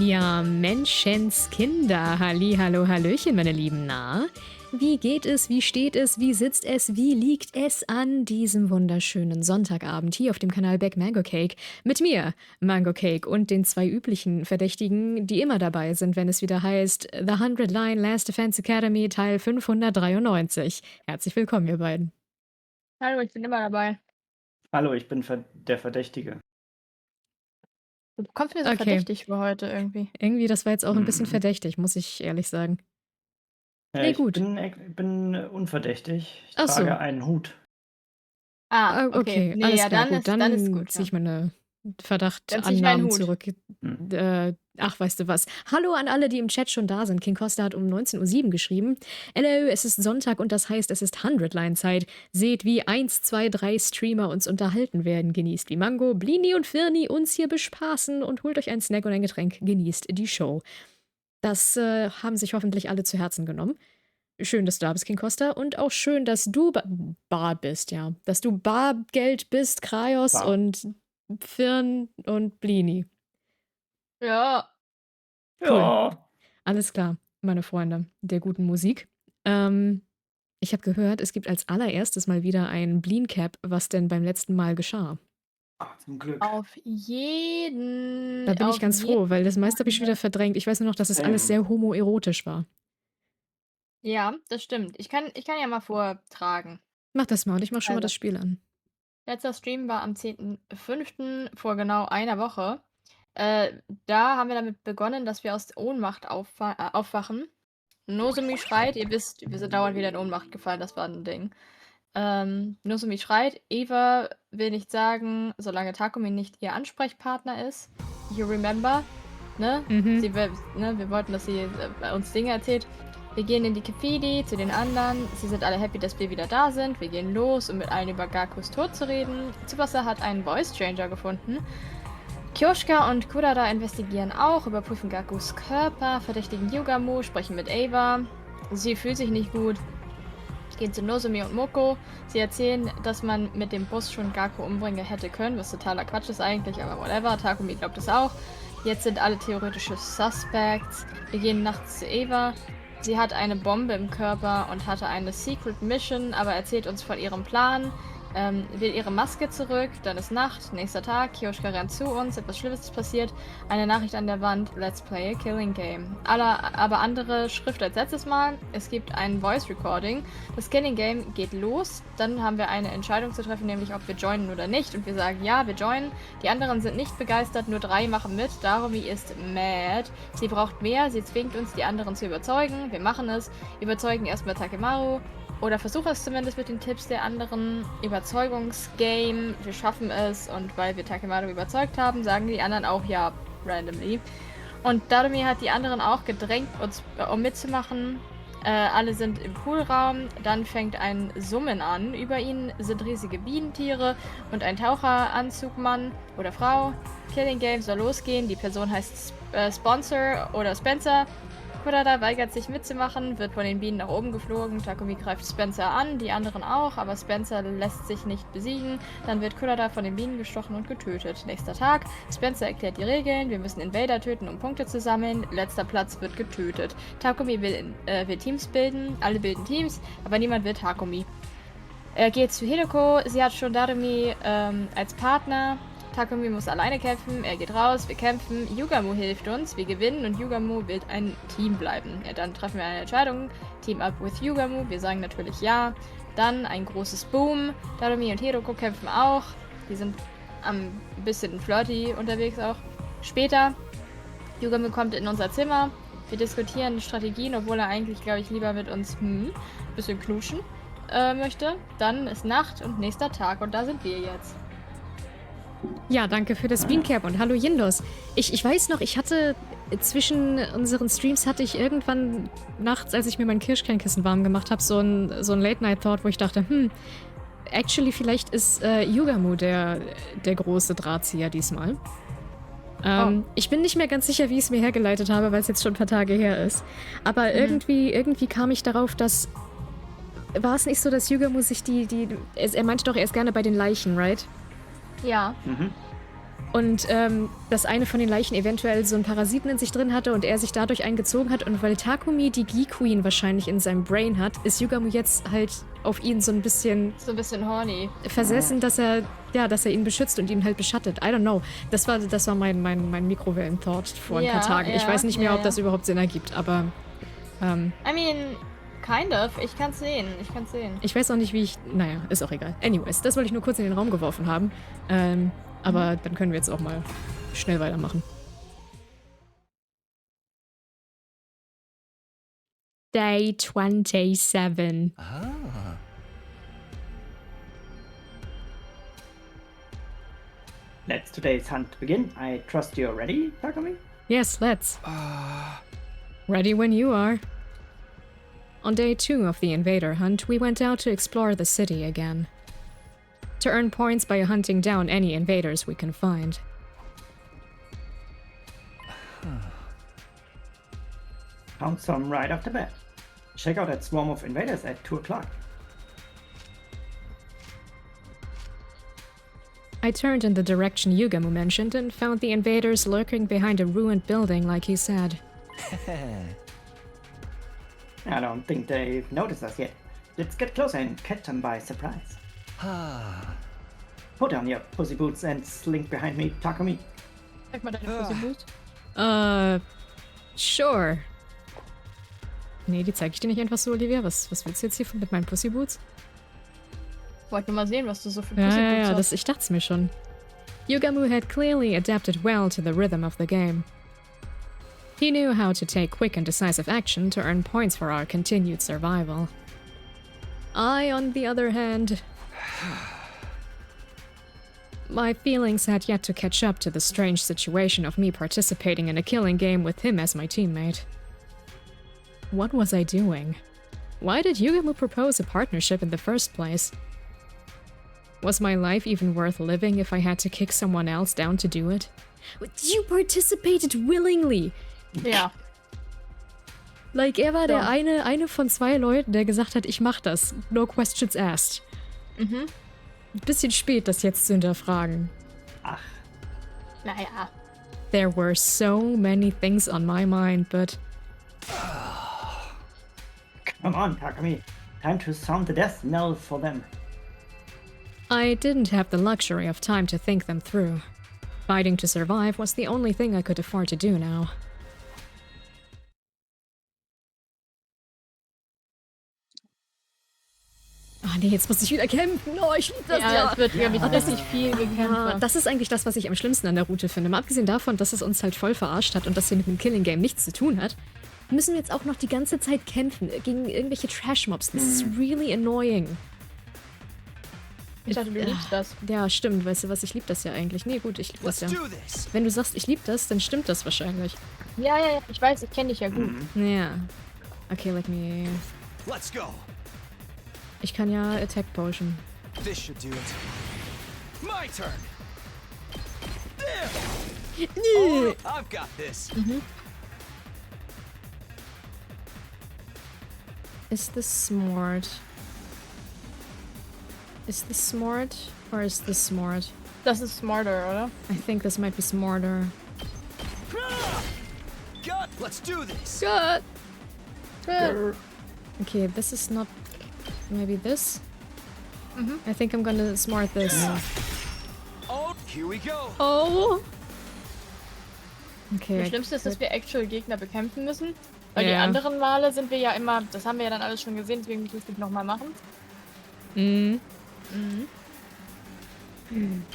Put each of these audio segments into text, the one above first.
Ja, Menschenskinder, halli, hallo, hallöchen, meine Lieben, na? Wie geht es, wie steht es, wie sitzt es, wie liegt es an diesem wunderschönen Sonntagabend hier auf dem Kanal MangoCake mit mir, MangoCake und den zwei üblichen Verdächtigen, die immer dabei sind, wenn es wieder heißt The 100 Line Last Defense Academy Teil 593. Herzlich willkommen, ihr beiden. Hallo, ich bin immer dabei. Hallo, ich bin der Verdächtige. Du kommst mir so Okay, verdächtig vor heute irgendwie. irgendwie, das war jetzt auch ein bisschen Mhm. verdächtig, muss ich ehrlich sagen. Ja, Nee, ich gut. bin unverdächtig. Ich Ach so. trage einen Hut. Okay. Okay, Nee, alles ja, klar, dann gut. ist Dann gut, ziehe ja. ich meine Dann ziehe ich meinen Verdachtsannahmen Hut. zurück. Hm. Ach, weißt du was? Hallo an alle, die im Chat schon da sind. King Costa hat um 19:07 Uhr geschrieben. Hello, es ist Sonntag und das heißt, es ist 100-Line-Zeit. Seht, wie 1, 2, 3 Streamer uns unterhalten werden. Genießt wie Mango, Blini und Firni uns hier bespaßen und holt euch einen Snack und ein Getränk. Genießt die Show. Das haben sich hoffentlich alle zu Herzen genommen. Schön, dass du da bist, King Costa. Und auch schön, dass du bar bist, ja. Dass du Bargeld bist, Kraios Bar. und Firn und Blini. Ja. Cool. Ja. Alles klar, meine Freunde der guten Musik. Ich habe gehört, es gibt als allererstes mal wieder ein Bleencap, was denn beim letzten Mal geschah. Zum Glück. Auf jeden. Da bin ich auf ganz jeden froh, weil das meiste habe ich Fall. wieder verdrängt. Ich weiß nur noch, dass es alles sehr homoerotisch war. Ja, das stimmt. Ich kann ja mal vortragen. Mach das mal und ich mach schon mal Also, das Spiel an. letzter Stream war am 10.05. vor genau einer Woche. Äh, Da haben wir damit begonnen, dass wir aus der Ohnmacht aufwachen. Nozomi schreit, ihr wisst, wir sind dauernd wieder in Ohnmacht gefallen, das war ein Ding. Nozomi schreit, Eva will nicht sagen, solange Takumi nicht ihr Ansprechpartner ist. You remember? Ne? Mhm. Wir wollten, dass sie uns Dinge erzählt. Wir gehen in die Kefidi zu den anderen. Sie sind alle happy, dass wir wieder da sind. Wir gehen los, um mit allen über Gakus Tod zu reden. Tsubasa hat einen Voice Changer gefunden. Kyoshika und Kurara investigieren auch, überprüfen Gakus Körper, verdächtigen Yugamu, sprechen mit Ava. Sie fühlt sich nicht gut. Gehen zu Nozomi und Moko. Sie erzählen, dass man mit dem Bus schon Gaku umbringen hätte können, was totaler Quatsch ist eigentlich, aber whatever. Takumi glaubt es auch. Jetzt sind alle theoretische Suspects. Wir gehen nachts zu Eva. Sie hat eine Bombe im Körper und hatte eine Secret Mission, aber erzählt uns von ihrem Plan. Will ihre Maske zurück, dann ist Nacht, nächster Tag, Kyoshika rennt zu uns, etwas Schlimmes ist passiert, eine Nachricht an der Wand, let's play a killing game. Aber andere Schrift als letztes Mal, es gibt ein Voice Recording, das Killing Game geht los, dann haben wir eine Entscheidung zu treffen, nämlich ob wir joinen oder nicht und wir sagen ja, wir joinen, die anderen sind nicht begeistert, nur 3 machen mit, Darumi ist mad, sie braucht mehr, sie zwingt uns, die anderen zu überzeugen, wir machen es, überzeugen erstmal Takemaru, oder versuche es zumindest mit den Tipps der anderen. Überzeugungsgame, wir schaffen es und weil wir Takemaru überzeugt haben, sagen die anderen auch ja, randomly. Und Darumi hat die anderen auch gedrängt, um mitzumachen. Alle sind im Poolraum, dann fängt ein Summen an. Über ihnen sind riesige Bienentiere und ein Taucheranzugmann oder Frau. Killing Game soll losgehen, die Person heißt Sponsor oder Spencer. Kurara weigert sich mitzumachen, wird von den Bienen nach oben geflogen. Takumi greift Spencer an, die anderen auch, aber Spencer lässt sich nicht besiegen. Dann wird Kurara von den Bienen gestochen und getötet. Nächster Tag, Spencer erklärt die Regeln, wir müssen Invader töten, um Punkte zu sammeln. Letzter Platz wird getötet. Takumi will Teams bilden, alle bilden Teams, aber niemand will Takumi. Er geht zu Hideko, sie hat schon Darumi als Partner. Takumi muss alleine kämpfen, er geht raus, wir kämpfen, Yugamu hilft uns, wir gewinnen und Yugamu will ein Team bleiben. Ja, dann treffen wir eine Entscheidung, Team up with Yugamu, wir sagen natürlich ja. Dann ein großes Boom, Darumi und Hiroko kämpfen auch, die sind ein bisschen flirty unterwegs auch. Später, Yugamu kommt in unser Zimmer, wir diskutieren Strategien, obwohl er eigentlich, glaube ich, lieber mit uns ein bisschen knutschen möchte. Dann ist Nacht und nächster Tag und da sind wir jetzt. Ja, danke für das Beancap und hallo Jindos. Ich weiß noch, ich hatte zwischen unseren Streams hatte ich irgendwann nachts, als ich mir mein Kirschkernkissen warm gemacht habe, so ein Late-Night-Thought, wo ich dachte, actually vielleicht ist Yugamu der große Drahtzieher diesmal. Ich bin nicht mehr ganz sicher, wie ich es mir hergeleitet habe, weil es jetzt schon ein paar Tage her ist. Aber irgendwie kam ich darauf, dass... War es nicht so, dass Yugamu sich er meinte doch, er ist gerne bei den Leichen, right? Ja. Und dass eine von den Leichen eventuell so einen Parasiten in sich drin hatte und er sich dadurch eingezogen hat. Und weil Takumi die Gee Queen wahrscheinlich in seinem Brain hat, ist Yugamu jetzt halt auf ihn so ein bisschen horny. Versessen, dass er ihn beschützt und ihn halt beschattet. I don't know. Das war mein Mikrowellen-Thought vor ein paar Tagen. Ich weiß nicht mehr, ob das überhaupt Sinn ergibt, aber I mean, kind of. Ich kann's sehen. ich weiß auch nicht, wie ich... Naja, ist auch egal. Anyways, das wollte ich nur kurz in den Raum geworfen haben. Aber dann können wir jetzt auch mal schnell weitermachen. Day 27. Ah. Let's today's hunt begin. I trust you're ready, Takumi? Yes, let's. Ready when you are. On day 2 of the invader hunt, we went out to explore the city again. To earn points by hunting down any invaders we can find. Found some right off the bat. Check out that swarm of invaders at 2 o'clock. I turned in the direction Yugamu mentioned and found the invaders lurking behind a ruined building like he said. I don't think they've noticed us yet. Let's get closer and catch them by surprise. Put on your pussy boots and slink behind me, Takumi. Zeig mal deine Pussy-Boots. Sure. Nee, die zeige ich dir nicht einfach so, Olivia. Was willst du jetzt hier mit meinen Pussy-Boots? Wollte mal sehen, was du so für Pussy-Boots Ja, hast. ich dachte es mir schon. Yugamu had clearly adapted well to the rhythm of the game. He knew how to take quick and decisive action to earn points for our continued survival. I, on the other hand... My feelings had yet to catch up to the strange situation of me participating in a killing game with him as my teammate. What was I doing? Why did Yugamu propose a partnership in the first place? Was my life even worth living if I had to kick someone else down to do it? You participated willingly! Ja. Like, er war der eine von 2 Leuten, der gesagt hat, ich mach das. No questions asked. Mhm. Ein bisschen spät, das jetzt zu hinterfragen. Ach, Naja. There were so many things on my mind, but... come on, Takumi. Time to sound the death knell for them. I didn't have the luxury of time to think them through. Fighting to survive was the only thing I could afford to do now. Ah nee, jetzt muss ich wieder kämpfen. Oh, ich liebe das Ja, es wird, glaube ich, richtig viel Ah, gekämpft. das ist eigentlich das, was ich am schlimmsten an der Route finde. Mal abgesehen davon, dass es uns halt voll verarscht hat und dass hier mit dem Killing Game nichts zu tun hat, müssen wir jetzt auch noch die ganze Zeit kämpfen gegen irgendwelche Trash-Mobs. This is really annoying. Ich dachte, du liebst das. Ja, stimmt. Weißt du was, ich liebe das ja eigentlich. Nee, gut, ich liebe das ja. Wenn du sagst, ich liebe das, dann stimmt das wahrscheinlich. Ja, ich weiß, ich kenne dich ja gut. Ja. Okay, let me... Let's go. Ich kann ja Attack Potion. This should do it. My turn. There. Oh, I've got this. Is this smart? Is this smart? Or is this smart? Das ist smarter, oder? I think this might be smarter. God, let's do this. Good. Grr. Okay, this is not... Maybe this? I think I'm gonna smart this. Oh, here we go. Oh! Okay. Das Schlimmste ist, dass wir actual Gegner bekämpfen müssen. Weil die Ja. anderen Male sind wir ja immer, das haben wir ja dann alles schon gesehen, deswegen muss ich es nochmal machen.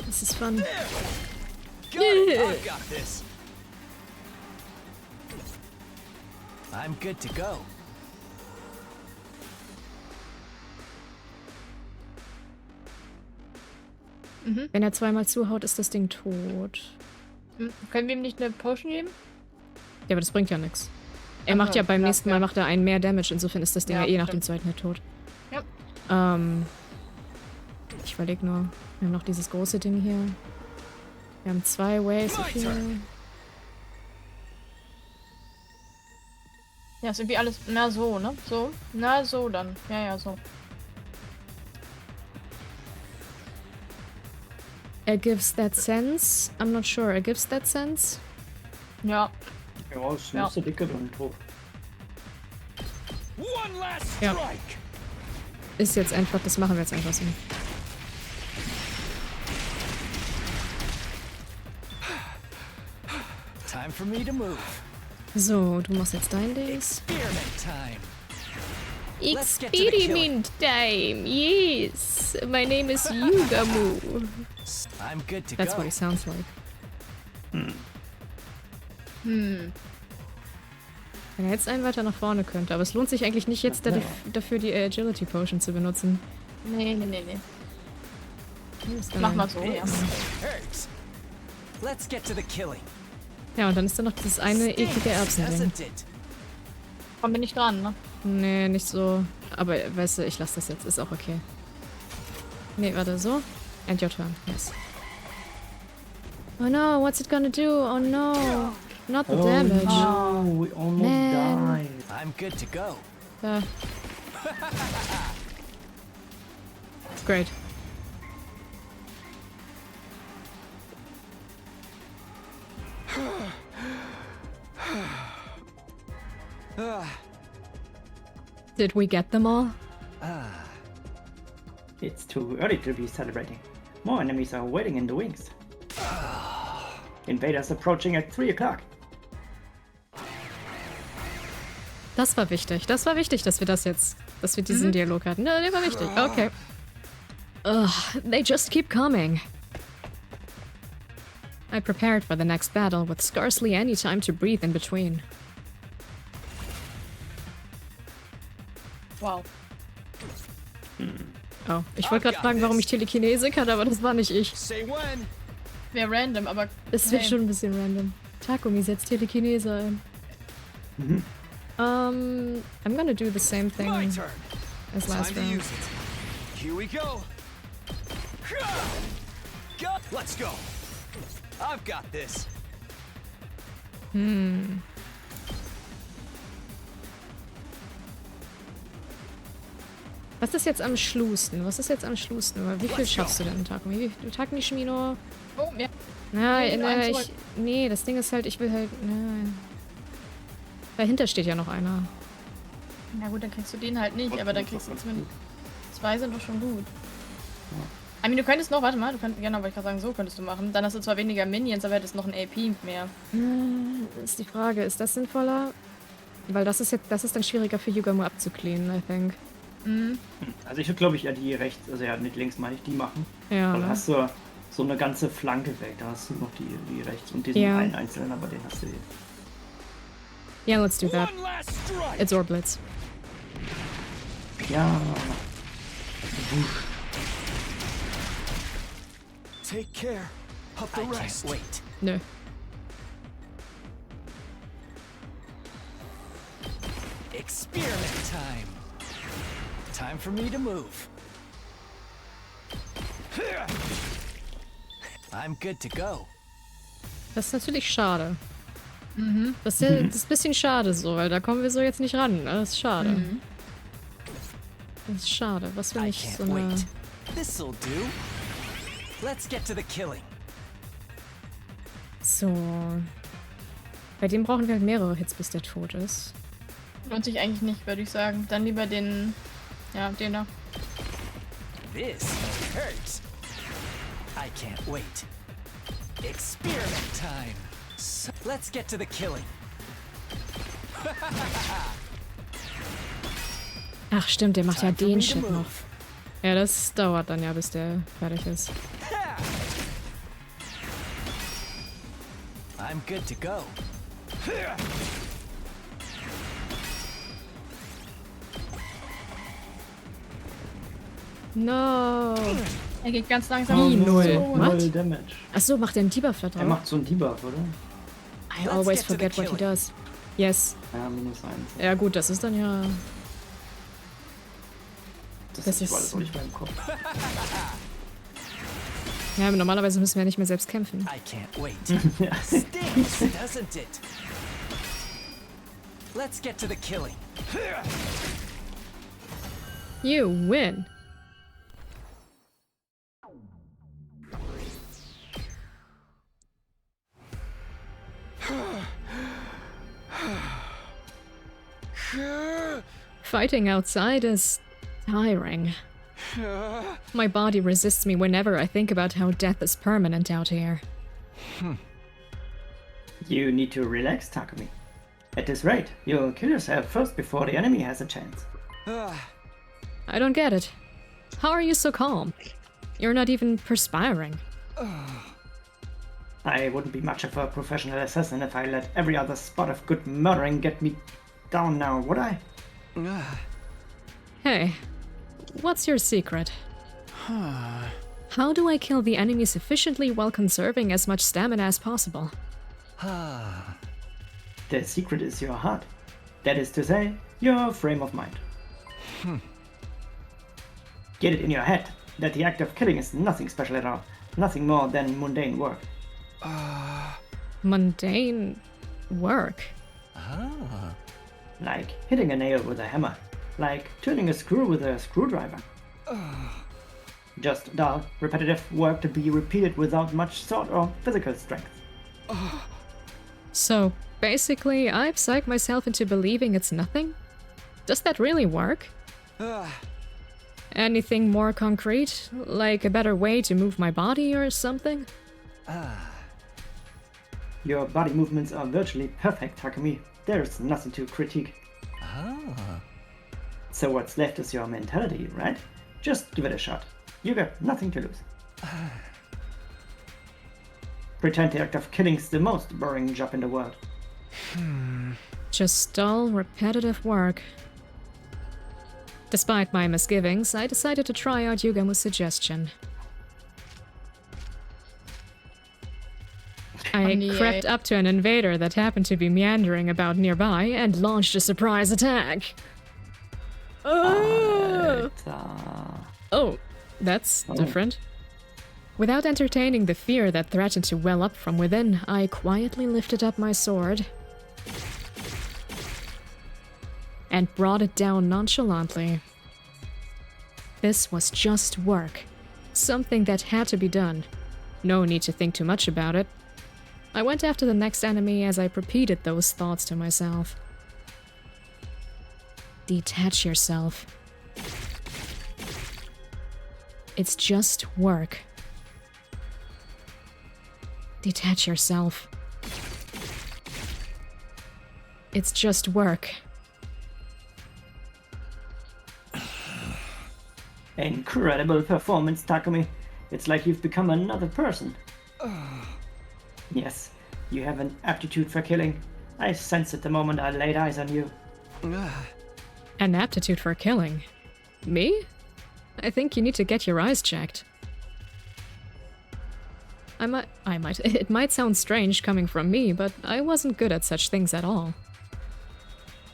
This is fun. God, I've got this. I'm good to go. Wenn er zweimal zuhaut, ist das Ding tot. Können wir ihm nicht eine Potion geben? Ja, aber das bringt ja nichts. Er Ach macht so, ja beim ja, nächsten Mal ja. macht er einen mehr Damage, insofern ist das Ding ja, Ja, eh nach dem stimmt. zweiten Hit tot. Ja. Ich überlege nur. Wir haben noch dieses große Ding hier. Wir haben 2 Ways. My Okay. turn. Ja, ist irgendwie alles, na so, ne? So? Na so dann. Ja, so. It gives that sense. I'm not sure. It gives that sense. Ja. Ja, es müsste dicke dann drauf. One last Ja. strike. Ist jetzt einfach, das machen wir jetzt einfach so. Time for me to move. So, du machst jetzt dein Dings. Experiment time. Let's get to the Experiment time. Yes. My name is Yugamu. I'm good to That's go. what he sounds like. Wenn er jetzt einen weiter nach vorne könnte, aber es lohnt sich eigentlich nicht jetzt dafür die Agility Potion zu benutzen. Nee. Mach mal so, ja. This hurts. Let's get to the killing. Ja, und dann ist da noch dieses eine eklige Erbsending. Doesn't it? Komm bin ich dran, ne? Nee, nicht so. Aber weißt du, ich lasse das jetzt, ist auch okay. Nee, warte, so. And your turn, yes. Oh no, what's it gonna do? Oh no. Not the damage. No, we almost Man. died. I'm good to go. Great. Did we get them all? It's too early to be celebrating. More enemies are waiting in the wings. Invaders approaching at 3 o'clock. Das war wichtig. Das war wichtig, dass wir diesen Dialog hatten. Ja, der war wichtig. Okay. Ugh, they just keep coming. I prepared for the next battle with scarcely any time to breathe in between. Wow. Oh, ich wollte gerade fragen, warum ich Telekinese kann, aber das war nicht ich. Say when. Wäre random, aber. Das wird hey. schon ein bisschen random. Takumi setzt Telekinese ein. I'm gonna do the same thing My turn. as Time last to round. use it. Here we go. Go. Let's go. I've got this. Was ist jetzt am schlusten? Wie viel schaffst du denn, Takumi? Du Takumi Shimino. Oh, ja. Nee, das Ding ist halt, ich will halt. Dahinter steht ja noch einer. Na gut, dann kriegst du den halt nicht, aber dann kriegst du zumindest. 2 sind doch schon gut. I mean, du könntest noch, warte mal, genau, wollte ich gerade sagen, so könntest du machen. Dann hast du zwar weniger Minions, aber hättest noch ein AP mehr. Ist die Frage, ist das sinnvoller? Weil das ist dann schwieriger für Yugamu abzucleanen, I think. Also ich würde, glaube ich, ja die rechts, also ja nicht links, meine ich, die machen. Ja, Weil dann ne? hast du so eine ganze Flanke weg. Da hast du noch die rechts und diesen Ja. einen einzelnen, aber den hast du jetzt. Yeah, let's do that. One last strike. It's Orblitz. Ja. Take care of the rest. Wait. Nö. Experiment time. Time for me to move. I'm good to go. Das ist natürlich schade. Das ist ein bisschen schade so, weil da kommen wir so jetzt nicht ran. Das ist schade. Das ist schade. Was will I ich can't so eine... wait. This'll do. Let's get to the killing. So. Bei dem brauchen wir halt mehrere Hits, bis der tot ist. Lohnt sich eigentlich nicht, würde ich sagen. Dann lieber den. Ja, den da. This hurts. I can't wait. Experiment time. So let's get to the killing. Ach stimmt, der macht ja Time for me den to Shit noch. move. Ja, das dauert dann ja, bis der fertig ist. I'm good to go. No. Er geht ganz langsam. Oh, null. So. What? Null Damage. Achso, macht der einen Debuff da Er drauf? macht so einen Debuff, oder? I Let's always get to the forget what he killing. does. Yes. Ja, -1. Ja gut, das ist dann ja... Das Das ist ist- alles nicht mehr im Kopf. Ja, aber normalerweise müssen wir ja nicht mehr selbst kämpfen. I can't wait. Ja. Stings, doesn't it? Let's get to the killing. You win. Fighting outside is tiring. My body resists me whenever I think about how death is permanent out here. You need to relax, Takumi. At this rate, you'll kill yourself first before the enemy has a chance. I don't get it. How are you so calm? You're not even perspiring. I wouldn't be much of a professional assassin if I let every other spot of good murdering get me down now, would I? Hey, what's your secret? How do I kill the enemy sufficiently while conserving as much stamina as possible? The secret is your heart. That is to say, your frame of mind. Get it in your head that the act of killing is nothing special at all. Nothing more than mundane work. Mundane work? Like hitting a nail with a hammer. Like turning a screw with a screwdriver. Just dull, repetitive work to be repeated without much thought or physical strength. So, basically, I've psyched myself into believing it's nothing? Does that really work? Anything more concrete? Like a better way to move my body or something? Your body movements are virtually perfect, Takumi. There's nothing to critique. So what's left is your mentality, right? Just give it a shot. You got nothing to lose. Pretend the act of killing's the most boring job in the world. Just dull, repetitive work. Despite my misgivings, I decided to try out Yugamu's suggestion. I crept up to an invader that happened to be meandering about nearby and launched a surprise attack. Oh, that's different. Without entertaining the fear that threatened to well up from within, I quietly lifted up my sword and brought it down nonchalantly. This was just work. Something that had to be done. No need to think too much about it. I went after the next enemy as I repeated those thoughts to myself. Detach yourself. It's just work. Detach yourself. It's just work. Incredible performance, Takumi. It's like you've become another person. Yes, you have an aptitude for killing. I sensed it the moment I laid eyes on you. An aptitude for killing? Me? I think you need to get your eyes checked. It might sound strange coming from me, but I wasn't good at such things at all.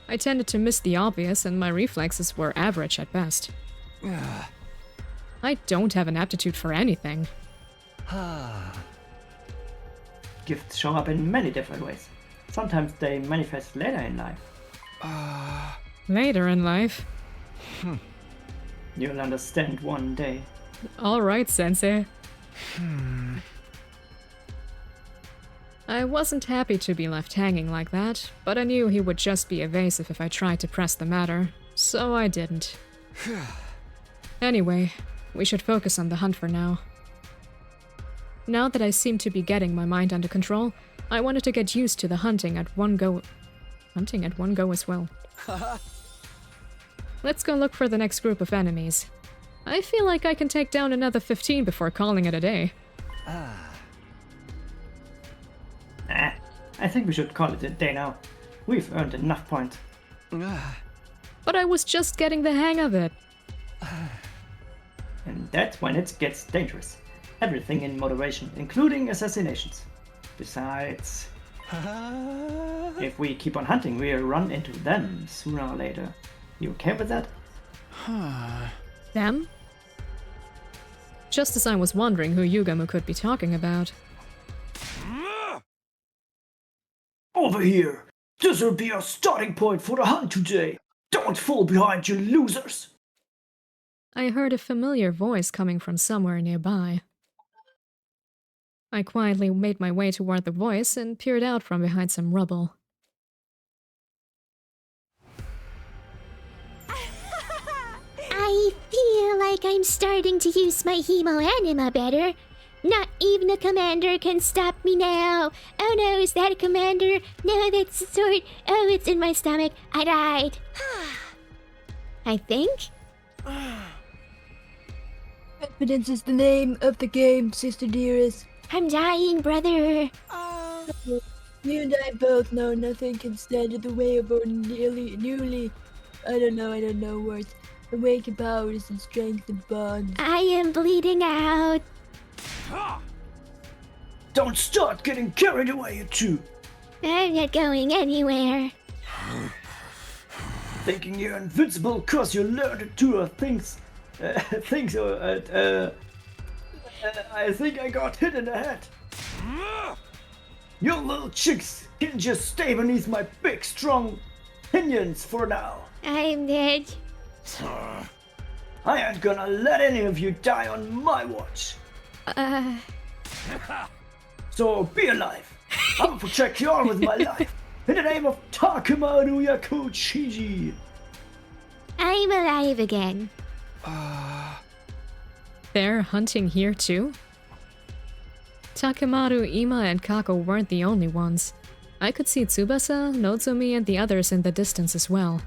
I tended to miss the obvious, and my reflexes were average at best. I don't have an aptitude for anything. Gifts show up in many different ways. Sometimes they manifest later in life. Later in life? You'll understand one day. Alright, Sensei. I wasn't happy to be left hanging like that, but I knew he would just be evasive if I tried to press the matter, so I didn't. Anyway, we should focus on the hunt for now. Now that I seem to be getting my mind under control, I wanted to get used to the hunting at one go as well. Let's go look for the next group of enemies. I feel like I can take down another 15 before calling it a day. I think we should call it a day now. We've earned enough points. But I was just getting the hang of it. And that's when it gets dangerous. Everything in moderation, including assassinations. Besides, if we keep on hunting, we'll run into them sooner or later. You okay with that? Them? Just as I was wondering who Yugamu could be talking about. Over here! This'll be our starting point for the hunt today! Don't fall behind, you losers! I heard a familiar voice coming from somewhere nearby. I quietly made my way toward the voice and peered out from behind some rubble. like I'm starting to use my hemo anima better. Not even a commander can stop me now. Oh no, is that a commander? No, that's a sword. Oh, it's in my stomach. I died. I think. Confidence is the name of the game, sister dearest. I'm dying, brother. You and I both know nothing can stand in the way of our I don't know words. Awakened powers and strength and bonds. I am bleeding out. Don't start getting carried away, you two. I'm not going anywhere. Thinking you're invincible cause you learned two things. I think I got hit in the head. You little chicks can just stay beneath my big strong pinions for now. I'm dead. I ain't gonna let any of you die on my watch. So be alive. I'll protect you all with my life. In the name of Takemaru Yakuchiji. I'm alive again. They're hunting here too? Takemaru, Ima, and Kako weren't the only ones. I could see Tsubasa, Nozomi, and the others in the distance as well.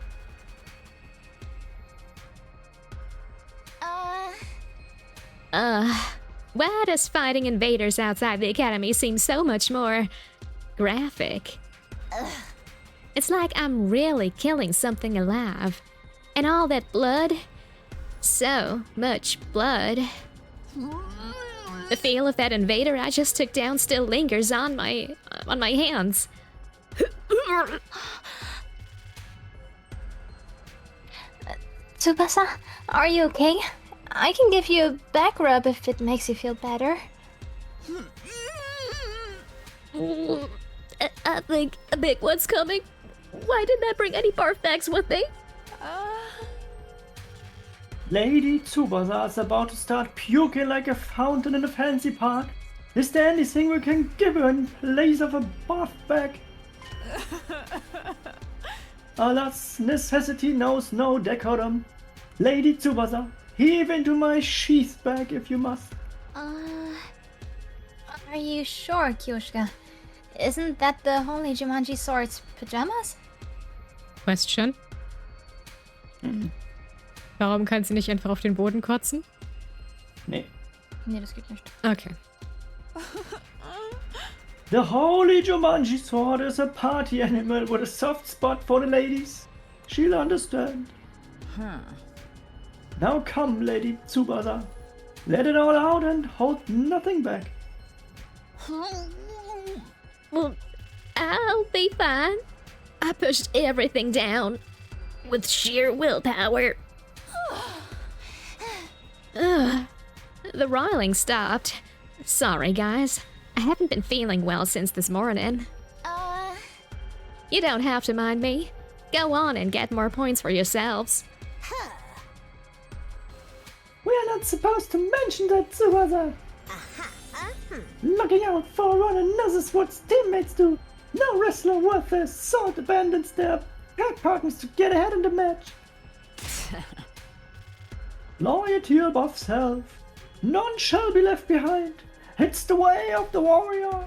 Why does fighting invaders outside the academy seem so much more graphic? It's like I'm really killing something alive. And all that blood? So much blood. The feel of that invader I just took down still lingers on my hands. Tsubasa, are you okay? I can give you a back rub if it makes you feel better. I think a big one's coming. Why didn't I bring any barf bags with me? Lady Tsubasa is about to start puking like a fountain in a fancy park. Is there anything we can give her in place of a bath bag? Alas, necessity knows no decorum. Lady Tsubasa, heave into my sheath bag if you must. Are you sure, Kyoshika? Isn't that the Holy Jumanji Sword's pajamas? Question? Warum kann sie nicht einfach auf den Boden kotzen? Nee. Nee, das geht nicht. Okay. The Holy Jumanji Sword is a party animal with a soft spot for the ladies. She'll understand. Now come, Lady Tsubasa. Let it all out and hold nothing back. Well, I'll be fine. I pushed everything down with sheer willpower. The riling stopped. Sorry, guys. I haven't been feeling well since this morning. You don't have to mind me. Go on and get more points for yourselves. We are not supposed to mention that, Tsubasa. Looking out for one another's what teammates do. No wrestler worth their salt abandons their pack partners to get ahead in the match. Loyalty above self. None shall be left behind. It's the way of the warrior.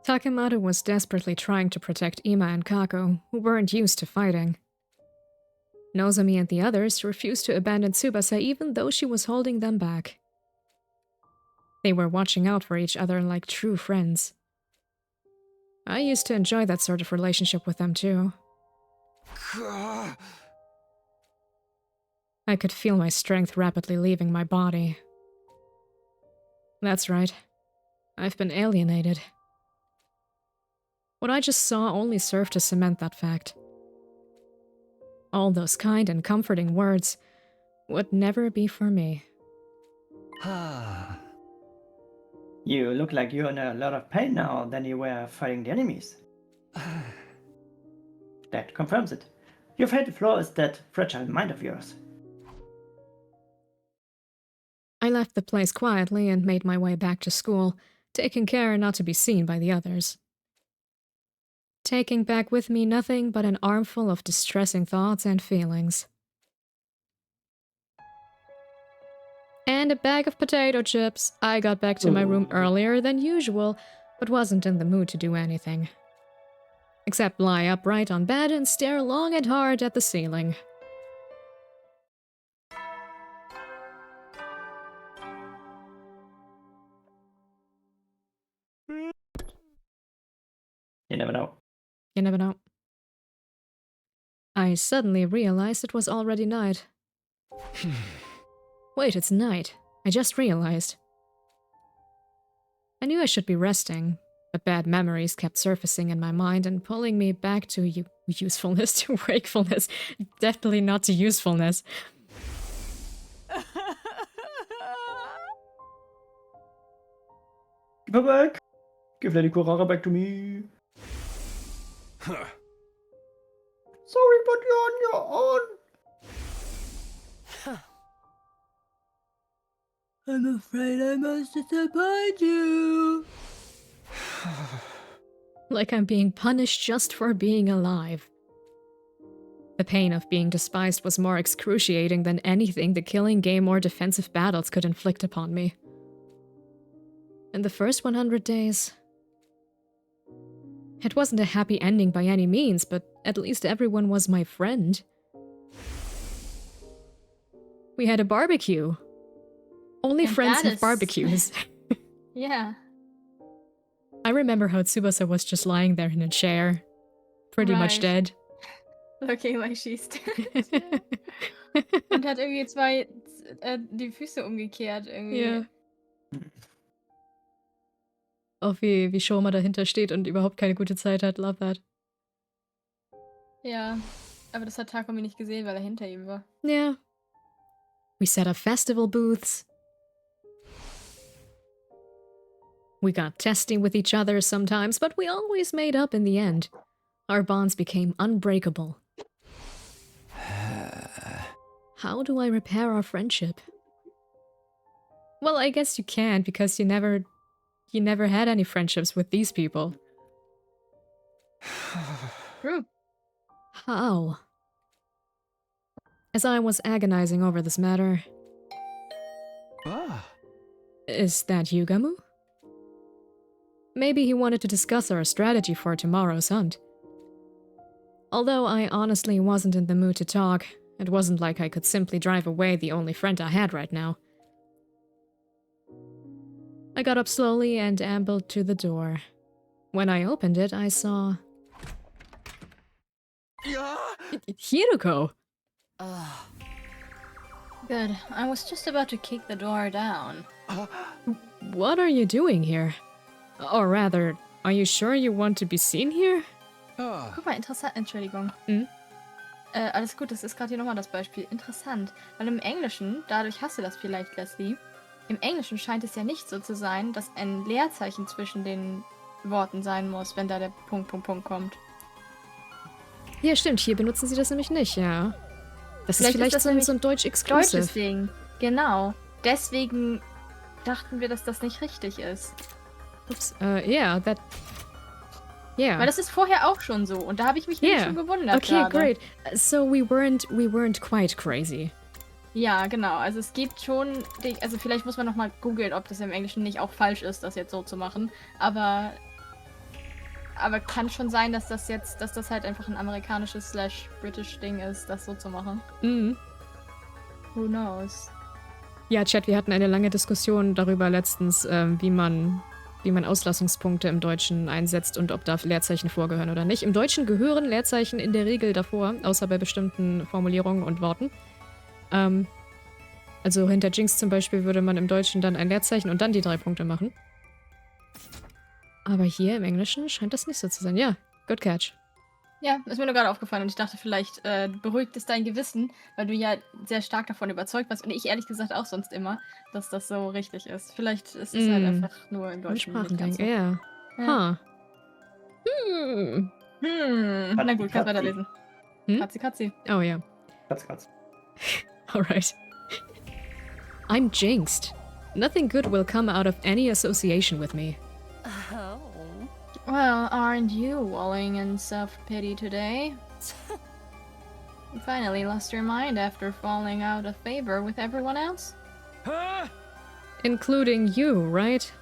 Takemaru was desperately trying to protect Ima and Kako, who weren't used to fighting. Nozomi and the others refused to abandon Tsubasa even though she was holding them back. They were watching out for each other like true friends. I used to enjoy that sort of relationship with them too. I could feel my strength rapidly leaving my body. That's right. I've been alienated. What I just saw only served to cement that fact. All those kind and comforting words would never be for me. You look like you're in a lot of pain now than you were fighting the enemies. That confirms it. Your fatal flaw is that fragile mind of yours. I left the place quietly and made my way back to school, taking care not to be seen by the others. taking back with me nothing but an armful of distressing thoughts and feelings. And a bag of potato chips. I got back to my room earlier than usual, but wasn't in the mood to do anything. Except lie upright on bed and stare long and hard at the ceiling. You never know. You never know. I suddenly realized it was already night. Wait, it's night. I just realized. I knew I should be resting, but bad memories kept surfacing in my mind and pulling me back to usefulness, to wakefulness. Definitely not to usefulness. Give her back. Give Lady Kurara back to me. Sorry, but you're on your own. I'm afraid I must disappoint you. Like I'm being punished just for being alive. The pain of being despised was more excruciating than anything the killing game or defensive battles could inflict upon me. In the first 100 days, it wasn't a happy ending by any means, but at least everyone was my friend. We had a barbecue. Only And friends that have is- barbecues. Yeah. I remember how Tsubasa was just lying there in a chair, pretty much Right. dead. Looking like she's dead. Und hat irgendwie die Füße umgekehrt irgendwie. Ja. Auch wie Shoma dahinter steht und überhaupt keine gute Zeit hat. Love that. Ja. Aber das hat Takumi nicht gesehen, weil er hinter ihm war. Yeah. We set up festival booths. We got testy with each other sometimes, but we always made up in the end. Our bonds became unbreakable. How do I repair our friendship? Well, I guess you can't, because you never had any friendships with these people. True. How? As I was agonizing over this matter, Ah. is that Yugamu? Maybe he wanted to discuss our strategy for tomorrow's hunt. Although I honestly wasn't in the mood to talk, it wasn't like I could simply drive away the only friend I had right now. I got up slowly and ambled to the door. When I opened it, I saw... Yeah. Hiruko! Good. I was just about to kick the door down. What are you doing here? Or rather, are you sure you want to be seen here? Ah. Guck mal, interessant. Entschuldigung. Hm? Alles gut, das ist gerade hier nochmal das Beispiel. Interessant. Weil im Englischen, dadurch hast du das vielleicht, Leslie, im Englischen scheint es ja nicht so zu sein, dass ein Leerzeichen zwischen den Worten sein muss, wenn da der Punkt kommt. Ja, stimmt, hier benutzen sie das nämlich nicht, ja. Das Vielleicht ist vielleicht ist das so ein Deutsch-Exclusive. Deutsches Ding. Genau. Deswegen dachten wir, dass das nicht richtig ist. Ups, yeah, that... Yeah. Weil das ist vorher auch schon so. Und da habe ich mich nämlich schon gewundert. Okay, gerade. great. So we weren't quite crazy. Ja, genau. Also es gibt schon... Also vielleicht muss man nochmal googeln, ob das im Englischen nicht auch falsch ist, das jetzt so zu machen. Aber kann schon sein, dass das halt einfach ein amerikanisches / British Ding ist, das so zu machen. Mhm. Who knows? Ja, Chat, wir hatten eine lange Diskussion darüber letztens, wie man Auslassungspunkte im Deutschen einsetzt und ob da Leerzeichen vorgehören oder nicht. Im Deutschen gehören Leerzeichen in der Regel davor, außer bei bestimmten Formulierungen und Worten. Also hinter Jinx zum Beispiel würde man im Deutschen dann ein Leerzeichen und dann die 3 Punkte machen. Aber hier im Englischen scheint das nicht so zu sein. Ja, good catch. Ja, ist mir nur gerade aufgefallen und ich dachte, vielleicht beruhigt es dein Gewissen, weil du ja sehr stark davon überzeugt warst und ich ehrlich gesagt auch sonst immer, dass das so richtig ist. Vielleicht ist es halt einfach nur im Deutschen nicht ganz so. Ja. Ja. Na gut, kannst Katzi. weiterlesen. Hm? Katzi. Oh ja. Katz. Alright. I'm jinxed. Nothing good will come out of any association with me. Well, aren't you wallowing in self-pity today? You finally lost your mind after falling out of favor with everyone else? Including you, right?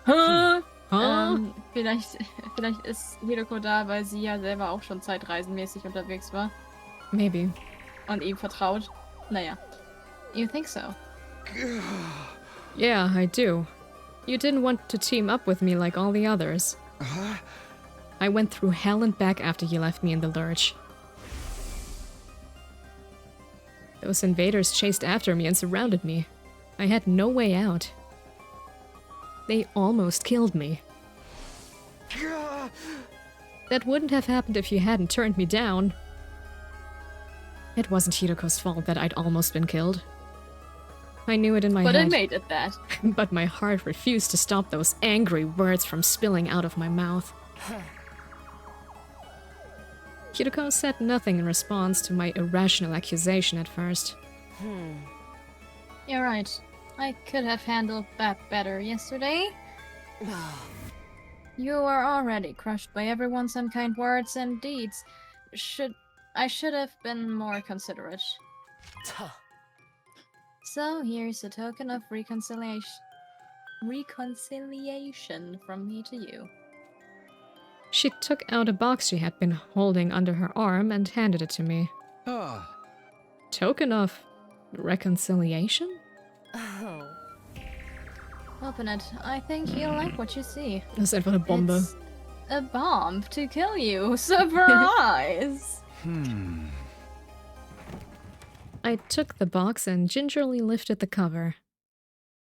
Huh? Vielleicht ist Hiroko da, weil sie ja selber auch schon zeitreisenmäßig unterwegs war. Maybe. Und ihm vertraut. Naja. You think so? Yeah, I do. You didn't want to team up with me like all the others. I went through hell and back after you left me in the lurch. Those invaders chased after me and surrounded me. I had no way out. They almost killed me. That wouldn't have happened if you hadn't turned me down. It wasn't Hiroko's fault that I'd almost been killed. I knew it in my head. But it made it that. But my heart refused to stop those angry words from spilling out of my mouth. Hiroko said nothing in response to my irrational accusation at first. You're right. I could have handled that better yesterday. You were already crushed by everyone's unkind words and deeds. I should have been more considerate. So here's a token of reconciliation from me to you. She took out a box she had been holding under her arm and handed it to me. Token of reconciliation? Open it. I think you'll like what you see. Das ist einfach eine Bombe. It's a bomb to kill you. Surprise! I took the box and gingerly lifted the cover.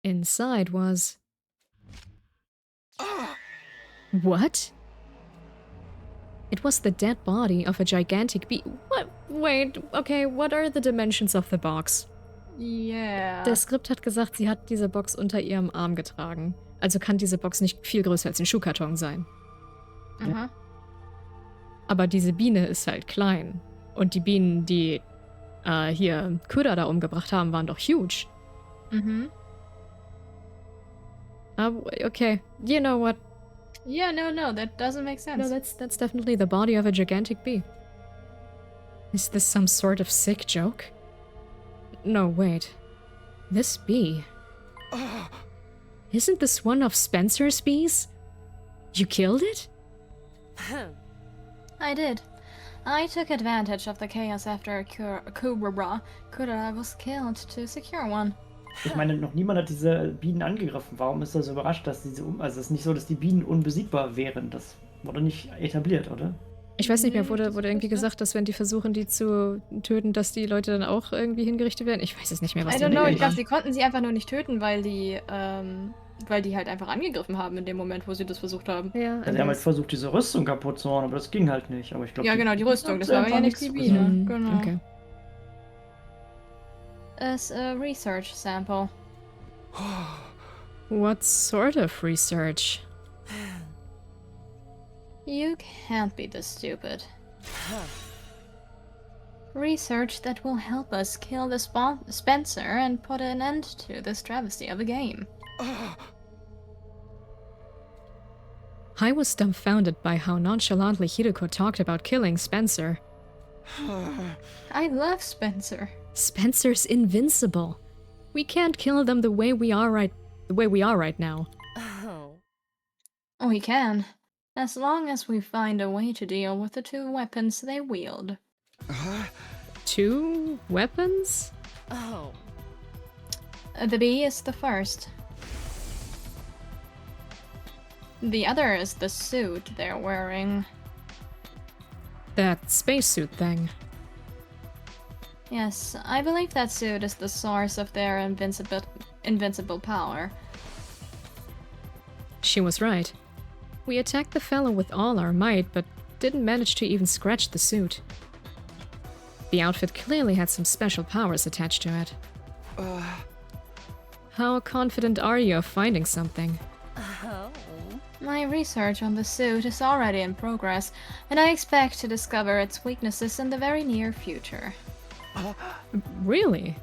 Inside was... What? It was the dead body of a gigantic What? Wait, okay, what are the dimensions of the box? Yeah. Der Skript hat gesagt, sie hat diese Box unter ihrem Arm getragen. Also kann diese Box nicht viel größer als ein Schuhkarton sein. Aha. Aber diese Biene ist halt klein. Und die Bienen, die hier Kura da umgebracht haben, waren doch huge. Mhm. Okay, you know what? Yeah, no, that doesn't make sense. No, that's definitely the body of a gigantic bee. Is this some sort of sick joke? No, wait. This bee... Isn't this one of Spencer's bees? You killed it? I did. I took advantage of the chaos after Kura was killed to secure one. Ich meine, noch niemand hat diese Bienen angegriffen. Warum ist er so überrascht, dass diese Also es ist nicht so, dass die Bienen unbesiegbar wären. Das wurde nicht etabliert, oder? Ich weiß nicht mehr, wurde irgendwie gesagt, dass wenn die versuchen, die zu töten, dass die Leute dann auch irgendwie hingerichtet werden? Ich weiß es nicht mehr, was I don't know, ich glaube, sie konnten sie einfach nur nicht töten, weil die halt einfach angegriffen haben in dem Moment, wo sie das versucht haben. Ja, Also sie haben halt versucht, diese Rüstung kaputt zu hauen, aber das ging halt nicht. Aber ich glaube, ja, genau, die Rüstung, das war ja nicht die Biene. Genau. Okay. As a research sample. What sort of research? You can't be this stupid. Research that will help us kill the Spencer and put an end to this travesty of a game. I was dumbfounded by how nonchalantly Hiroko talked about killing Spencer. I love Spencer. Spencer's invincible. We can't kill them the way we are right now. Oh, we can. As long as we find a way to deal with the two weapons they wield. 2 weapons? The bee is the first. The other is the suit they're wearing. That spacesuit thing. Yes, I believe that suit is the source of their invincible power. She was right. We attacked the fellow with all our might, but didn't manage to even scratch the suit. The outfit clearly had some special powers attached to it. How confident are you of finding something? My research on the suit is already in progress, and I expect to discover its weaknesses in the very near future. Really?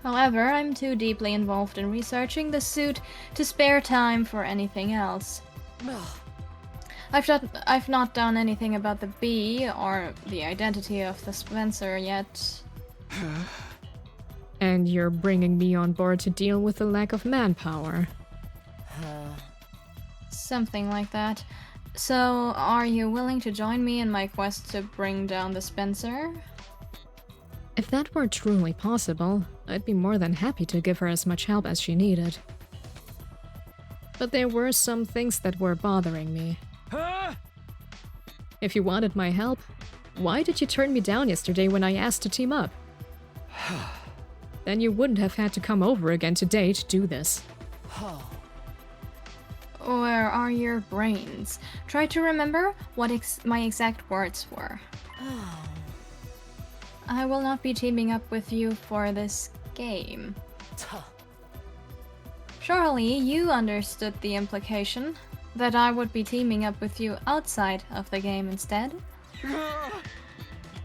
However, I'm too deeply involved in researching the suit to spare time for anything else. I've not done anything about the bee or the identity of the Spencer yet. And you're bringing me on board to deal with the lack of manpower. Something like that. So, are you willing to join me in my quest to bring down the Spencer? If that were truly possible, I'd be more than happy to give her as much help as she needed. But there were some things that were bothering me. If you wanted my help, why did you turn me down yesterday when I asked to team up? Then you wouldn't have had to come over again today to do this. Where are your brains? Try to remember what my exact words were. I will not be teaming up with you for this game. Surely you understood the implication that I would be teaming up with you outside of the game instead.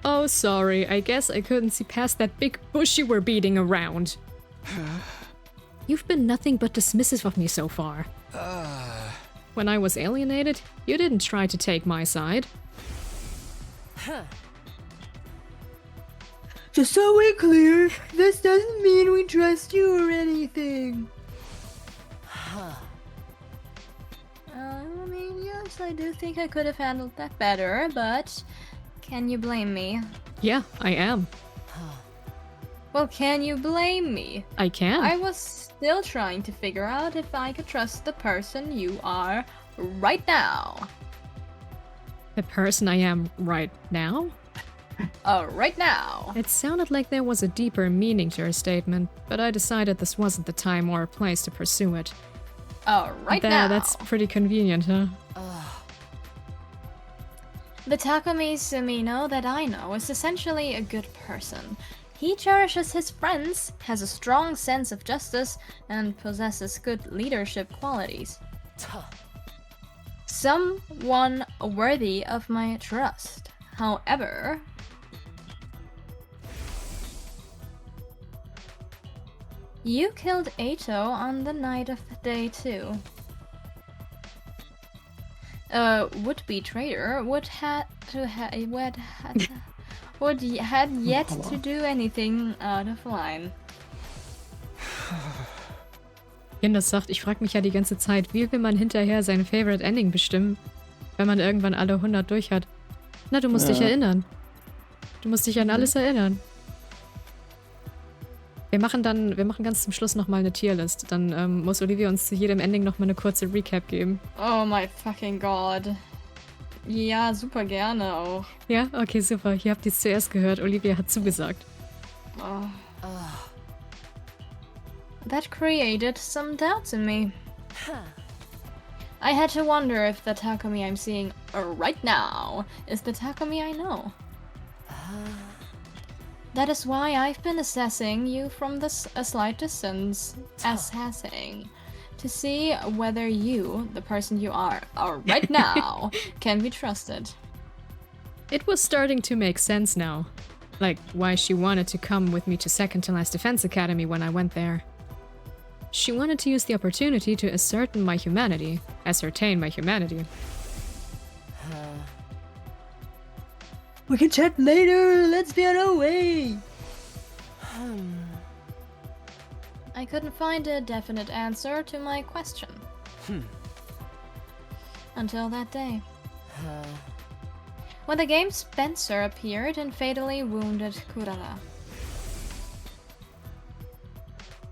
Oh, sorry. I guess I couldn't see past that big bush you were beating around. You've been nothing but dismissive of me so far. When I was alienated, you didn't try to take my side. Just so we're clear, this doesn't mean we trust you or anything. I mean, yes, I do think I could have handled that better, but can you blame me? Yeah, I am. Well, can you blame me? I can. I was still trying to figure out if I could trust the person you are right now. The person I am right now? Right now. It sounded like there was a deeper meaning to her statement, but I decided this wasn't the time or place to pursue it. Right There, now. that's pretty convenient, huh? The Takumi Sumino that I know is essentially a good person. He cherishes his friends, has a strong sense of justice, and possesses good leadership qualities. Someone worthy of my trust. However, you killed Eito on the night of day 2. Would-be traitor would had yet to do anything out of line. Jindos sagt, ich frage mich ja die ganze Zeit, wie will man hinterher sein Favorite Ending bestimmen, wenn man irgendwann alle 100 durch hat. Na, du musst dich erinnern. Du musst dich an alles erinnern. Wir machen ganz zum Schluss nochmal eine Tierlist. Dann muss Olivia uns zu jedem Ending nochmal eine kurze Recap geben. Oh my fucking god. Ja, super gerne auch. Ja? Okay, super. Ihr habt es zuerst gehört. Olivia hat zugesagt. Oh. That created some doubts in me. I had to wonder if the Takumi I'm seeing right now is the Takumi I know. That is why I've been assessing you from a slight distance, assessing, to see whether you, the person you are right now, can be trusted. It was starting to make sense now. Like, why she wanted to come with me to Second to Last Defense Academy when I went there. She wanted to use the opportunity to ascertain my humanity. We can chat later. Let's be on our way. I couldn't find a definite answer to my question. Until that day. When the game Spencer appeared and fatally wounded Kurara.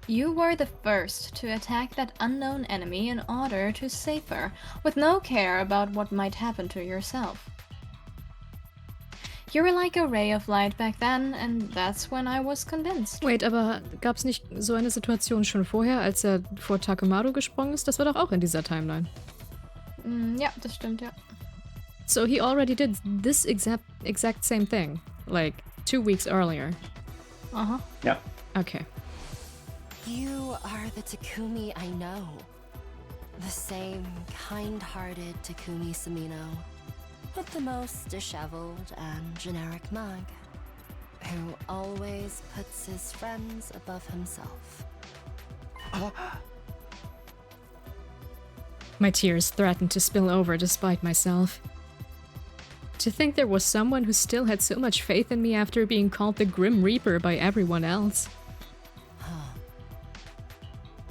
You were the first to attack that unknown enemy in order to save her, with no care about what might happen to yourself. You were like a ray of light back then, and that's when I was convinced. Wait, aber gab's nicht so eine Situation schon vorher, als er vor Takemaru gesprungen ist? Das war doch auch in dieser Timeline. Ja, das stimmt, ja. So he already did this exact same thing, like 2 weeks earlier. Yeah. Okay. You are the Takumi I know. The same kind-hearted Takumi Sumino, with the most disheveled and generic mug, who always puts his friends above himself. My tears threatened to spill over despite myself. To think there was someone who still had so much faith in me after being called the Grim Reaper by everyone else.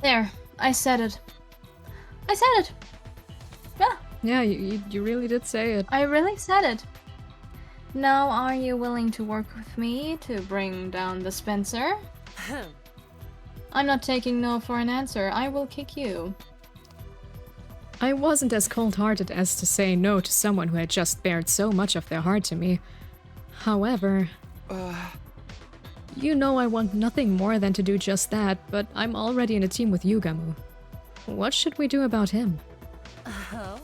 There, I said it. I said it! Yeah, Yeah, you really did say it. I really said it. Now, are you willing to work with me to bring down the Spencer? I'm not taking no for an answer. I will kick you. I wasn't as cold-hearted as to say no to someone who had just bared so much of their heart to me. However, you know I want nothing more than to do just that, but I'm already in a team with Yugamu. What should we do about him? Oh.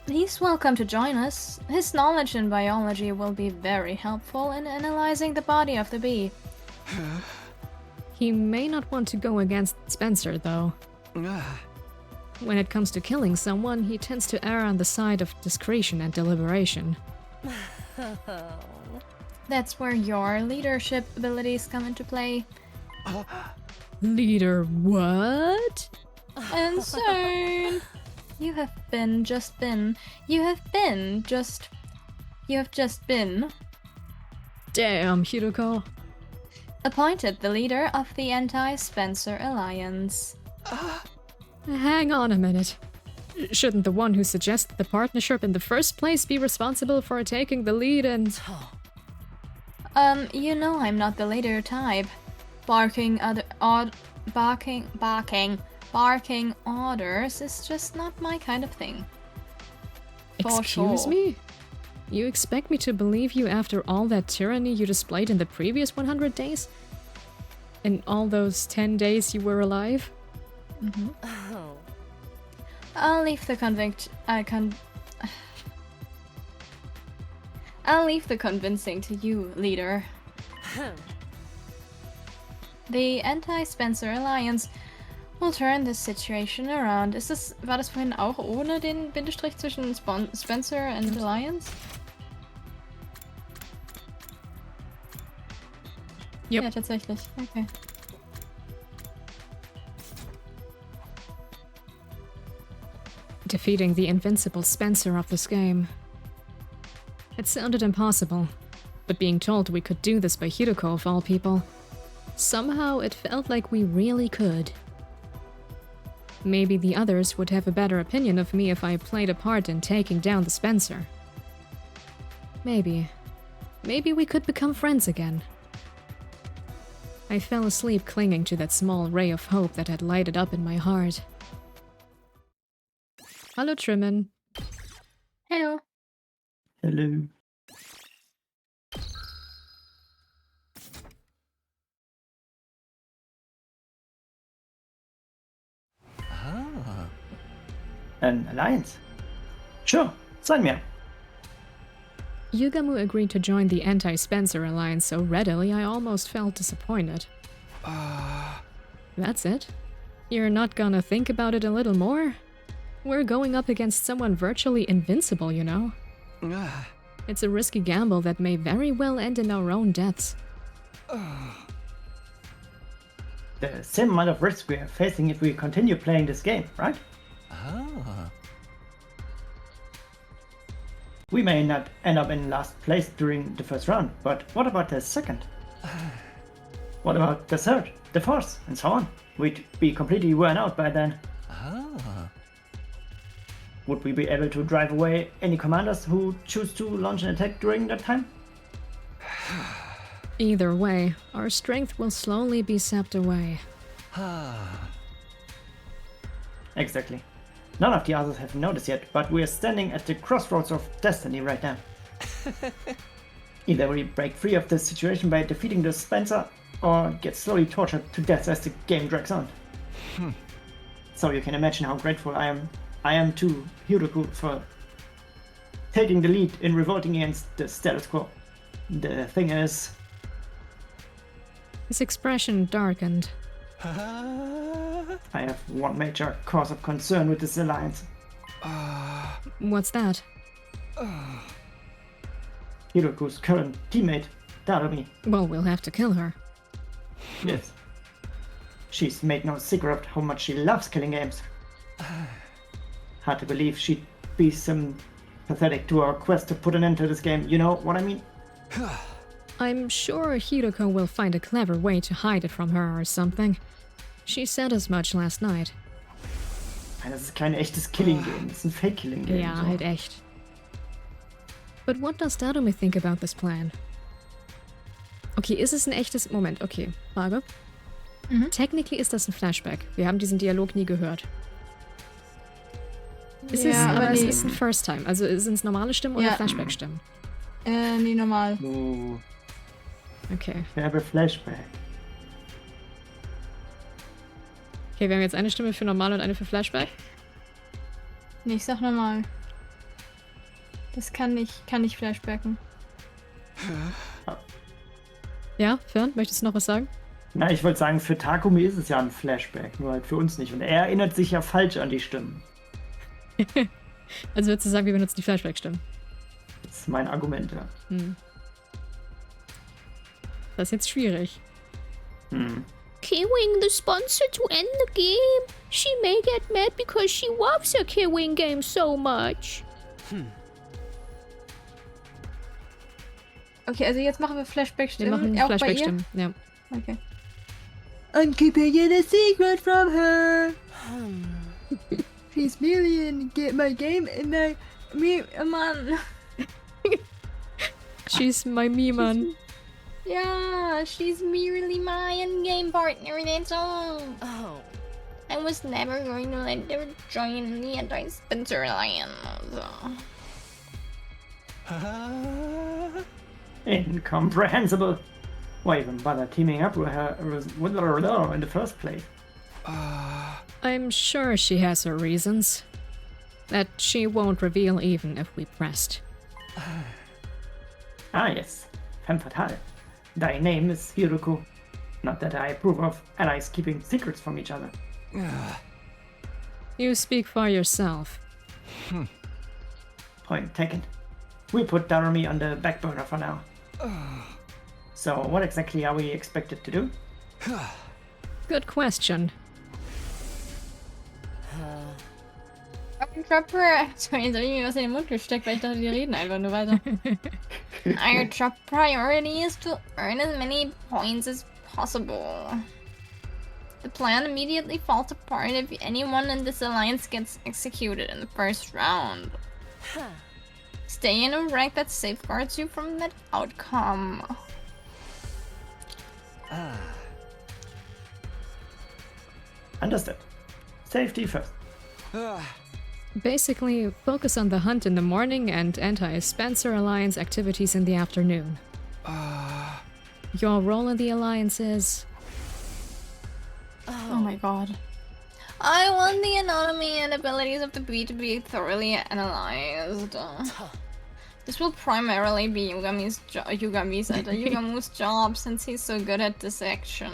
He's welcome to join us. His knowledge in biology will be very helpful in analyzing the body of the bee. He may not want to go against Spencer, though. When it comes to killing someone, he tends to err on the side of discretion and deliberation. That's where your leadership abilities come into play. Leader what? Insane! You have just been Damn, Hiroko. appointed the leader of the Anti-Spencer Alliance. Hang on a minute. Shouldn't the one who suggested the partnership in the first place be responsible for taking the lead and... You know I'm not the leader type. Barking orders is just not my kind of thing. For Excuse sure. me? You expect me to believe you after all that tyranny you displayed in the previous 100 days? In all those 10 days you were alive? Oh. I'll leave the convincing to you, leader. The Anti-Spencer Alliance will turn this situation around. War das vorhin auch ohne den Bindestrich zwischen Spencer and Alliance? Yep. Ja, tatsächlich. Okay. Defeating the invincible Spencer of this game. It sounded impossible, but being told we could do this by Hiroko of all people, somehow it felt like we really could. Maybe the others would have a better opinion of me if I played a part in taking down the Spencer. Maybe. Maybe we could become friends again. I fell asleep clinging to that small ray of hope that had lighted up in my heart. Hallo Trimmen. Hello. Hello. An alliance? Sure, sign me up. Yugamu agreed to join the Anti-Spencer Alliance so readily I almost felt disappointed. That's it? You're not gonna think about it a little more? We're going up against someone virtually invincible, you know? It's a risky gamble that may very well end in our own deaths. The same amount of risk we are facing if we continue playing this game, right? We may not end up in last place during the first round, but what about the second? What about the third, the fourth, and so on? We'd be completely worn out by then. Would we be able to drive away any commanders who choose to launch an attack during that time? Either way, our strength will slowly be sapped away. Exactly. None of the others have noticed yet, but we are standing at the crossroads of destiny right now. Either we break free of this situation by defeating the Spencer, or get slowly tortured to death as the game drags on. So you can imagine how grateful I am to Hiroko for taking the lead in revolting against the status quo. The thing is... His expression darkened. I have one major cause of concern with this alliance. What's that? Hiroko's current teammate, Darumi. Well, we'll have to kill her. Yes. She's made no secret of how much she loves killing games. Hard to believe she'd be sympathetic to our quest to put an end to this game. You know what I mean? I'm sure Hiroko will find a clever way to hide it from her or something. She said as much last night. Das ist kein echtes Killing-Game, das ist ein Fake-Killing-Game. Ja, so. halt echt. But what does Darumi think about this plan? Okay, ist es ein echtes... Moment, okay. Frage. Technically ist das ein Flashback. Wir haben diesen Dialog nie gehört. Ist es, aber es ist ein First Time. Also sind es normale Stimmen oder Flashback-Stimmen? Nee, normal. Okay. Flashback. Okay, wir haben jetzt eine Stimme für normal und eine für Flashback. Nee, ich sag normal. Das kann nicht flashbacken. Ja, Fern, möchtest du noch was sagen? Na, ich wollte sagen, für Takumi ist es ja ein Flashback, nur halt für uns nicht. Und er erinnert sich ja falsch an die Stimmen. Also würdest du sagen, wir benutzen die Flashback-Stimmen? Das ist mein Argument, ja. Das ist jetzt schwierig. Kiwing the sponsor to end the game. She may get mad because she loves a Kiwing game so much. Okay, also jetzt machen wir Wir Flashback-Stimmen. machen auch bei ihr? Flashback-Stimmen, ja. Okay. I'm keeping it a secret from her. She's merely in my game and Mann. She's my me-man. Ja, she's merely my in-game partner, that's all. Oh. I was never going to let her join the anti-Spencer Alliance. Incomprehensible. Why even bother teaming up with her in the first place? I'm sure she has her reasons. That she won't reveal even if we pressed. Ah, yes. Femme fatale. Thy name is Hiroko. Not that I approve of allies keeping secrets from each other. You speak for yourself. Point taken. We put Darumi on the back burner for now. So, what exactly are we expected to do? Good question. Sorry, jetzt hab ich mir was in den Mund gesteckt, weil ich dachte, die reden einfach nur weiter. Our top priority is to earn as many points as possible. The plan immediately falls apart if anyone in this alliance gets executed in the first round. Stay in a rank that safeguards you from that outcome. Understood. Safety first. Basically, focus on the hunt in the morning and anti-Spencer Alliance activities in the afternoon. Your role in the Alliance is... Oh my god. I want the anatomy and abilities of the bee to be thoroughly analyzed. This will primarily be Yugamu's job since he's so good at dissection.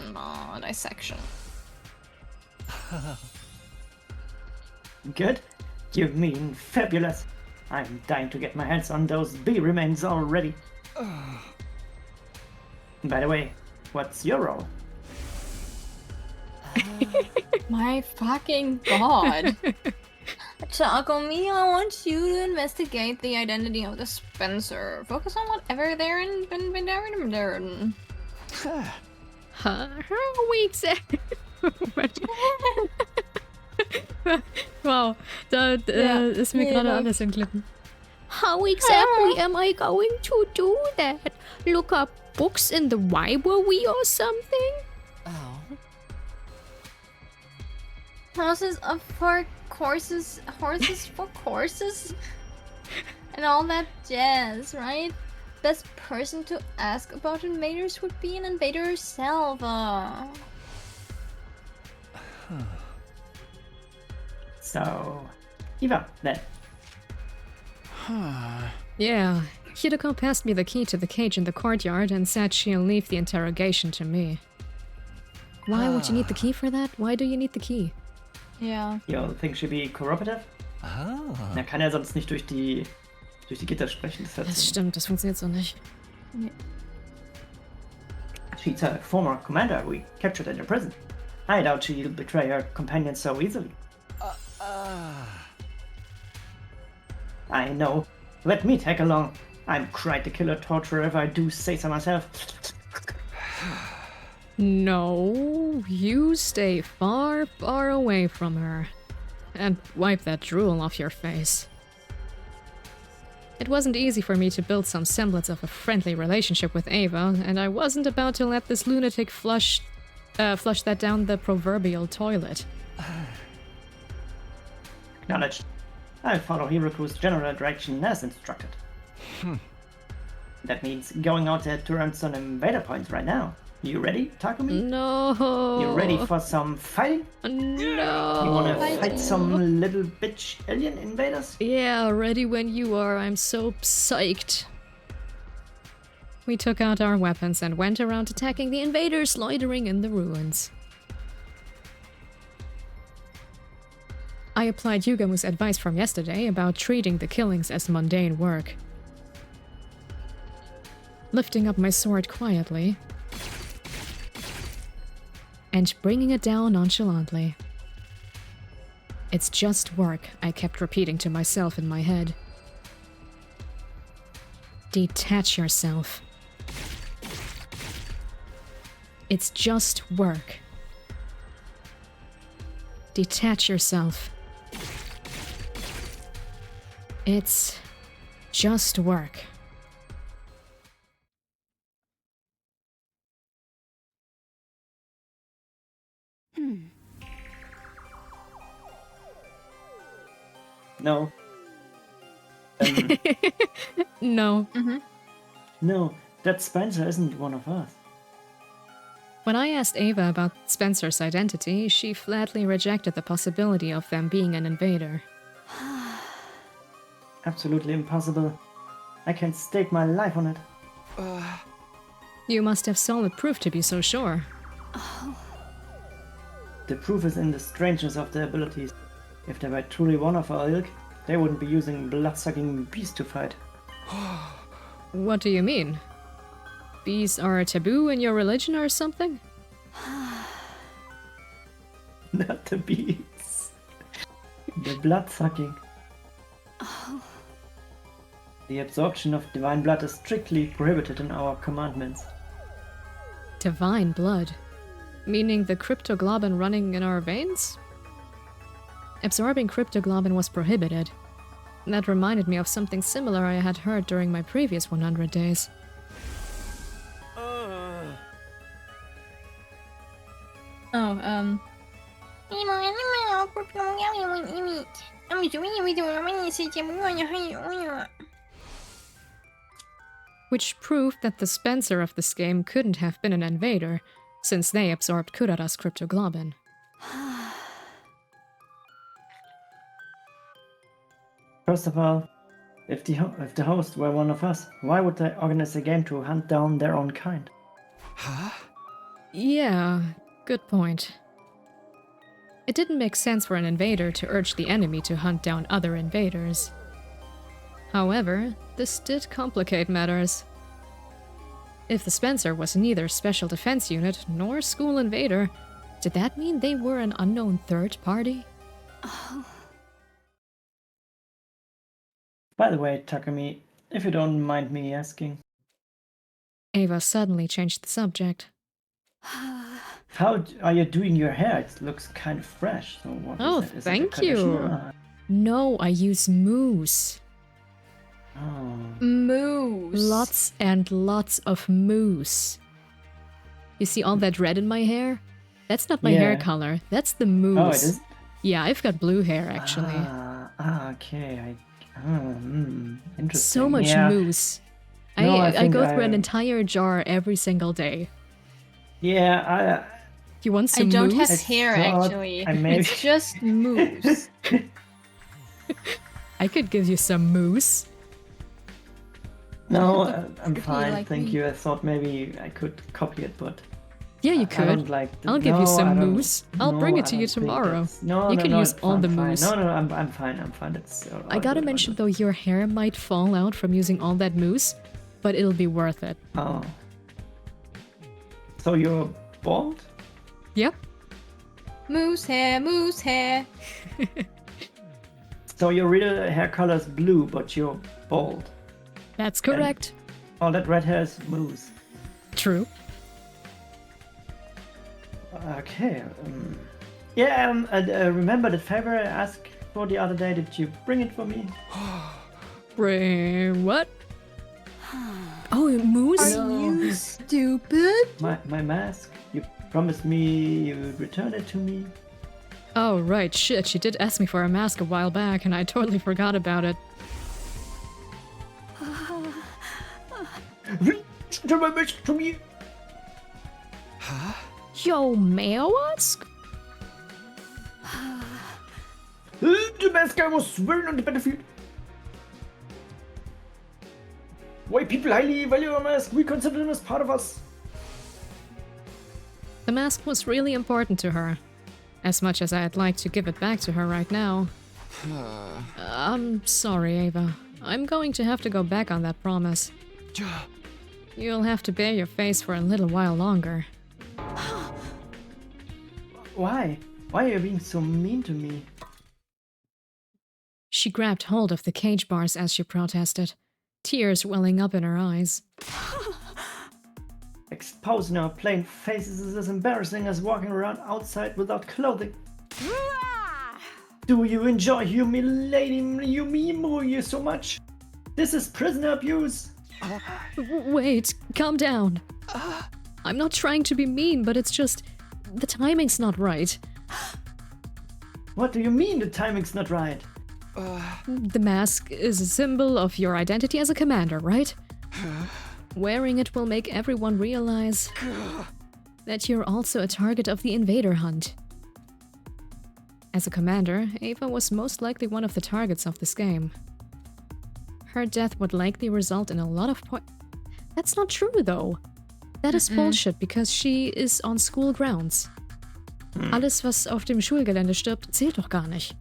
Good? You mean fabulous. I'm dying to get my hands on those bee remains already. By the way, what's your role? My fucking god. Takumi, I want you to investigate the identity of the Spencer. Focus on whatever they're in. How exactly... Wow, da ist mir gerade alles entglitten. How exactly am I going to do that? Look up books in the library or something? Oh. Houses up for courses, horses for courses, and all that jazz, right? Best person to ask about invaders would be an invader herself. So, Eva, then. Yeah, Hiroko passed me the key to the cage in the courtyard and said she'll leave the interrogation to me. Why would you need the key for that? Why do you need the key? Yeah. You think she'd be cooperative? Na, kann er sonst nicht durch die Gitter sprechen. Das stimmt, das funktioniert so nicht. She's a former commander we captured in a prison. I doubt she'll betray her companions so easily. I know. Let me tag along. I'm quite the killer torturer if I do say so myself. No, you stay far, far away from her. And wipe that drool off your face. It wasn't easy for me to build some semblance of a friendly relationship with Ava, and I wasn't about to let this lunatic flush that down the proverbial toilet. Acknowledged. I'll follow Hiroku's general direction as instructed. That means going out there to earn some invader points right now. You ready, Takumi? No. You ready for some fighting? No. You wanna fight some little bitch alien invaders? Yeah, ready when you are. I'm so psyched. We took out our weapons and went around attacking the invaders loitering in the ruins. I applied Yugamu's advice from yesterday about treating the killings as mundane work. Lifting up my sword quietly and bringing it down nonchalantly. It's just work, I kept repeating to myself in my head. Detach yourself. It's just work. Detach yourself. It's just work. No. No. No, that Spencer isn't one of us. When I asked Ava about Spencer's identity, she flatly rejected the possibility of them being an invader. Absolutely impossible. I can stake my life on it. You must have solid proof to be so sure. The proof is in the strangeness of their abilities. If they were truly one of our ilk, they wouldn't be using blood-sucking beasts to fight. What do you mean? Bees are a taboo in your religion or something? Not the beasts. The blood-sucking. The absorption of divine blood is strictly prohibited in our commandments. Divine blood? Meaning the cryptoglobin running in our veins? Absorbing cryptoglobin was prohibited. That reminded me of something similar I had heard during my previous 100 days. Which proved that the Spencer of this game couldn't have been an invader, since they absorbed Kurara's cryptoglobin. First of all, if the host were one of us, why would they organize a game to hunt down their own kind? Yeah, good point. It didn't make sense for an invader to urge the enemy to hunt down other invaders. However, this did complicate matters. If the Spencer was neither special defense unit nor school invader, did that mean they were an unknown third party? By the way, Takumi, if you don't mind me asking, Ava suddenly changed the subject. how are you doing your hair? It looks kind of fresh. So what Oh, is it? Is it a thank you. conditioner? No, I use mousse. Oh. Moose. Lots and lots of mousse. You see all that red in my hair? That's not my hair Yeah. color. That's the Oh, it mousse. is? Yeah, I've got blue hair actually. Okay. Interesting. So much yeah. mousse. No, I I think go through an entire jar every single day. Yeah, You want I some don't mousse? have hair thought actually. I maybe- It's just moose. I could give you some mousse. no, I'm Could be fine, like thank me. you. I thought maybe I could copy it, but Yeah, you I could. don't like. I'll give you no, some I don't- mousse. I'll no, bring it I to you don't think tomorrow. that's- No, You no, can no, use it's all fine, the fine. mousse. No, I'm fine. It's. I gotta mention though, your hair might fall out from using all that mousse, but it'll be worth it. Oh. So you're bald? Yep. Moose hair, moose hair. So your real hair color is blue, but you're bald. That's correct. All that red hair is moose. True. Okay. Remember that favor I asked for the other day? Did you bring it for me? Bring what? Oh, moose? Are you stupid? My mask. You promised me you would return it to me. Oh, right. Shit, she did ask me for a mask a while back, and I totally forgot about it. Return my mask to me. Your mask? The mask I was wearing on the battlefield. White people highly value our mask. We consider them as part of us. The mask was really important to her. As much as I'd like to give it back to her right now. I'm sorry, Ava. I'm going to have to go back on that promise. You'll have to bear your face for a little while longer. Why? Why are you being so mean to me? She grabbed hold of the cage bars as she protested, tears welling up in her eyes. Exposing our plain faces is as embarrassing as walking around outside without clothing. Do you enjoy humiliating you so much? This is prisoner abuse. Wait, calm down. I'm not trying to be mean, but it's just... the timing's not right. What do you mean the timing's not right? The mask is a symbol of your identity as a commander, right? Wearing it will make everyone realize that you're also a target of the invader hunt. As a commander, Ava was most likely one of the targets of this game. Her death would likely result in a lot of That's not true, though. That is bullshit, because she is on school grounds. Alles, was auf dem Schulgelände stirbt, zählt doch gar nicht.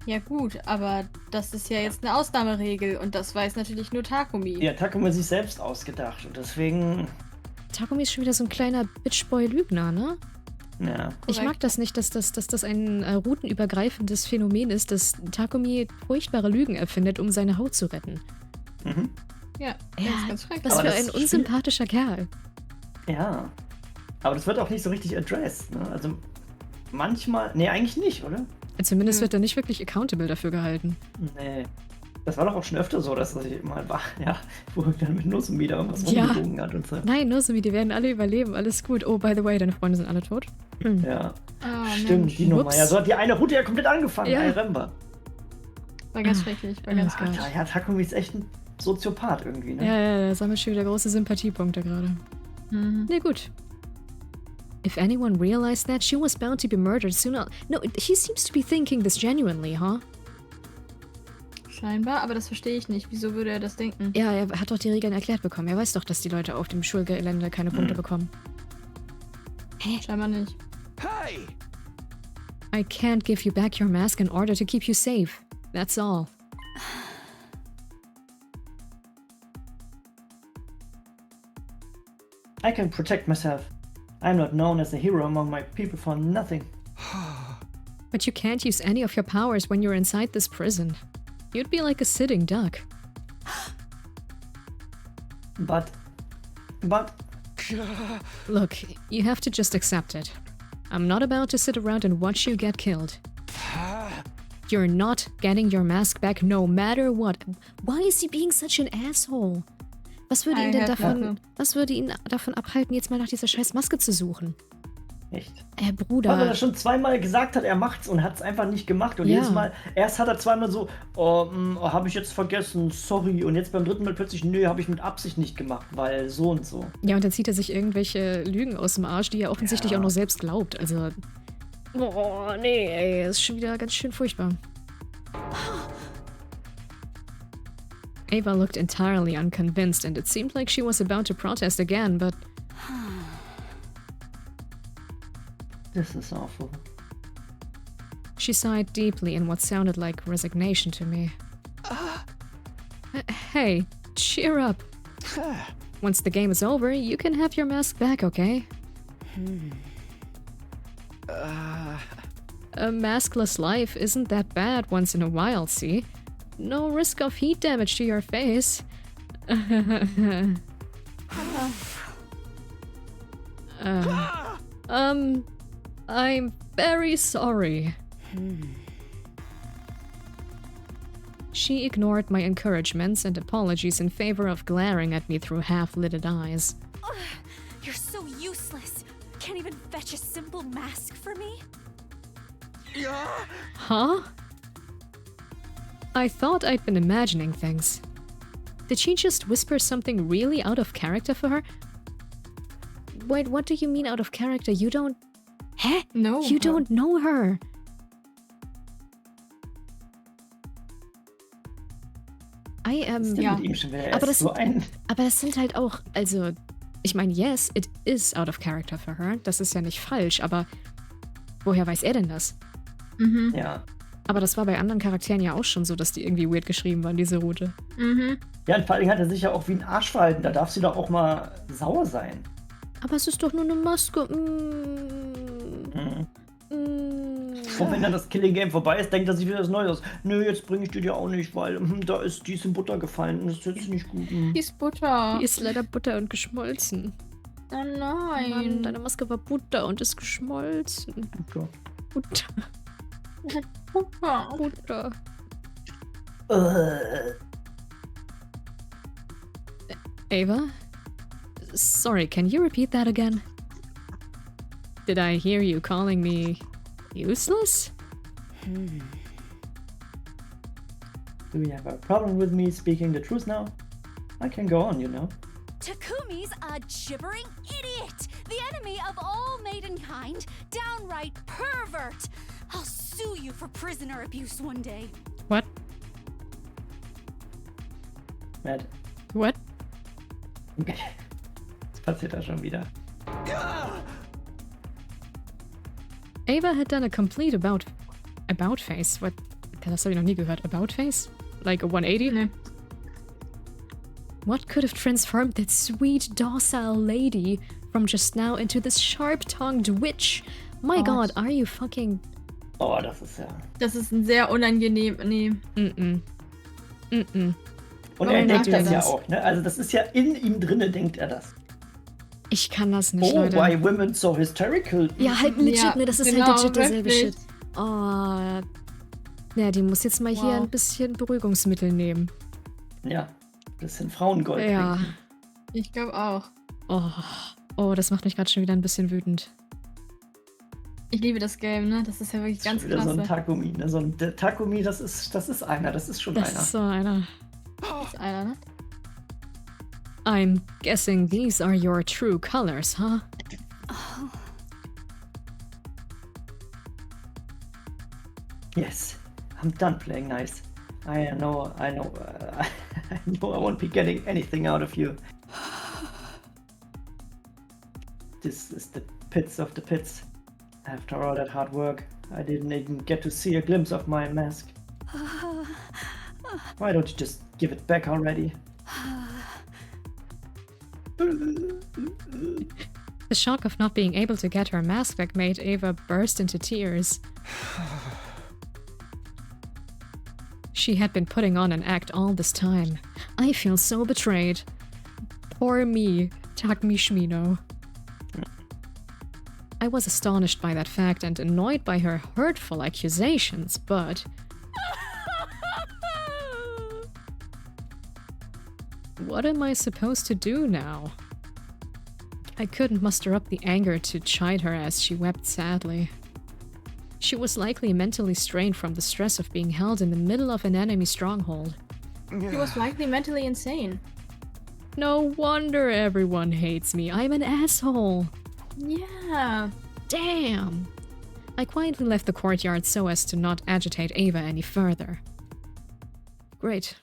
Ja gut, aber das ist ja jetzt eine Ausnahmeregel und das weiß natürlich nur Takumi. Ja, Takumi hat sich selbst ausgedacht und deswegen... Takumi ist schon wieder so ein kleiner Bitchboy-Lügner, ne? Ja. Ich mag das nicht, dass das ein routenübergreifendes Phänomen ist, dass Takumi furchtbare Lügen erfindet, um seine Haut zu retten. Mhm. Ja, ganz schrecklich. Was für ein unsympathischer Kerl. Ja. Aber das wird auch nicht so richtig addressed, ne? Also manchmal... Nee, eigentlich nicht, oder? Zumindest wird er nicht wirklich accountable dafür gehalten. Nee. Das war doch auch schon öfter so, dass ich mal war, ja, wo er dann mit Nussumi da irgendwas rumgebogen hat und so. Nein, Nussumi, die werden alle überleben, alles gut. Oh, by the way, deine Freunde sind alle tot. Ja. Oh, stimmt, Mensch. die Nummer. Ja, so hat die eine Route ja komplett angefangen, Ja. I remember. War ganz schrecklich, war ganz Gott. gut. Ja, Takumi ist echt ein Soziopath irgendwie, ne? Ja, der sammelt schon wieder große Sympathiepunkte gerade. Nee, gut. If anyone realized that, she was bound to be murdered sooner. No, he seems to be thinking this genuinely, huh? Scheinbar, aber das verstehe ich nicht. Wieso würde er das denken? Ja, er hat doch die Regeln erklärt bekommen. Er weiß doch, dass die Leute auf dem Schulgelände keine Punkte bekommen. Scheinbar nicht. Hey! I can't give you back your mask in order to keep you safe. That's all. I can protect myself. I'm not known as a hero among my people for nothing. But you can't use any of your powers when you're inside this prison. You'd be like a sitting duck. But... Look, you have to just accept it. I'm not about to sit around and watch you get killed. You're not getting your mask back no matter what. Why is he being such an asshole? Was würde ihn davon abhalten, jetzt mal nach dieser scheiß Maske zu suchen? Echt? Bruder. Weil er schon zweimal gesagt hat, er macht's und hat's einfach nicht gemacht. Und Ja. jedes Mal, erst hat er zweimal so, habe ich jetzt vergessen, sorry. Und jetzt beim dritten Mal plötzlich, nö, habe ich mit Absicht nicht gemacht, weil so und so. Ja, und dann zieht er sich irgendwelche Lügen aus dem Arsch, die er offensichtlich auch noch selbst glaubt. Also. Oh, nee, ey, ist schon wieder ganz schön furchtbar. Ava looked entirely unconvinced, and it seemed like she was about to protest again, but This is awful. she sighed deeply in what sounded like resignation to me. Hey, cheer up. Once the game is over, you can have your mask back, okay? A maskless life isn't that bad once in a while, see? No risk of heat damage to your face. I'm very sorry. She ignored my encouragements and apologies in favor of glaring at me through half-lidded eyes. Ugh, you're so useless. Can't even fetch a simple mask for me? Huh? I thought I'd been imagining things. Did she just whisper something really out of character for her? Wait, what do you mean out of character? You don't... Hä? No. You don't know her. Was ist denn mit ihm schon wieder? Er aber ist so ein... aber das sind halt auch, also, ich meine, yes, it is out of character for her. Das ist ja nicht falsch, aber woher weiß er denn das? Mhm. Ja. Aber das war bei anderen Charakteren ja auch schon so, dass die irgendwie weird geschrieben waren, diese Route. Mhm. Ja, und vor allem hat er sich ja auch wie ein Arsch verhalten. Da darf sie doch auch mal sauer sein. Aber es ist doch nur eine Maske. Und wenn dann das Killing Game vorbei ist, denkt er sich wieder das Neue aus. Nö, jetzt bringe ich dir auch nicht, weil da ist die ist in Butter gefallen und das ist jetzt nicht gut. Die ist Butter. Die ist leider Butter und geschmolzen. Oh nein. Mann, deine Maske war Butter und ist geschmolzen. Okay. Butter. Butter. Butter. Ava? Sorry, can you repeat that again? Did I hear you calling me useless? Do you have a problem with me speaking the truth now? I can go on, you know. Takumi's a gibbering idiot! The enemy of all maidenkind! Downright pervert! I'll sue you for prisoner abuse one day. What? Matt, What? was passiert da schon wieder? Ava had done a complete about face. What? Das habe ich noch nie gehört. About face? Like a 180? Nee. What could have transformed that sweet, docile lady from just now into this sharp-tongued witch? My God, are you fucking... Oh, das ist ja... Das ist ein sehr unangenehm. Nee. Und Oh, er denkt macht er das ja das? auch, ne? Also das ist ja in ihm drinne, denkt er das. Ich kann das nicht, Oh, Leute. why women so hysterical? Ja, halt legit, Ja, ne? Das ist genau, halt legit derselbe wirklich. Shit. Oh. Ja, die muss jetzt mal hier Wow. ein bisschen Beruhigungsmittel nehmen. Ja, bisschen Frauengold Ja. trinken. Ich glaube auch. Oh, das macht mich gerade schon wieder ein bisschen wütend. Ich liebe das Game, ne? Das ist ja wirklich ganz Schon wieder so ein klasse. Takumi, ne? So ein Takumi, das ist einer, das ist schon Das einer. ist so einer. Das ist einer, ne? I'm guessing these are your true colors, huh? Yes, I'm done playing nice. I know, I know I won't be getting anything out of you. This is the pits of the pits. After all that hard work, I didn't even get to see a glimpse of my mask. Why don't you just give it back already? The shock of not being able to get her mask back made Ava burst into tears. She had been putting on an act all this time. I feel so betrayed. Poor me, Takumi Shimino. I was astonished by that fact and annoyed by her hurtful accusations, but... What am I supposed to do now? I couldn't muster up the anger to chide her as she wept sadly. She was likely mentally strained from the stress of being held in the middle of an enemy stronghold. He was likely mentally insane. No wonder everyone hates me. I'm an asshole. Yeah. Damn. I quietly left the courtyard so as to not agitate Ava any further. Great.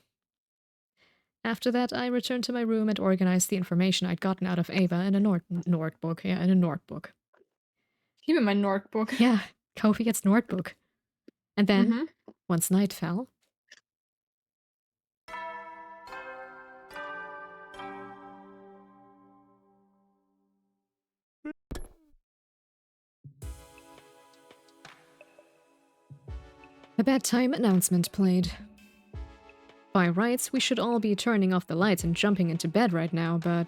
After that, I returned to my room and organized the information I'd gotten out of Ava in a notebook. Yeah, in a notebook. Ich liebe mein Notebook. Yeah, Kofi gets notebook. And then, Mhm. once night fell, A bedtime announcement played. By rights, we should all be turning off the lights and jumping into bed right now, but...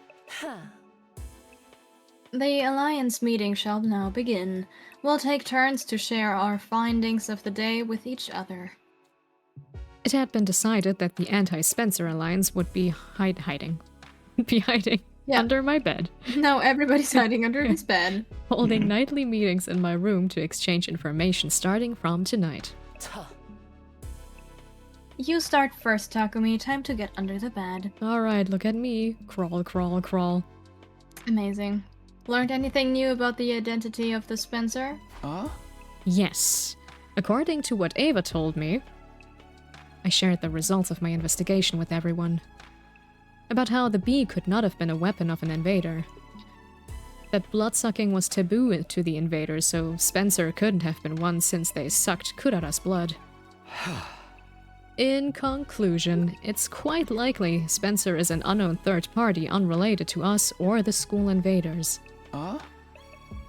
The Alliance meeting shall now begin. We'll take turns to share our findings of the day with each other. It had been decided that the anti-Spencer Alliance would be hiding Yeah. under my bed, Now everybody's hiding under his bed. holding nightly meetings in my room to exchange information starting from tonight. You start first, Takumi. Time to get under the bed. Alright, look at me. Crawl, crawl, crawl. Amazing. Learned anything new about the identity of the Spencer? Yes. According to what Ava told me, I shared the results of my investigation with everyone. About how the bee could not have been a weapon of an invader. That blood-sucking was taboo to the invaders, so Spencer couldn't have been one since they sucked Kurara's blood. In conclusion, it's quite likely Spencer is an unknown third party unrelated to us or the school invaders.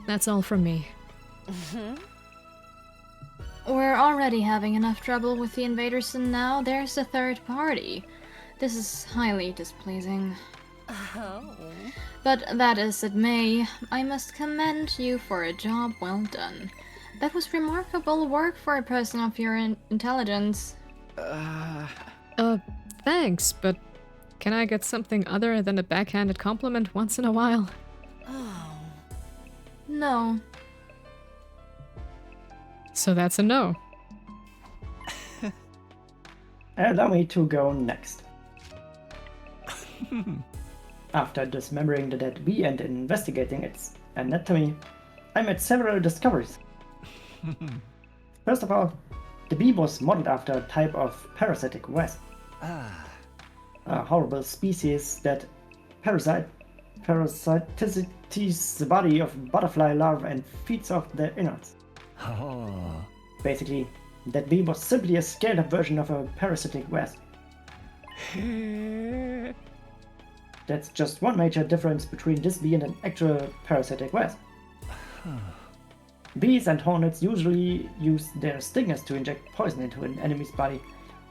That's all from me. We're already having enough trouble with the invaders, and now there's a third party. This is highly displeasing. But that as it may, I must commend you for a job well done. That was remarkable work for a person of your intelligence. Thanks, but can I get something other than a backhanded compliment once in a while? No. So that's a no. Allow me to go next. After dismembering the dead bee and investigating its anatomy, I made several discoveries. First of all, the bee was modeled after a type of parasitic wasp. A horrible species that parasitizes the body of butterfly larvae and feeds off their innards. Basically, that bee was simply a scaled-up version of a parasitic wasp. That's just one major difference between this bee and an actual parasitic wasp. Bees and hornets usually use their stingers to inject poison into an enemy's body.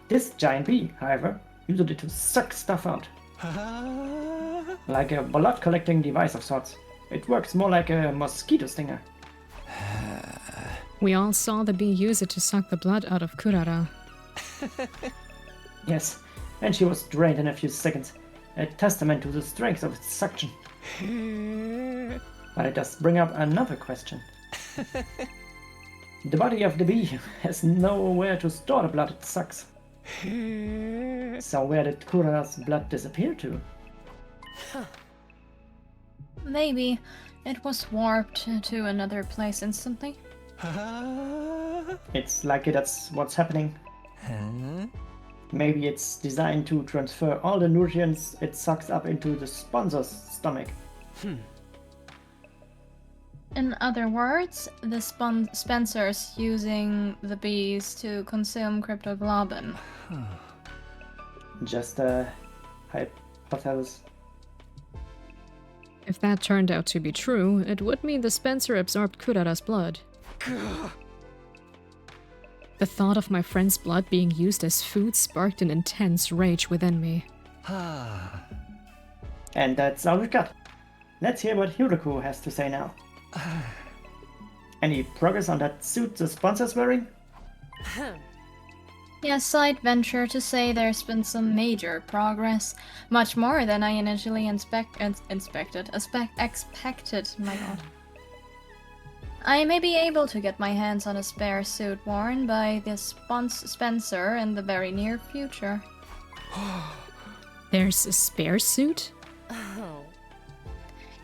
This giant bee, however, uses it to suck stuff out. Like a blood-collecting device of sorts. It works more like a mosquito stinger. We all saw the bee use it to suck the blood out of Kurara. Yes, and she was drained in a few seconds. A testament to the strength of its suction. But it does bring up another question. The body of the bee has nowhere to store the blood it sucks. So where did Kurara's blood disappear to? Maybe it was warped to another place instantly. It's likely that's what's happening. Maybe it's designed to transfer all the nutrients it sucks up into the sponsor's stomach. In other words, the Spencers using the bees to consume cryptoglobin. Just a hypothesis. If that turned out to be true, it would mean the Spencer absorbed Kurara's blood. The thought of my friend's blood being used as food sparked an intense rage within me. And that's all we've got. Let's hear what Hiroku has to say now. Any progress on that suit the sponsor's wearing? Yes, I'd venture to say there's been some major progress. Much more than I initially expected. My god. I may be able to get my hands on a spare suit worn by this Spencer in the very near future. There's a spare suit?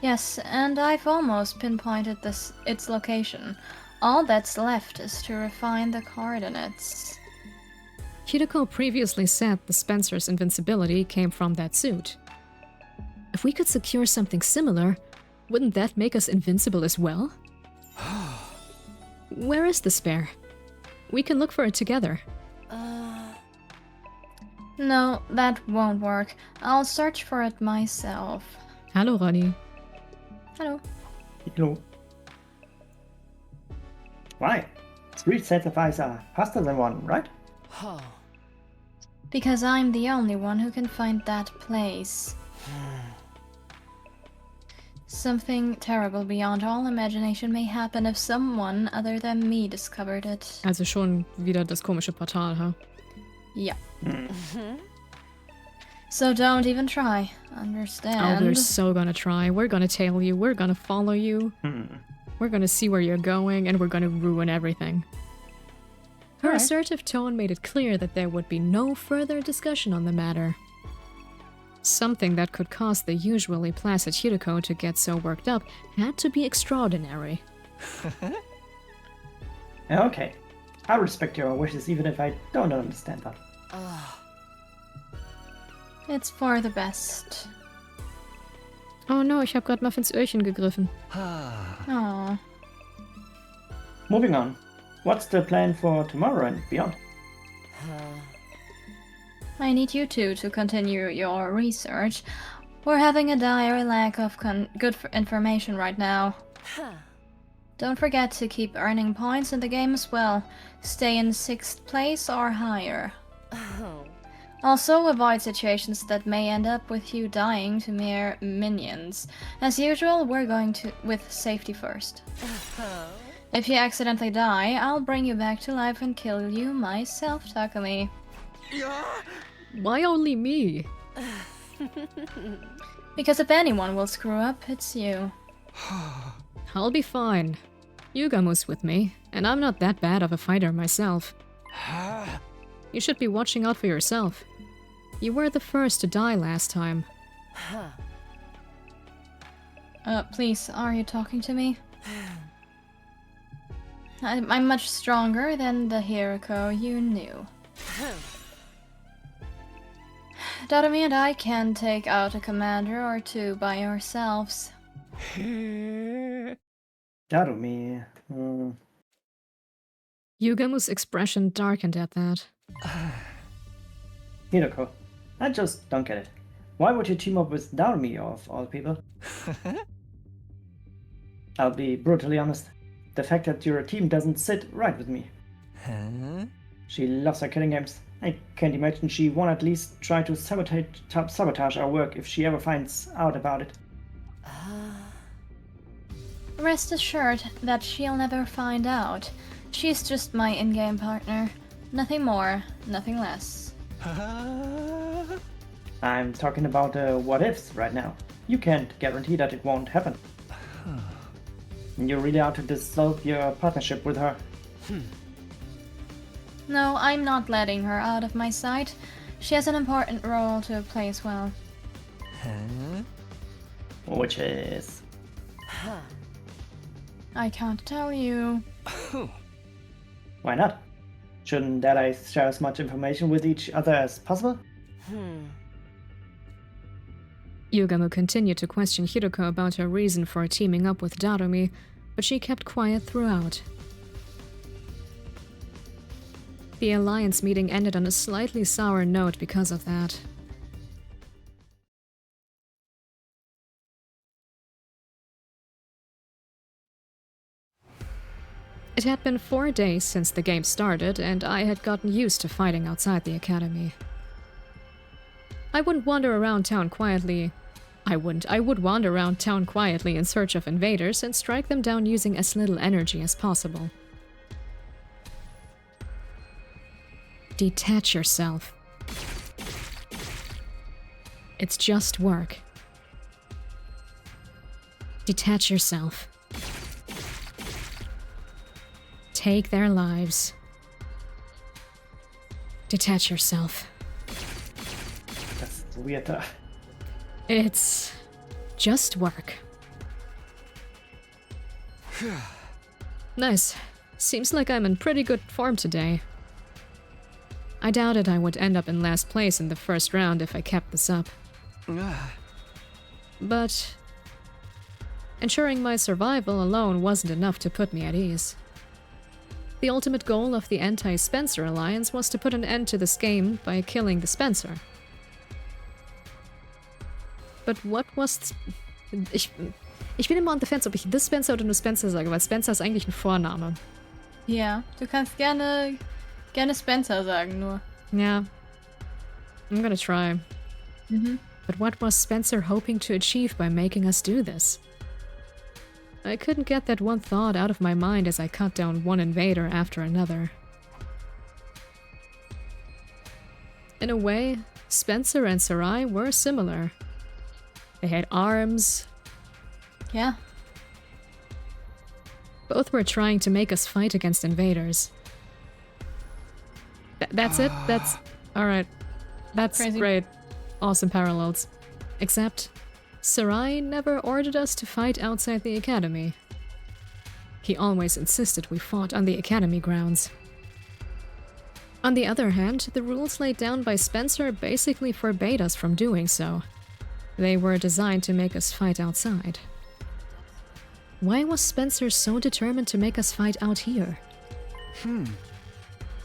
Yes, and I've almost pinpointed its location. All that's left is to refine the coordinates. Hiroko previously said the Spencer's invincibility came from that suit. If we could secure something similar, wouldn't that make us invincible as well? Where is the spare? We can look for it together. No, that won't work. I'll search for it myself. Hello, Ronnie. Hello. Hello. Why? 3 sets of eyes are faster than 1, right? Huh. Because I'm the only one who can find that place. Something terrible beyond all imagination may happen if someone other than me discovered it. Also schon wieder das komische Portal, ha? Yeah. So don't even try. Understand? Oh, we're so gonna try. We're gonna tail you. We're gonna follow you. We're gonna see where you're going, and we're gonna ruin everything. Her Alright. assertive tone made it clear that there would be no further discussion on the matter. Something that could cause the usually placid Hideko to get so worked up had to be extraordinary. Okay. I respect your wishes even if I don't understand them. It's for the best. Oh no, ich habe gerade Muffins Öhrchen gegriffen. Aww. Moving on. What's the plan for tomorrow and beyond? I need you two to continue your research. We're having a dire lack of good information right now. Don't forget to keep earning points in the game as well. Stay in 6th place or higher. Also, avoid situations that may end up with you dying to mere minions. As usual, we're going with safety first. If you accidentally die, I'll bring you back to life and kill you myself, Takumi. Why only me? Because if anyone will screw up, it's you. I'll be fine. Yugamu's with me, and I'm not that bad of a fighter myself. You should be watching out for yourself. You were the first to die last time. Please, are you talking to me? I'm much stronger than the Hiroko you knew. Darumi and I can take out a commander or two by ourselves. Darumi. Yugamu's expression darkened at that. Hideko, I just don't get it. Why would you team up with Darumi of all people? I'll be brutally honest. The fact that your team doesn't sit right with me. She loves her killing games. I can't imagine she won't at least try to sabotage our work if she ever finds out about it. Rest assured that she'll never find out. She's just my in-game partner. Nothing more, nothing less. I'm talking about what-ifs right now. You can't guarantee that it won't happen. You really are to dissolve your partnership with her. No, I'm not letting her out of my sight. She has an important role to play as well. Which is... I can't tell you. Why not? Shouldn't allies share as much information with each other as possible? Yugamu continued to question Hideko about her reason for teaming up with Darumi, but she kept quiet throughout. The alliance meeting ended on a slightly sour note because of that. It had been 4 days since the game started, and I had gotten used to fighting outside the academy. I wouldn't wander around town quietly. I would wander around town quietly in search of invaders and strike them down using as little energy as possible. Detach yourself. It's just work. Detach yourself. Take their lives. Detach yourself. That's weird. It's just work. Nice. Seems like I'm in pretty good form today. I doubted I would end up in last place in the first round if I kept this up. But ensuring my survival alone wasn't enough to put me at ease. The ultimate goal of the anti-Spencer Alliance was to put an end to this game by killing the Spencer. But what was... Ich bin immer on the fence, ob ich this Spencer oder nur Spencer sage, weil Spencer ist eigentlich ein Vorname. Ja, du kannst gerne Spencer sagen, nur. Yeah. I'm gonna try. Mhm. But what was Spencer hoping to achieve by making us do this? I couldn't get that one thought out of my mind as I cut down one invader after another. In a way, Spencer and Sarai were similar. They had arms. Ja. Both were trying to make us fight against invaders. That's it? That's... Alright. That's Crazy. great. Awesome parallels. Except, Sarai never ordered us to fight outside the academy. He always insisted we fought on the academy grounds. On the other hand, the rules laid down by Spencer basically forbade us from doing so. They were designed to make us fight outside. Why was Spencer so determined to make us fight out here?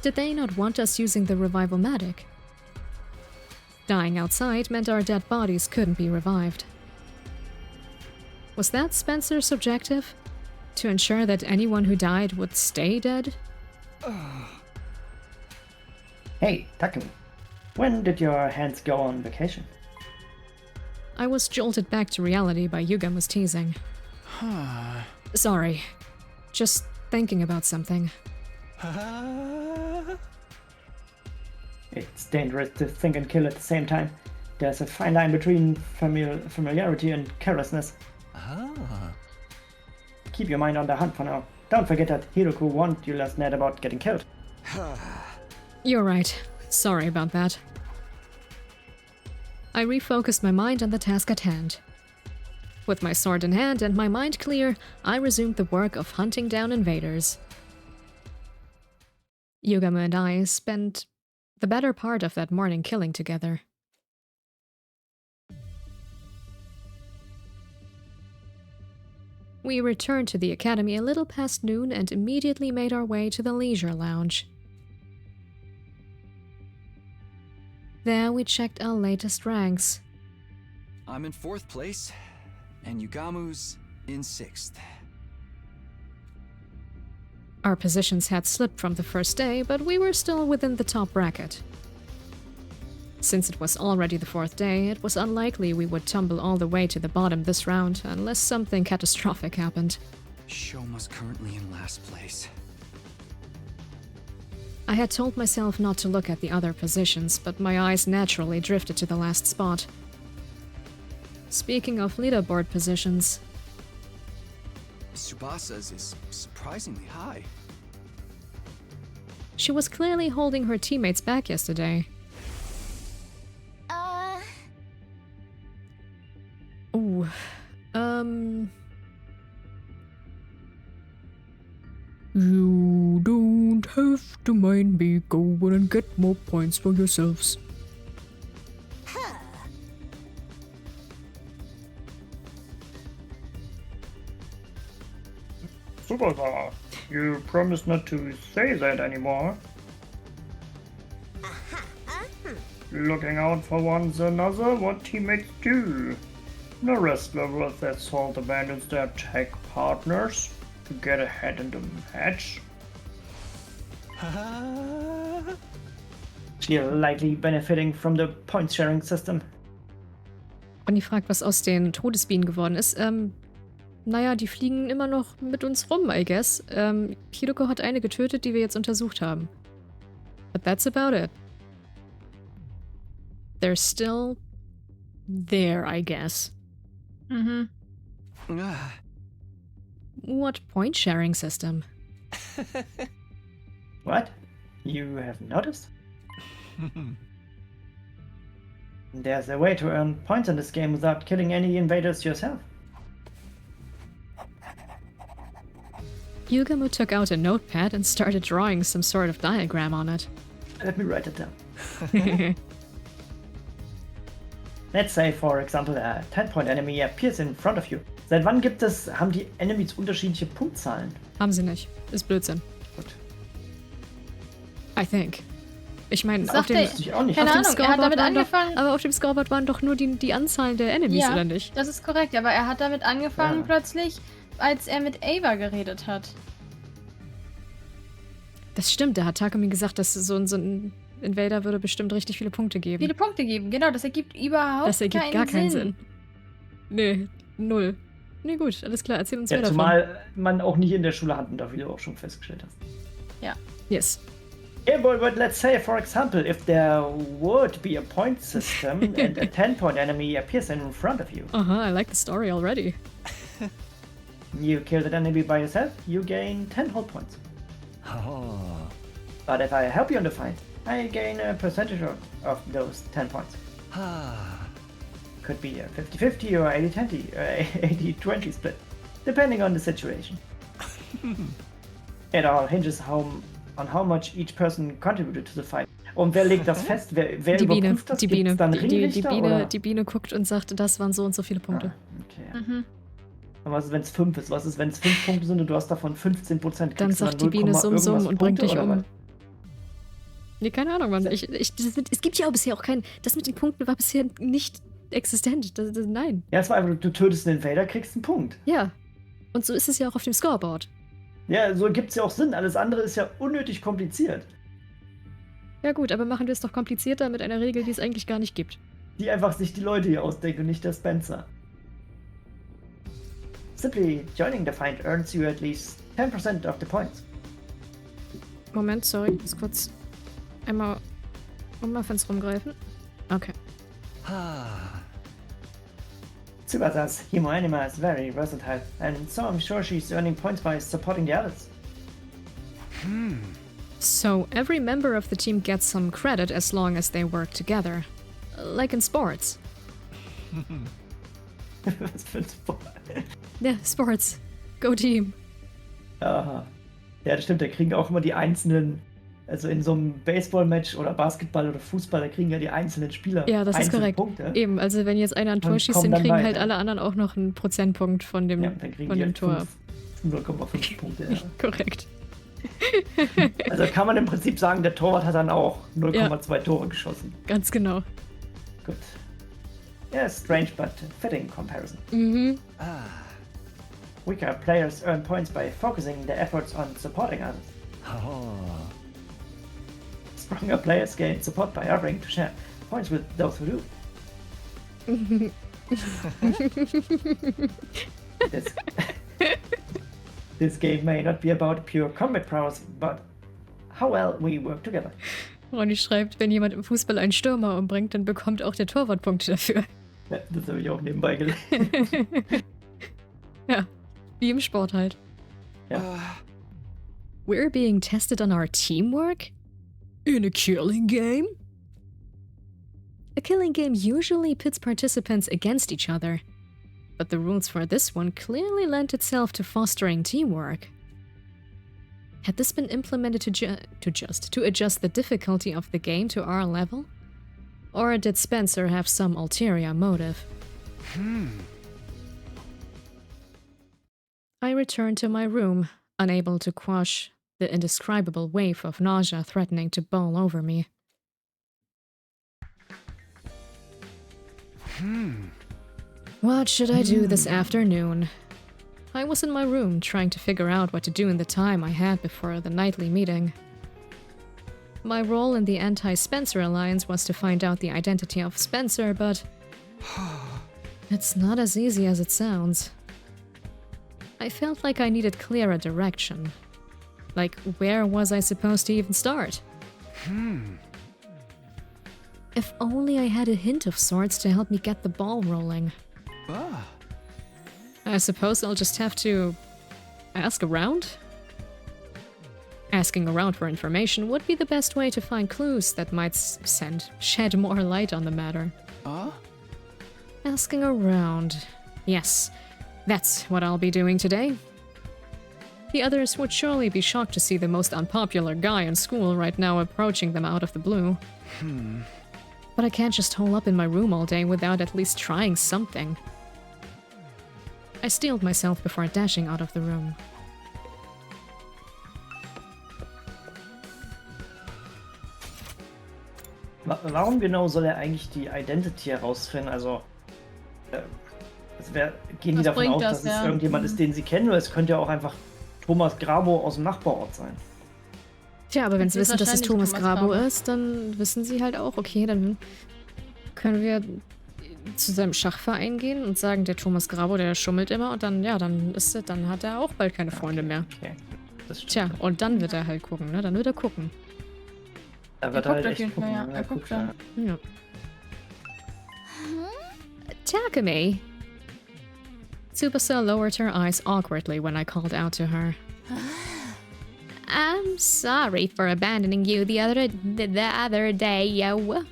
Did they not want us using the revival-matic? Dying outside meant our dead bodies couldn't be revived. Was that Spencer's objective? To ensure that anyone who died would stay dead? Hey, Takumi. When did your hands go on vacation? I was jolted back to reality by Yugamu's teasing. Sorry. Just thinking about something. It's dangerous to think and kill at the same time. There's a fine line between familiarity and carelessness. Keep your mind on the hunt for now. Don't forget that Hiroku warned you last night about getting killed. You're right. Sorry about that. I refocused my mind on the task at hand. With my sword in hand and my mind clear, I resumed the work of hunting down invaders. Yugamu and I spent the better part of that morning killing together. We returned to the academy a little past noon and immediately made our way to the leisure lounge. There we checked our latest ranks. I'm in 4th place, and Yugamu's in 6th. Our positions had slipped from the first day, but we were still within the top bracket. Since it was already the 4th day, it was unlikely we would tumble all the way to the bottom this round unless something catastrophic happened. Shouma's currently in last place. I had told myself not to look at the other positions, but my eyes naturally drifted to the last spot. Speaking of leaderboard positions... Tsubasa's is surprisingly high. She was clearly holding her teammates back yesterday. Ooh, You don't have to mind me. Go and get more points for yourselves. Tsubasa, you promised not to say that anymore. Looking out for one another, what teammates do. No wrestler worth their salt abandons their tag partners to get ahead in the match. She's likely benefiting from the point-sharing system. Bonnie fragt, was aus den Todesbienen geworden ist. Naja, die fliegen immer noch mit uns rum, I guess. Hiroko hat eine getötet, die wir jetzt untersucht haben. But that's about it. They're still there, I guess. Mhm. What point-sharing system? What? You haven't noticed? There's a way to earn points in this game without killing any invaders yourself. Yugamu took out a notepad and started drawing some sort of diagram on it. Let me write it down. Let's say, for example, a 10-point enemy appears in front of you. Seit wann haben die Enemies unterschiedliche Punktzahlen? Haben sie nicht. Ist Blödsinn. Gut. I think. Ich meine, auf Sagte dem, ich auch nicht. Keine auf dem Ahnung, er hat Scoreboard damit waren doch, angefangen. aber auf dem Scoreboard waren doch nur die Anzahl der Enemies, Ja, oder nicht? das ist korrekt, aber er hat damit angefangen Ja. plötzlich, als er mit Ava geredet hat. Das stimmt, da hat Takumi gesagt, dass so ein Invader würde bestimmt richtig viele Punkte geben. Viele Punkte geben, genau. Das ergibt überhaupt Das ergibt gar keinen Sinn. Nee, 0. Nee, gut, alles klar, erzähl uns mehr davon. Zumal man auch nicht in der Schule handeln darf, wie du auch schon festgestellt hast. Ja. Yes. Yeah, but let's say, for example, if there would be a point system and a 10-point enemy appears in front of you. I like the story already. You kill that enemy by yourself, you gain 10 whole points. Oh. But if I help you in the fight, I gain a percentage of those 10 points. Could be a 50-50 or 80-20, 80-20 split, depending on the situation. It all hinges on how much each person contributed to the fight. Und wer legt das fest? Wer Die Biene, überprüft das? die Gibt's Biene. dann Die Ringrichter, oder? Biene guckt und sagt, das waren so und so viele Punkte. Okay. Aber was ist, wenn es 5 ist? Was ist, wenn es 5 Punkte sind und du hast davon 15%? Dann sagt die Biene summ und bringt dich um. Nee, keine Ahnung, Mann. Es gibt ja auch bisher auch kein... Das mit den Punkten war bisher nicht existent. Nein. Ja, es war einfach, du tötest einen Invader, kriegst einen Punkt. Ja. Und so ist es ja auch auf dem Scoreboard. Ja, so gibt es ja auch Sinn. Alles andere ist ja unnötig kompliziert. Ja gut, aber machen wir es doch komplizierter mit einer Regel, die es eigentlich gar nicht gibt. Die einfach sich die Leute hier ausdenken und nicht der Spencer. Simply joining the fight earns you at least 10% of the points. Moment, sorry, muss kurz einmal um Muffins rumgreifen. Okay. Tsubasa's Himo Anima is very versatile, and so I'm sure she's earning points by supporting the others. So every member of the team gets some credit as long as they work together. Like in sports. Was für ein Sport. Ja, Sports. Go Team. Aha. Ja, das stimmt, da kriegen auch immer die einzelnen, also in so einem Baseball-Match oder Basketball oder Fußball, da kriegen ja die einzelnen Spieler Ja, das ist korrekt. Punkte. Eben, also wenn jetzt einer ein Tor Und schießt, kommen dann dann kriegen weiter. halt alle anderen auch noch einen Prozentpunkt von dem, Ja, dann kriegen von die dem halt Tor. 0,5 Punkte. Ja. Korrekt. Also kann man im Prinzip sagen, der Torwart hat dann auch 0,2 Tore geschossen. Ganz genau. Gut. Yeah, strange but fitting comparison. Mhm. Weaker players earn points by focusing their efforts on supporting others. Stronger players gain support by offering to share points with those who do. This game may not be about pure combat prowess, but how well we work together. Ronny schreibt, wenn jemand im Fußball einen Stürmer umbringt, dann bekommt auch der Torwart Punkte dafür. Ja, das habe ich auch nebenbei gelesen. Ja, wie im Sport halt. Ja. We're being tested on our teamwork? In a killing game? A killing game usually pits participants against each other, but the rules for this one clearly lent itself to fostering teamwork. Had this been implemented to adjust the difficulty of the game to our level? Or did Spencer have some ulterior motive? I returned to my room, unable to quash the indescribable wave of nausea threatening to bowl over me. What should I do this afternoon? I was in my room trying to figure out what to do in the time I had before the nightly meeting. My role in the anti-Spencer alliance was to find out the identity of Spencer, but it's not as easy as it sounds. I felt like I needed clearer direction. Like, where was I supposed to even start? If only I had a hint of sorts to help me get the ball rolling. I suppose I'll just have to ask around? Asking around for information would be the best way to find clues that might shed more light on the matter. Asking around. Yes, that's what I'll be doing today. The others would surely be shocked to see the most unpopular guy in school right now approaching them out of the blue. But I can't just hole up in my room all day without at least trying something. I steeled myself before dashing out of the room. Warum genau soll er eigentlich die Identity herausfinden? Also, gehen die davon aus, dass es irgendjemand ist, den sie kennen, oder es könnte ja auch einfach Thomas Grabo aus dem Nachbarort sein. Tja, aber wenn Das sie ist wissen, dass es wahrscheinlich Thomas Grabo Grabo. ist, dann wissen sie halt auch, okay, dann können wir zu seinem Schachverein gehen und sagen, der Thomas Grabo, der schummelt immer und dann, ja, dann hat er auch bald keine Freunde mehr. Okay. Das stimmt. Tja, und dann wird er halt gucken, ne? Dann wird er gucken. Da wird guckt halt auf echt jeden Fall, gucken. ja. Er guckt dann. Ja. Takumi. Tsubasa lowered her eyes awkwardly when I called out to her. I'm sorry for abandoning you the other day, yo.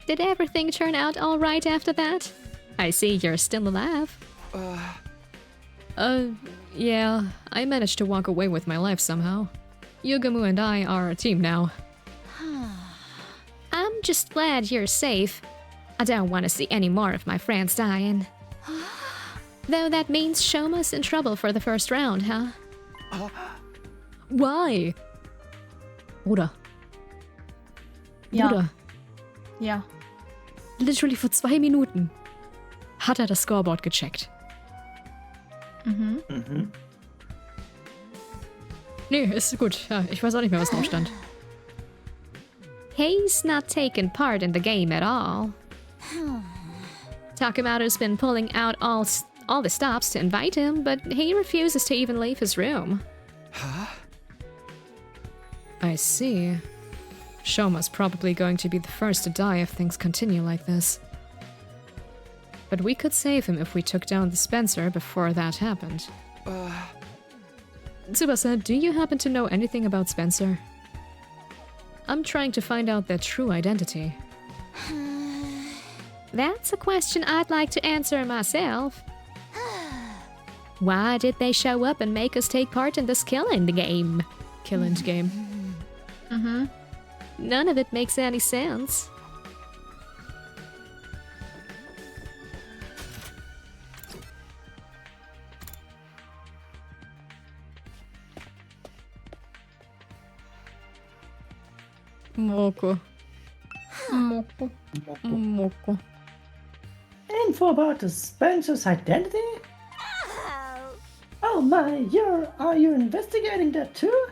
Did everything turn out all right after that? I see you're still alive. Yeah, I managed to walk away with my life somehow. Yugamu and I are a team now. I'm just glad you're safe. I don't want to see any more of my friends dying. Though that means Shoma's in trouble for the first round, huh? Why? Bruder. Ja. Bruder. Ja. Literally vor 2 Minuten hat er das Scoreboard gecheckt. Mhm. Nee, ist gut. Ja, ich weiß auch nicht mehr, was drauf stand. He's not taken part in the game at all. Takamato's been pulling out all the stops to invite him, but he refuses to even leave his room. I see. Shoma's probably going to be the first to die if things continue like this. But we could save him if we took down the Spencer before that happened. Tsubasa, do you happen to know anything about Spencer? I'm trying to find out their true identity. That's a question I'd like to answer myself. Why did they show up and make us take part in this killing game? Killing game. None of it makes any sense. Moko. Moko. Info about the Spencer's identity? Oh my, are you investigating that too?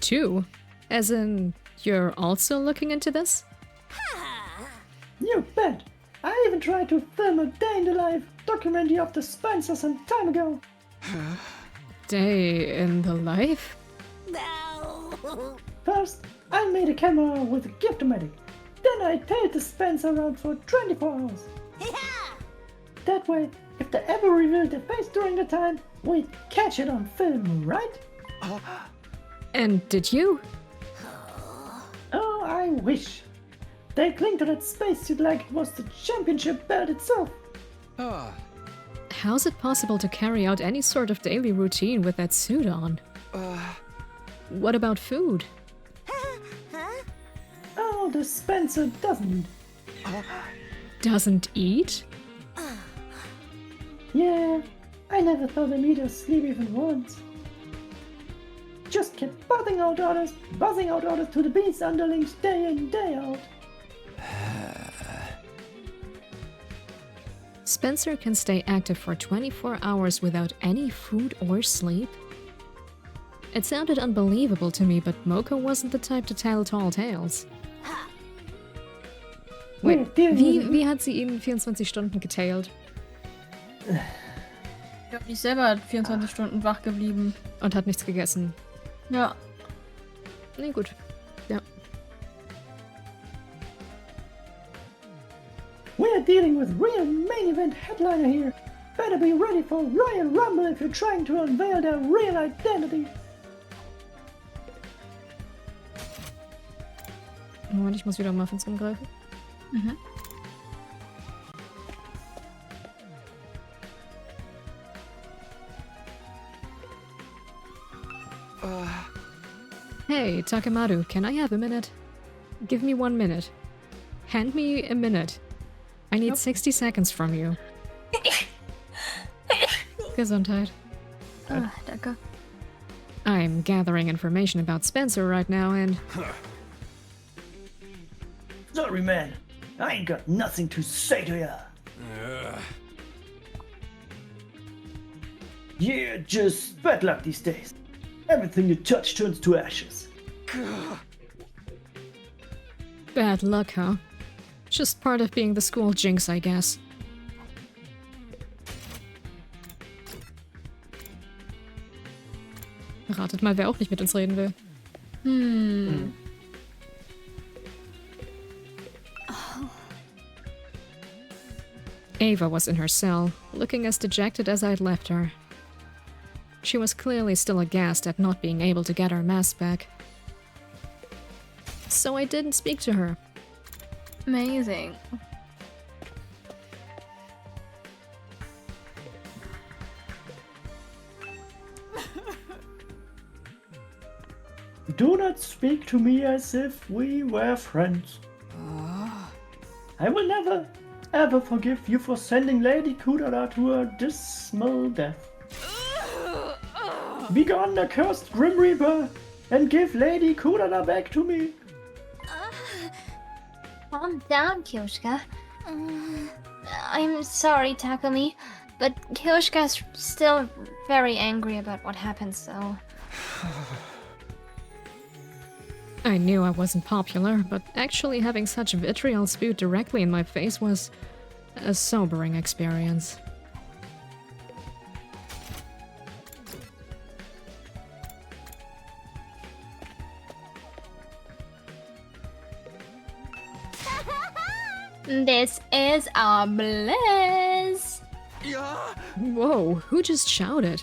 Two? As in, you're also looking into this? You bet. I even tried to film a day-in-the-life documentary of the Spencer some time ago. Day in the life? First, I made a camera with a gift-o-matic. Then I tailed the Spencer around for 24 hours. That way, if they ever revealed their face during the time, we'd catch it on film, right? And did you? Oh, I wish. They cling to that spacesuit like it was the championship belt itself. How's it possible to carry out any sort of daily routine with that suit on? What about food? Oh, the Spencer doesn't. Doesn't eat? Yeah, I never thought them eat or sleep even once. Just kept buzzing out orders to the beast underlings day in, day out. Spencer can stay active for 24 hours without any food or sleep? It sounded unbelievable to me, but Moko wasn't the type to tell tall tales. Wait, wie hat sie ihn 24 Stunden getailt? Ich glaube, ich selber 24 Stunden wach geblieben. Und hat nichts gegessen. Ja. Nee, gut. Ja. We're dealing with real main event headliner here. Better be ready for Royal Rumble if you're trying to unveil their real identity. Moment, ich muss wieder Muffins umgreifen. Hey, Takemaru, can I have a minute? Give me 1 minute. Hand me a minute. I need 60 seconds from you. Gesundheit. Ah, danke. I'm gathering information about Spencer right now and... Sorry, man. I ain't got nothing to say to ya. You're just bad luck these days. Everything you touch turns to ashes. Bad luck, huh? Just part of being the school jinx, I guess. Ratet mal, wer auch nicht mit uns reden will. Ava was in her cell, looking as dejected as I'd left her. She was clearly still aghast at not being able to get her mask back. So I didn't speak to her. Amazing. Do not speak to me as if we were friends. I will never, ever forgive you for sending Lady Kudara to her dismal death. Begone, accursed Grim Reaper, and give Lady Kudara back to me. Calm down, Kyoshka. I'm sorry, Takumi, but Kyoshka's still very angry about what happened, so... I knew I wasn't popular, but actually having such vitriol spewed directly in my face was a sobering experience. This is a bliss! Whoa, who just shouted?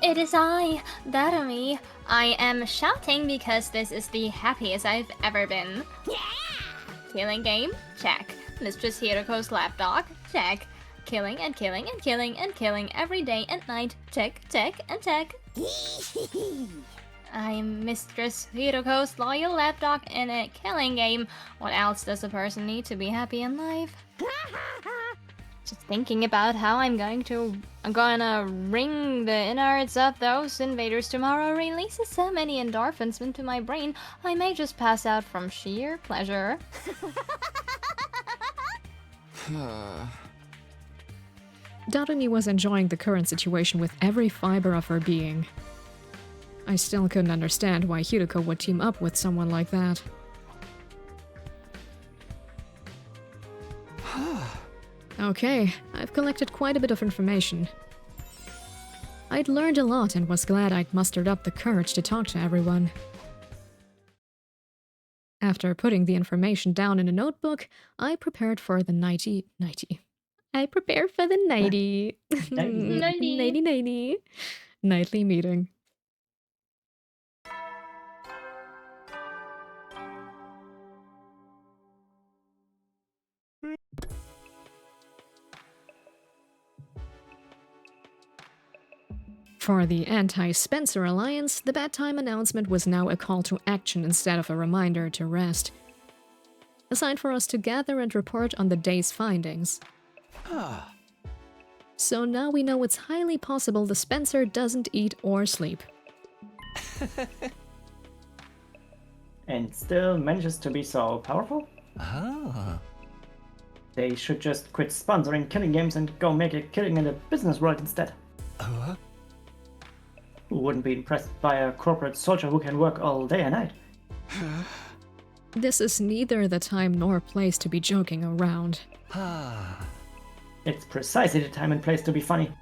It is I, Darumi. I am shouting because this is the happiest I've ever been. Killing game? Check. Mistress Hiroko's lapdog? Check. Killing and killing and killing and killing every day and night? Check, check, and check. I'm Mistress Hiroko's loyal lapdog in a killing game. What else does a person need to be happy in life? Just thinking about how I'm gonna wring the innards of those invaders tomorrow releases so many endorphins into my brain, I may just pass out from sheer pleasure. Darumi was enjoying the current situation with every fiber of her being. I still couldn't understand why Hiroko would team up with someone like that. Okay, I've collected quite a bit of information. I'd learned a lot and was glad I'd mustered up the courage to talk to everyone. After putting the information down in a notebook, I prepared for the nighty. I prepared for the nighty. Nightly meeting. For the anti-Spencer Alliance, the bedtime announcement was now a call to action instead of a reminder to rest. A sign for us to gather and report on the day's findings. So now we know it's highly possible the Spencer doesn't eat or sleep. And still manages to be so powerful? They should just quit sponsoring killing games and go make a killing in the business world instead. Who wouldn't be impressed by a corporate soldier who can work all day and night? This is neither the time nor place to be joking around. It's precisely the time and place to be funny.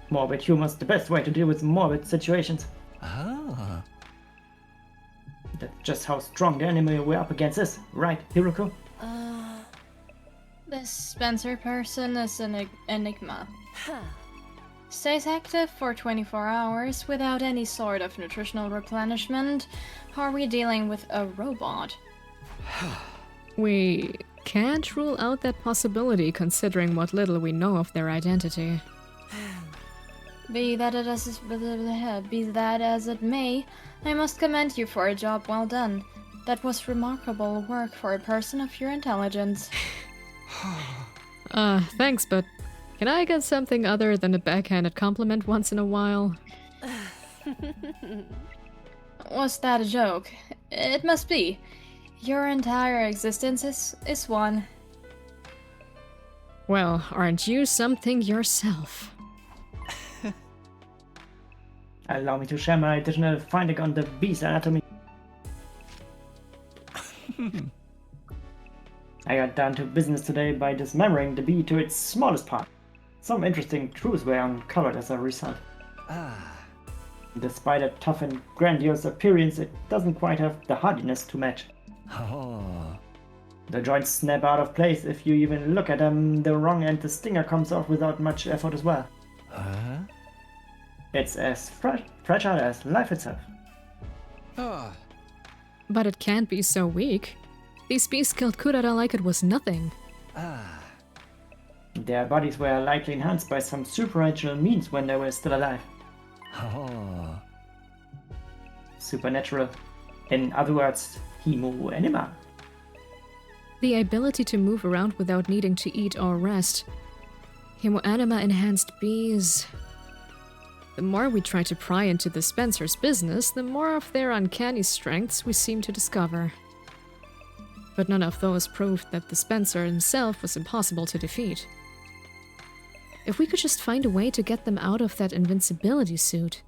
Morbid humor's the best way to deal with morbid situations. That's just how strong the enemy we're up against is, right, Hiroko? This Spencer person is an enigma. Stays active for 24 hours without any sort of nutritional replenishment. Are we dealing with a robot? We can't rule out that possibility considering what little we know of their identity. Be that as it may, I must commend you for a job well done. That was remarkable work for a person of your intelligence. Thanks, but can I get something other than a backhanded compliment once in a while? Was that a joke? It must be. Your entire existence is one. Well, aren't you something yourself? Allow me to share my additional finding on the bee's anatomy. I got down to business today by dismembering the bee to its smallest part. Some interesting truths were uncovered as a result. Despite a tough and grandiose appearance, it doesn't quite have the hardiness to match. The joints snap out of place if you even look at them the wrong, and the stinger comes off without much effort as well. It's as fragile as life itself. But it can't be so weak. These beasts killed Kurara like it was nothing. Their bodies were likely enhanced by some supernatural means when they were still alive. Supernatural. In other words, Himo Anima. The ability to move around without needing to eat or rest. Hemoanima enhanced bees. The more we try to pry into the Spencer's business, the more of their uncanny strengths we seem to discover. But none of those proved that the Spencer himself was impossible to defeat. If we could just find a way to get them out of that invincibility suit.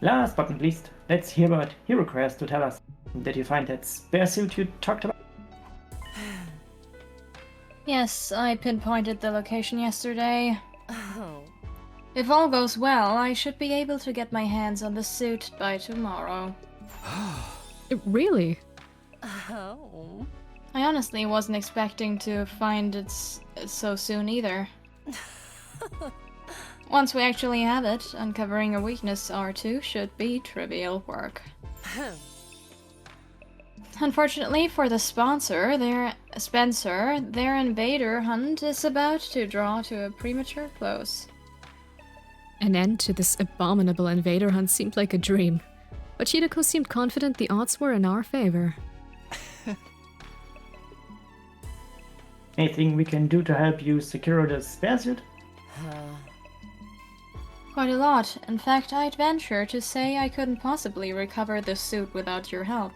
Last but not least, let's hear what Hiroko has to tell us. Did you find that spare suit you talked about? Yes, I pinpointed the location yesterday. Oh. If all goes well, I should be able to get my hands on the suit by tomorrow. Really? Oh. I honestly wasn't expecting to find it so soon either. Once we actually have it, uncovering a weakness or two should be trivial work. Unfortunately for the Spencer, their invader hunt is about to draw to a premature close. An end to this abominable invader hunt seemed like a dream, but Hiroko seemed confident the odds were in our favor. Anything we can do to help you secure the spare suit? Quite a lot. In fact, I'd venture to say I couldn't possibly recover the suit without your help.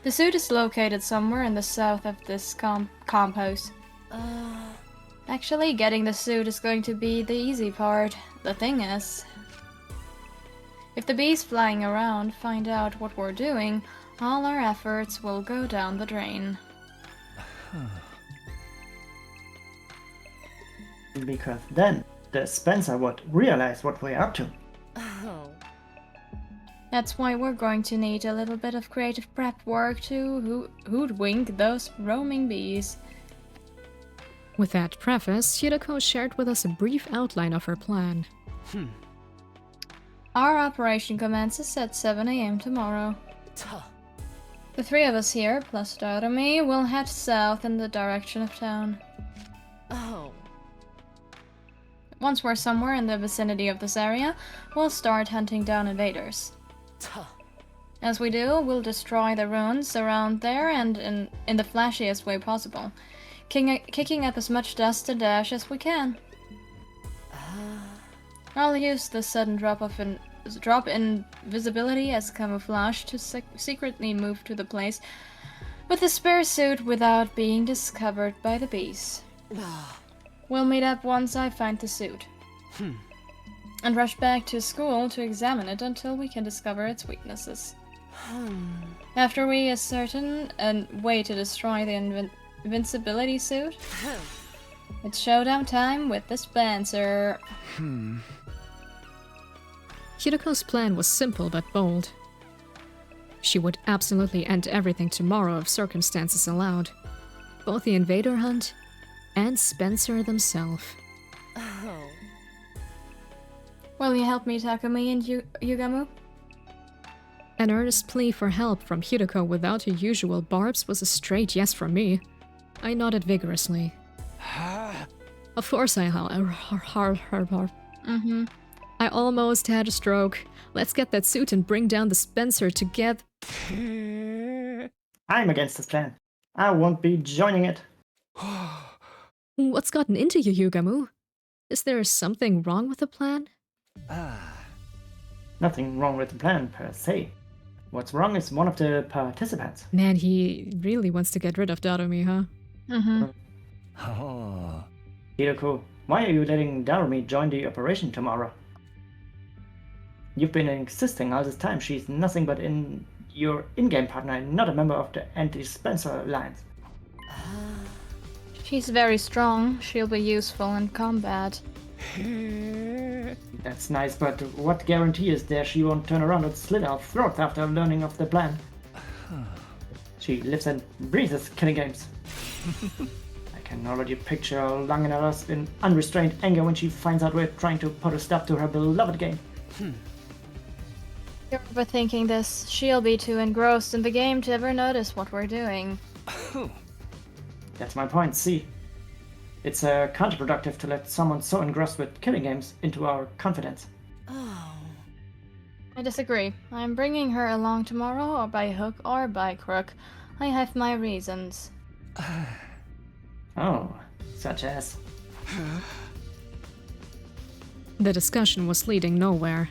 The suit is located somewhere in the south of this compost. Actually, getting the suit is going to be the easy part. The thing is, if the bees flying around find out what we're doing, all our efforts will go down the drain. Because then, the Spencer would realize what we're up to. Oh. That's why we're going to need a little bit of creative prep work to hoodwink those roaming bees. With that preface, Hiroko shared with us a brief outline of her plan. Our operation commences at 7 AM tomorrow. The three of us here, plus Doremi, will head south in the direction of town. Oh. Once we're somewhere in the vicinity of this area, we'll start hunting down invaders. As we do, we'll destroy the ruins around there and in the flashiest way possible, kicking up as much dust and ash as we can. I'll use the sudden drop in visibility as camouflage to secretly move to the place with the spare suit without being discovered by the bees. We'll meet up once I find the suit. And rush back to school to examine it until we can discover its weaknesses. After we ascertain a way to destroy the invincibility suit, it's showdown time with the Spencer. Hiroko's plan was simple but bold. She would absolutely end everything tomorrow if circumstances allowed. Both the invader hunt and Spencer themselves. Will you help me, Takumi and Yugamu? An earnest plea for help from Hiroko without her usual barbs was a straight yes from me. I nodded vigorously. Of course I I almost had a stroke. Let's get that suit and bring down the Spencer together. I'm against this plan. I won't be joining it. What's gotten into you, Yugamu? Is there something wrong with the plan? Nothing wrong with the plan per se. What's wrong is one of the participants. Man, he really wants to get rid of Doremi, huh? Hiroko, Why are you letting Darumi join the operation tomorrow? You've been insisting all this time she's nothing but your in-game partner and not a member of the Anti-Spencer Alliance. She's very strong. She'll be useful in combat. That's nice, but what guarantee is there she won't turn around and slit our throats after learning of the plan? She lives and breathes killing games. I can already picture her lunging at us in unrestrained anger when she finds out we're trying to put a stop to her beloved game. You're overthinking this. She'll be too engrossed in the game to ever notice what we're doing. That's my point, see? It's counterproductive to let someone so engrossed with killing games into our confidence. Oh. I disagree. I'm bringing her along tomorrow, or by hook or by crook. I have my reasons. Oh, such as? The discussion was leading nowhere.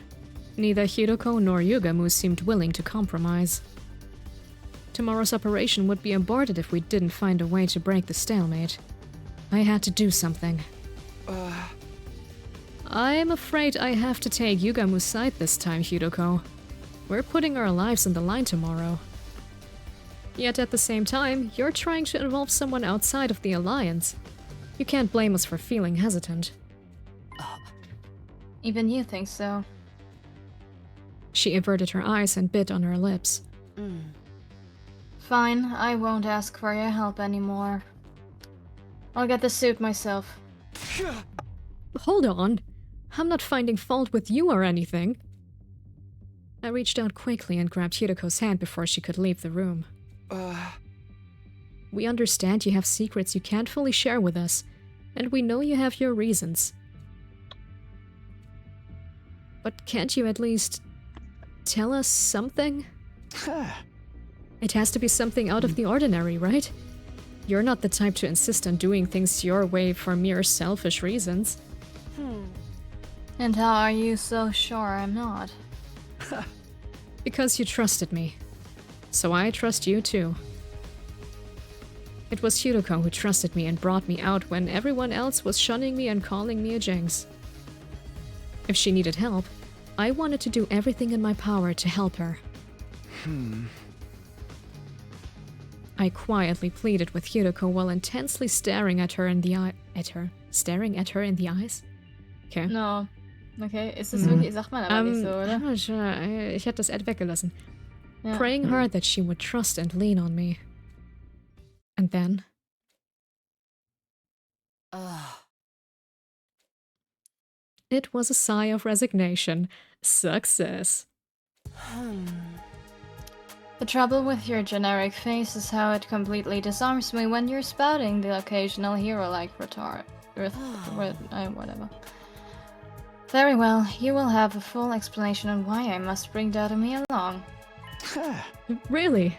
Neither Hiroko nor Yugamu seemed willing to compromise. Tomorrow's operation would be aborted if we didn't find a way to break the stalemate. I had to do something. I'm afraid I have to take Yugamu's side this time, Hiroko. We're putting our lives on the line tomorrow. Yet at the same time, you're trying to involve someone outside of the Alliance. You can't blame us for feeling hesitant. Even you think so. She averted her eyes and bit on her lips. Fine, I won't ask for your help anymore. I'll get the suit myself. Hold on. I'm not finding fault with you or anything. I reached out quickly and grabbed Hiroko's hand before she could leave the room. We understand you have secrets you can't fully share with us, and we know you have your reasons. But can't you at least tell us something? It has to be something out of the ordinary, right? You're not the type to insist on doing things your way for mere selfish reasons. And how are you so sure I'm not? Because you trusted me. So I trust you too. It was Hiroko who trusted me and brought me out when everyone else was shunning me and calling me a jinx. If she needed help, I wanted to do everything in my power to help her. I quietly pleaded with Hiroko while intensely staring at her in the staring at her in the eyes? Okay. No. Okay, ist das wirklich, sagt man aber nicht so, oder? I'm not sure. Ich hätte das Ad weggelassen. Ja. Praying hard that she would trust and lean on me. And then... It was a sigh of resignation. Success. The trouble with your generic face is how it completely disarms me when you're spouting the occasional hero-like retort. Whatever. Very well, you will have a full explanation on why I must bring Darumi along. Really?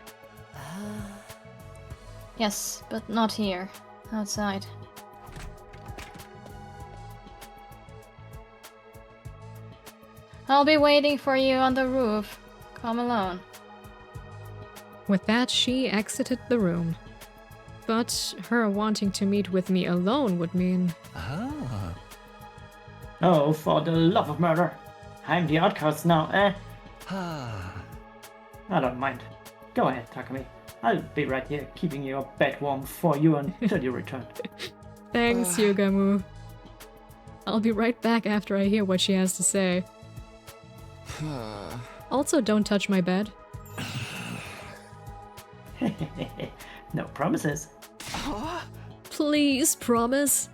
Yes, but not here. Outside. I'll be waiting for you on the roof. Come alone. With that, she exited the room. But her wanting to meet with me alone would mean... Oh, for the love of murder. I'm the outcast now, eh? I don't mind. Go ahead, Takumi. I'll be right here, keeping your bed warm for you until you return. Thanks, Yugamu. I'll be right back after I hear what she has to say. Also, don't touch my bed. No promises. Please, promise.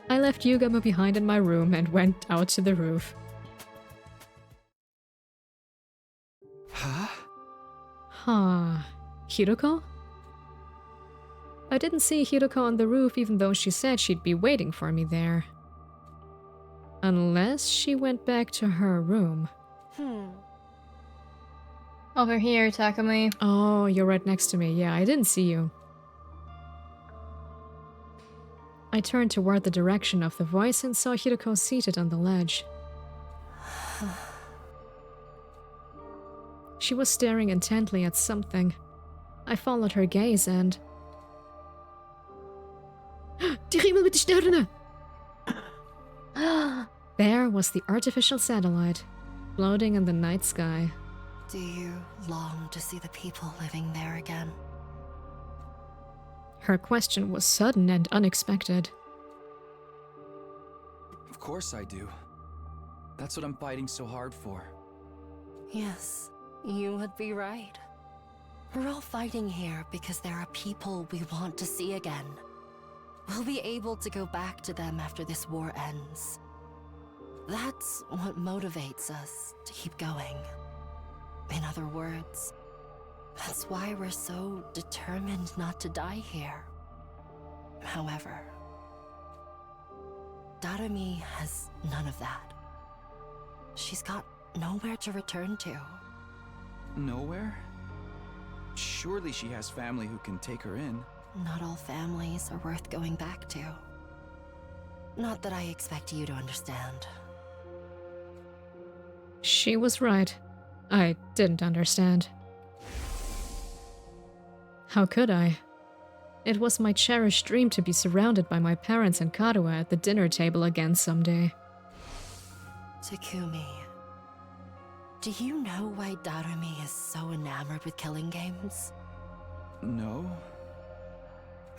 I left Yugamu behind in my room and went out to the roof. Hiroko? I didn't see Hiroko on the roof even though she said she'd be waiting for me there. Unless she went back to her room. Over here, Takumi. Oh, you're right next to me. Yeah, I didn't see you. I turned toward the direction of the voice and saw Hiroko seated on the ledge. She was staring intently at something. I followed her gaze and... die Himmel mit die Sterne! There was the artificial satellite, floating in the night sky. Do you long to see the people living there again? Her question was sudden and unexpected. Of course I do. That's what I'm fighting so hard for. Yes, you would be right. We're all fighting here because there are people we want to see again. We'll be able to go back to them after this war ends. That's what motivates us to keep going. In other words, that's why we're so determined not to die here. However, Darumi has none of that. She's got nowhere to return to. Nowhere? Surely she has family who can take her in. Not all families are worth going back to. Not that I expect you to understand. She was right. I didn't understand. How could I? It was my cherished dream to be surrounded by my parents and Karuha at the dinner table again someday. Takumi, do you know why Darumi is so enamored with killing games? No?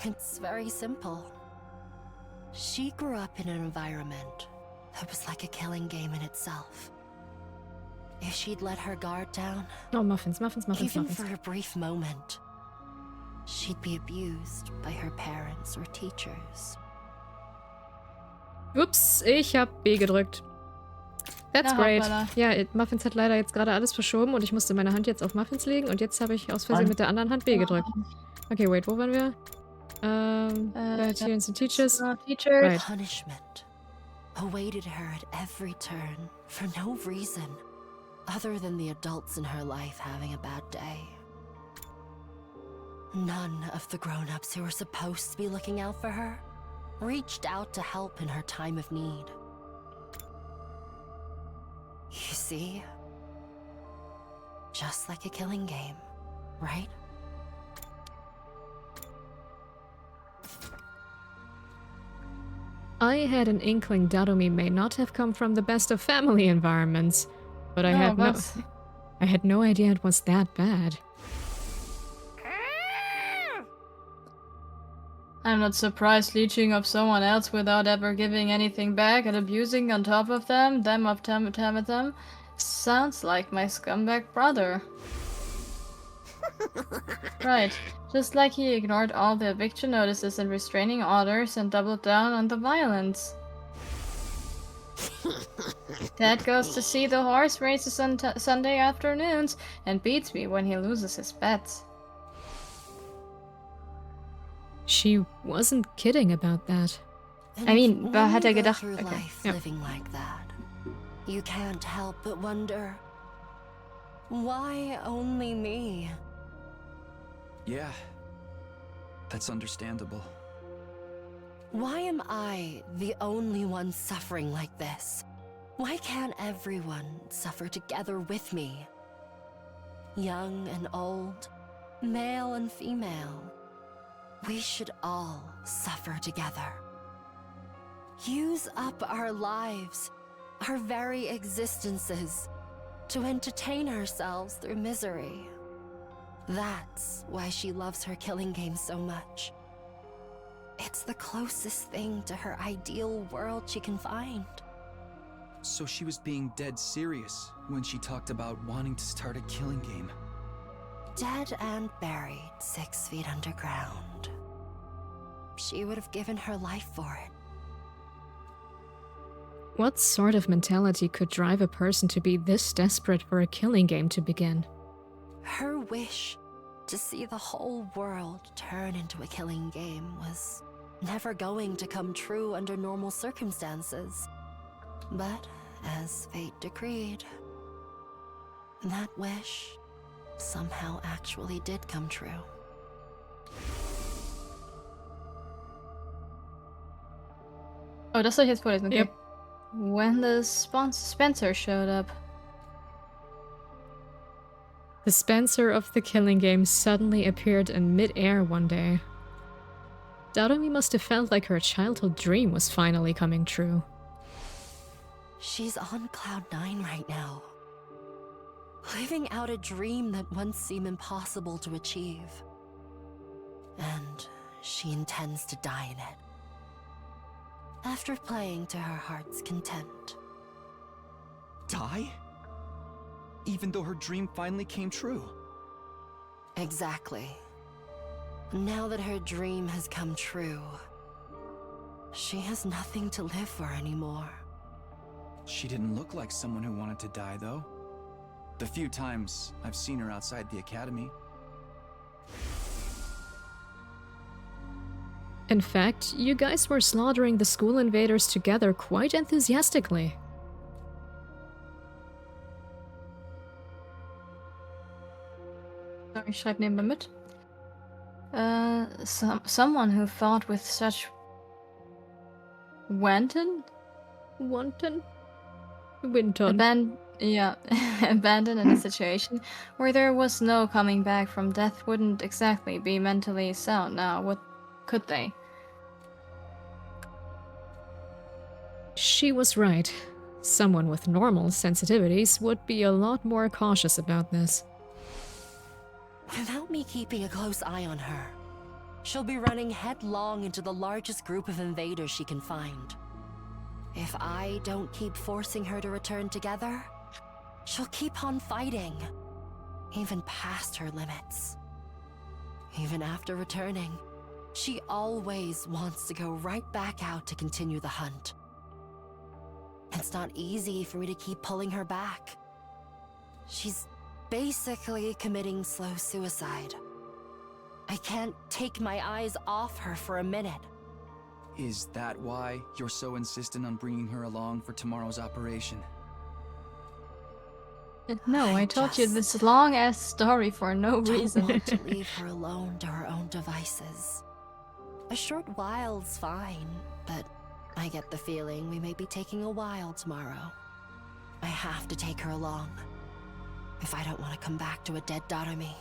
It's very simple. She grew up in an environment that was like a killing game in itself. If she'd let her guard down, Oh, muffins, muffins, muffins, even muffins. for a brief moment, she'd be abused by her parents or teachers. Ups, ich hab B gedrückt. That's Na, great. hoppala. Ja, Muffins hat leider jetzt gerade alles verschoben und ich musste meine Hand jetzt auf Muffins legen und jetzt habe ich aus Versehen mit der anderen Hand B gedrückt. Okay, wait, wo waren wir? Students and teachers. Teachers. Right. Punishment awaited her at every turn for no reason other than the adults in her life having a bad day. None of the grown-ups who were supposed to be looking out for her reached out to help in her time of need. You see? Just like a killing game, right? I had an inkling Darumi may not have come from the best of family environments, but I had no idea it was that bad. I'm not surprised leeching of someone else without ever giving anything back and abusing on top of them sounds like my scumbag brother. Right, just like he ignored all the eviction notices and restraining orders and doubled down on the violence. Dad goes to see the horse races on Sunday afternoons and beats me when he loses his bets. She wasn't kidding about that. And I mean, when hat you er go gedacht, through okay, life ja. living like that, you can't help but wonder, why only me? Yeah. That's understandable. Why am I the only one suffering like this? Why can't everyone suffer together with me? Young and old, male and female. We should all suffer together. Use up our lives, our very existences, to entertain ourselves through misery. That's why she loves her killing game so much. It's the closest thing to her ideal world she can find. So she was being dead serious when she talked about wanting to start a killing game. Dead and buried 6 feet underground. She would have given her life for it. What sort of mentality could drive a person to be this desperate for a killing game to begin? Her wish to see the whole world turn into a killing game was never going to come true under normal circumstances. But as fate decreed, that wish somehow actually did come true. Oh, das soll ich jetzt vorlesen, okay. Yep. When the Spencer showed up. The Spencer of the killing game suddenly appeared in mid-air one day. Darumi must have felt like her childhood dream was finally coming true. She's on cloud 9 right now. Living out a dream that once seemed impossible to achieve. And she intends to die in it. After playing to her heart's content. Die? Even though her dream finally came true? Exactly. Now that her dream has come true, she has nothing to live for anymore. She didn't look like someone who wanted to die, though. The few times I've seen her outside the academy. In fact, you guys were slaughtering the school invaders together quite enthusiastically. Ich schreibe nebenbei mit. Someone who fought with such wanton? Wanton? Winton. Abandoned in a situation where there was no coming back from death wouldn't exactly be mentally sound now, what could they? She was right. Someone with normal sensitivities would be a lot more cautious about this. Without me keeping a close eye on her, she'll be running headlong into the largest group of invaders she can find. If I don't keep forcing her to return together, she'll keep on fighting, even past her limits. Even after returning, she always wants to go right back out to continue the hunt. It's not easy for me to keep pulling her back. She's basically committing slow suicide. I can't take my eyes off her for a minute. Is that why you're so insistent on bringing her along for tomorrow's operation? No, I told you this long-ass story for no reason. I don't want to leave her alone to her own devices. A short while's fine, but I get the feeling we may be taking a while tomorrow. I have to take her along, if I don't want to come back to a dead Darumi.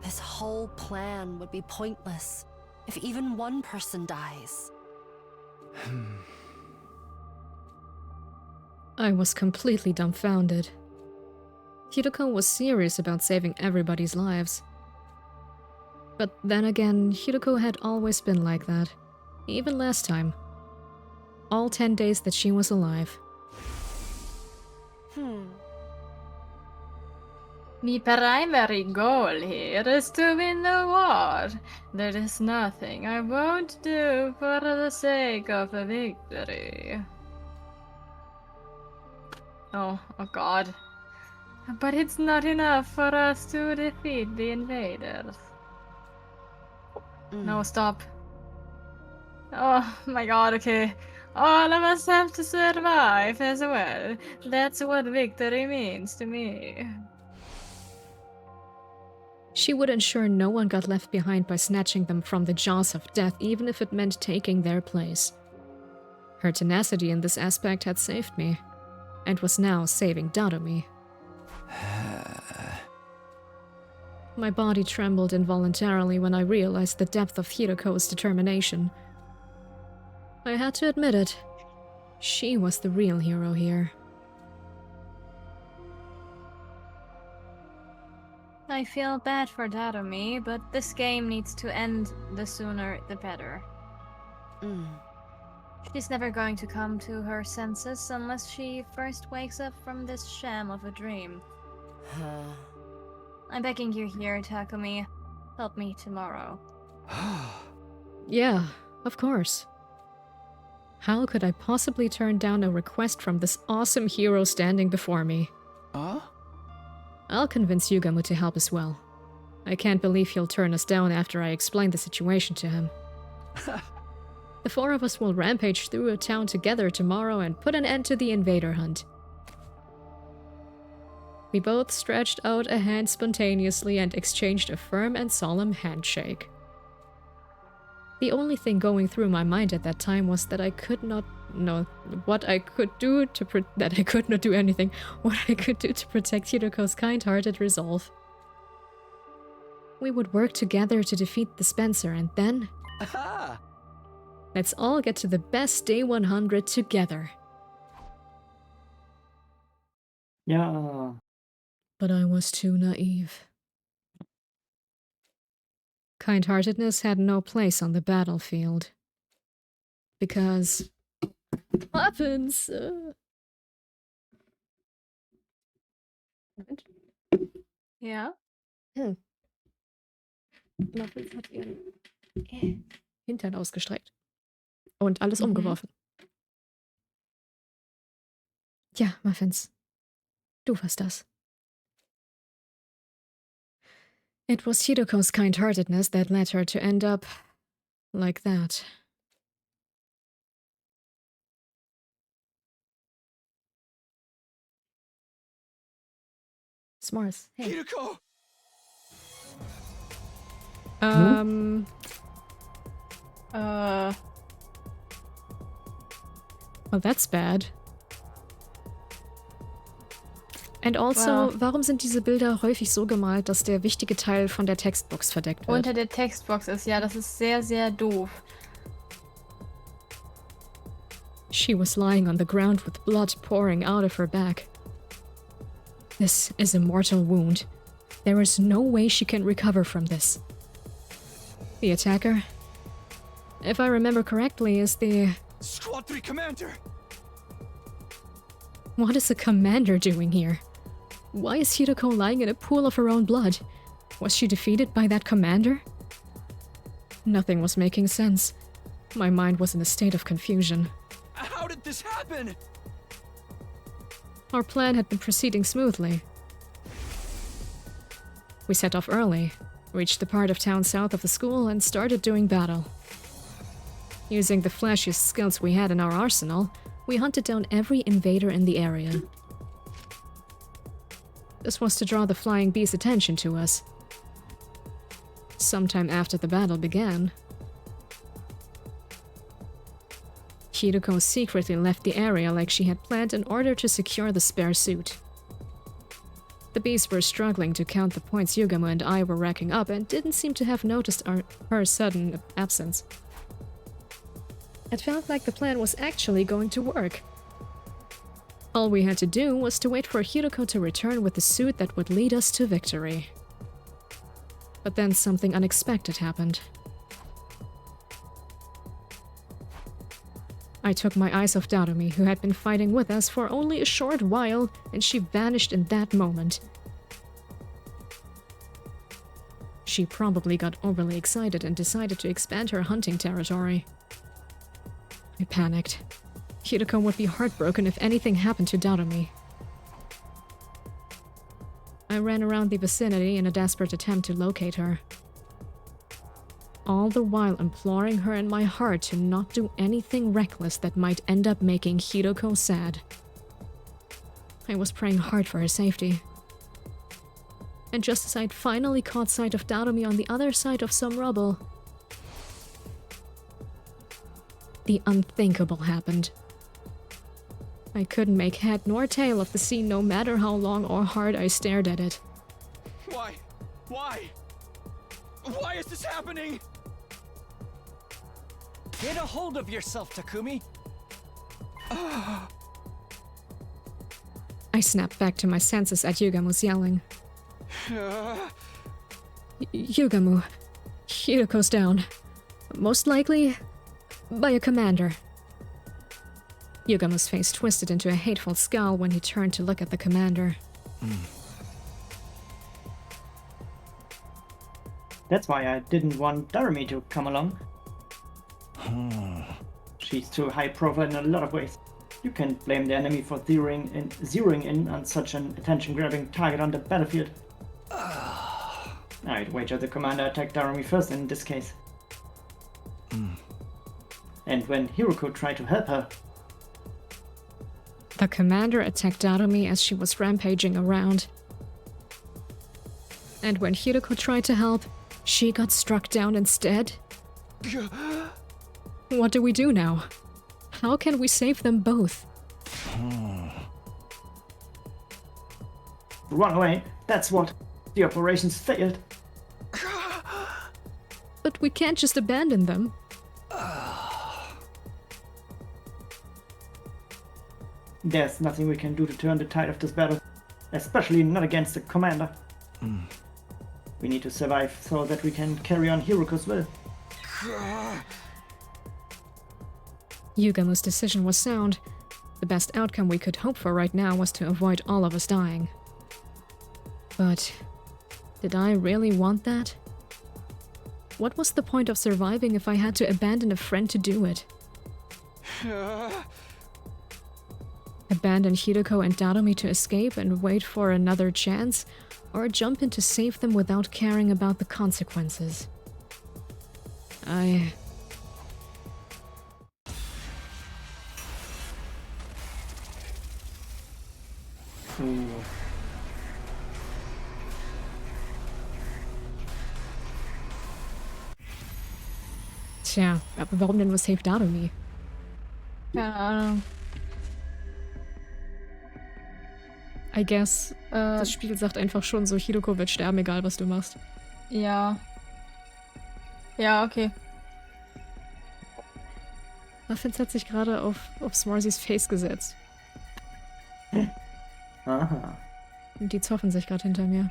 This whole plan would be pointless if even one person dies. I was completely dumbfounded. Hideko was serious about saving everybody's lives. But then again, Hideko had always been like that. Even last time. All 10 days that she was alive. The primary goal here is to win the war. There is nothing I won't do for the sake of a victory. Oh god. But it's not enough for us to defeat the invaders. No, stop. Oh my god, okay. All of us have to survive as well. That's what victory means to me. She would ensure no one got left behind by snatching them from the jaws of death, even if it meant taking their place. Her tenacity in this aspect had saved me, and was now saving Darumi. My body trembled involuntarily when I realized the depth of Hideko's determination. I had to admit it. She was the real hero here. I feel bad for Darumi, but this game needs to end the sooner the better. She's never going to come to her senses unless she first wakes up from this sham of a dream. I'm begging you here, Takumi. Help me tomorrow. Yeah, of course. How could I possibly turn down a request from this awesome hero standing before me? I'll convince Yugamu to help as well. I can't believe he'll turn us down after I explain the situation to him. The four of us will rampage through a town together tomorrow and put an end to the invader hunt. We both stretched out a hand spontaneously and exchanged a firm and solemn handshake. The only thing going through my mind at that time was that I could not know what I could do to that I could not do anything. What I could do to protect Hideko's kind-hearted resolve. We would work together to defeat the Spencer, and then Aha! Let's all get to the best day 100 together. Yeah. But I was too naive. Kind-heartedness had no place on the battlefield. Because... Muffins! Ja. Muffins hat ihren Hintern ausgestreckt. Und alles umgeworfen. Ja, Muffins. Du warst das. It was Hidoko's kind-heartedness that led her to end up like that. S'mores. Hey. Hideko! Well, that's bad. And also, warum sind diese Bilder häufig so gemalt, dass der wichtige Teil von der Textbox verdeckt wird? Unter der Textbox ist, ja, das ist sehr, sehr doof. She was lying on the ground with blood pouring out of her back. This is a mortal wound. There is no way she can recover from this. The attacker, if I remember correctly, is the... Squad 3 Commander! What is the commander doing here? Why is Hideko lying in a pool of her own blood? Was she defeated by that commander? Nothing was making sense. My mind was in a state of confusion. How did this happen? Our plan had been proceeding smoothly. We set off early, reached the part of town south of the school, and started doing battle. Using the flashiest skills we had in our arsenal, we hunted down every invader in the area. This was to draw the flying bee's attention to us. Sometime after the battle began, Hideko secretly left the area like she had planned in order to secure the spare suit. The bees were struggling to count the points Yugamo and I were racking up and didn't seem to have noticed her sudden absence. It felt like the plan was actually going to work. All we had to do was to wait for Hideko to return with the suit that would lead us to victory. But then something unexpected happened. I took my eyes off Darumi, who had been fighting with us for only a short while, and she vanished in that moment. She probably got overly excited and decided to expand her hunting territory. I panicked. Hideko would be heartbroken if anything happened to Darumi. I ran around the vicinity in a desperate attempt to locate her. All the while imploring her in my heart to not do anything reckless that might end up making Hideko sad. I was praying hard for her safety. And just as I'd finally caught sight of Darumi on the other side of some rubble, the unthinkable happened. I couldn't make head nor tail of the scene no matter how long or hard I stared at it. Why? Why? Why is this happening? Get a hold of yourself, Takumi! I snapped back to my senses at Yugamu's yelling. Yugamu, Hideko's down. Most likely by a commander. Yugamu's face twisted into a hateful scowl when he turned to look at the commander. That's why I didn't want Darumi to come along. She's too high profile in a lot of ways. You can't blame the enemy for zeroing in on such an attention-grabbing target on the battlefield. I'd wager the commander attacked Darumi first in this case. And when Hiroko tried to help her... The commander attacked Darumi as she was rampaging around. And when Hiroko tried to help, she got struck down instead. What do we do now? How can we save them both? Run away, that's what. The operations failed. But We can't just abandon them. There's nothing we can do to turn the tide of this battle, especially not against the commander. We need to survive so that we can carry on Hiroko's will. Yugamu's decision was sound. The best outcome we could hope for right now was to avoid all of us dying. But did I really want that? What was the point of surviving if I had to abandon a friend to do it? Abandon Hiroko and Dadomi to escape and wait for another chance? Or jump in to save them without caring about the consequences? Tja, aber warum denn nur Save Dadomi? Keine Ahnung. I guess, das Spiel sagt einfach schon so, Hiroko wird sterben, egal was du machst. Ja. Ja, okay. Muffins hat sich gerade auf Swarzys Face gesetzt. Aha. Und die zoffen sich gerade hinter mir.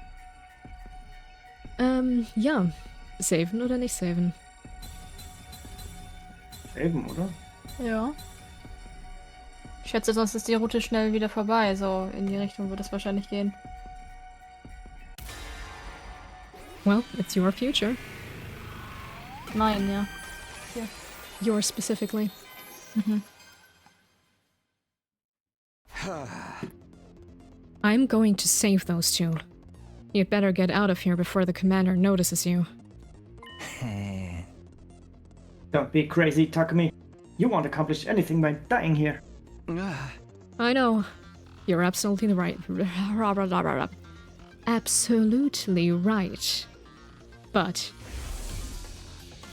Ja. Saven oder nicht saven? Eben, oder? Ja. Ich schätze, sonst ist die Route schnell wieder vorbei. So in die Richtung wird es wahrscheinlich gehen. Well, it's your future. Nein, ja. Yours specifically. I'm going to save those two. You'd better get out of here before the commander notices you. Don't be crazy, Takumi. You won't accomplish anything by dying here. I know. You're absolutely right. Absolutely right. But...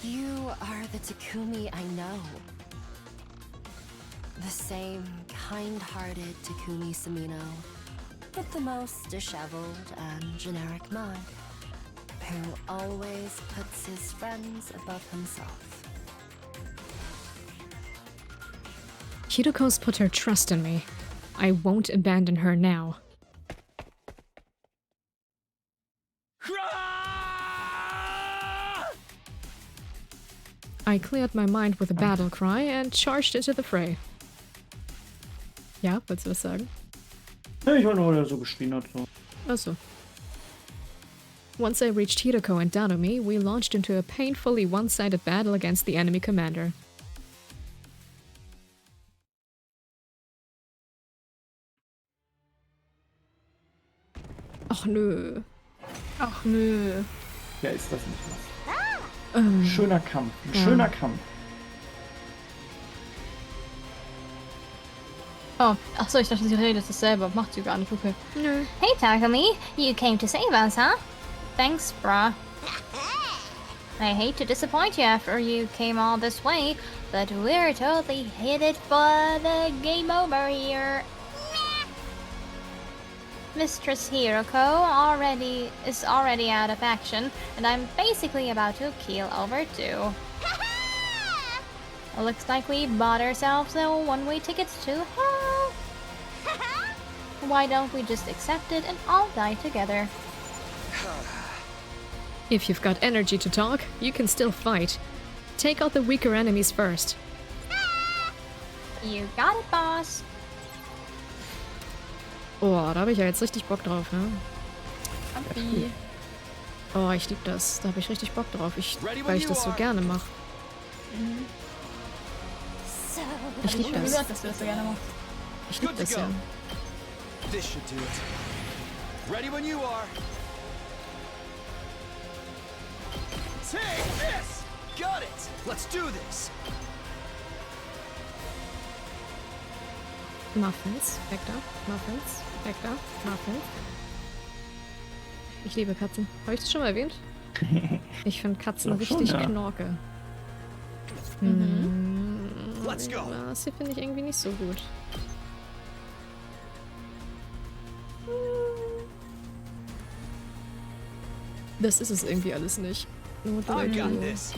You are the Takumi I know. The same kind-hearted Takumi Sumino, with the most disheveled and generic mind, who always puts his friends above himself. Hiroko's put her trust in me. I won't abandon her now. I cleared my mind with a battle cry and charged into the fray. Ja, wolltest du was sagen? Ja, ich war nur, der so geschrien hat. So. Also. Once I reached Hiroko and Dadomi, we launched into a painfully one-sided battle against the enemy commander. Ach nö. Ach nö. Ja, ist das nicht was? Schöner Kampf. Ein schöner Kampf. Oh, ach so, ich dachte, sie redet es selber. Macht sie gar nicht, okay. Nö. Hey Takumi, you came to save us, huh? Thanks, brah. I hate to disappoint you after you came all this way, but we're totally headed for the game over here. Mistress Hiroko is already out of action, and I'm basically about to keel over too. It looks like we bought ourselves a one-way ticket to hell. Why don't we just accept it and all die together? If you've got energy to talk, you can still fight. Take out the weaker enemies first. You got it, boss. Oh, da habe ich ja jetzt richtig Bock drauf, ne? Ampi. Oh, ich lieb das. Da habe ich richtig Bock drauf. Weil ich das so gerne mache. Ich lieb Schon das. gesagt, dass du das so gerne machst. Ich lieb das ja. This should do it. Ready when you are. Take this! Got it! Let's do this! Muffins, weg da. Muffins, weg da. Muffins. Ich liebe Katzen. Habe ich das schon mal erwähnt? Ich finde Katzen richtig knorke. Let's go! Das hier finde ich irgendwie nicht so gut. Das ist es irgendwie alles nicht. What do I I got do? this.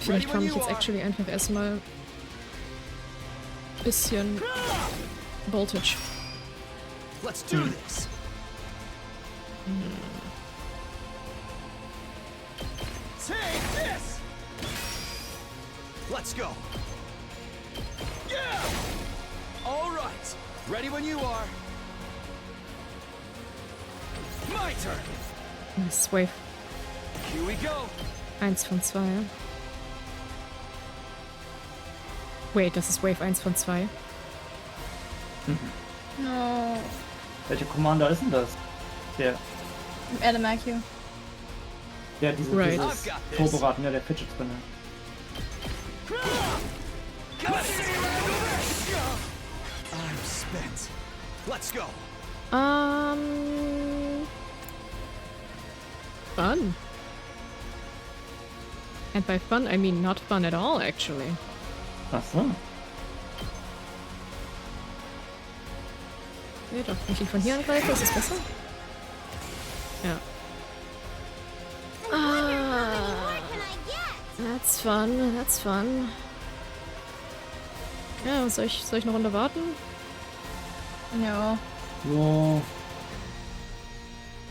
Vielleicht kann ich jetzt actually einfach erstmal bisschen Voltage. Let's do this. Take this. Let's go. Yeah. All right. Ready when you are. My turn. Nice Wave. Here we go. 1 von 2. Wait, das ist Wave 1 von 2. No. Welcher Commander ist denn das? Der Adam IQ. Ja, dieses Right. Turboraten, ja, der Fidget Spinner. I'm spent. Let's go. Fun. And by fun, I mean not fun at all, actually. Ach so. Nee, doch. Wenn ich ihn von hier angreife, ist es besser? Ja. That's fun, that's fun. Ja, soll ich eine Runde warten? Ja. Ja.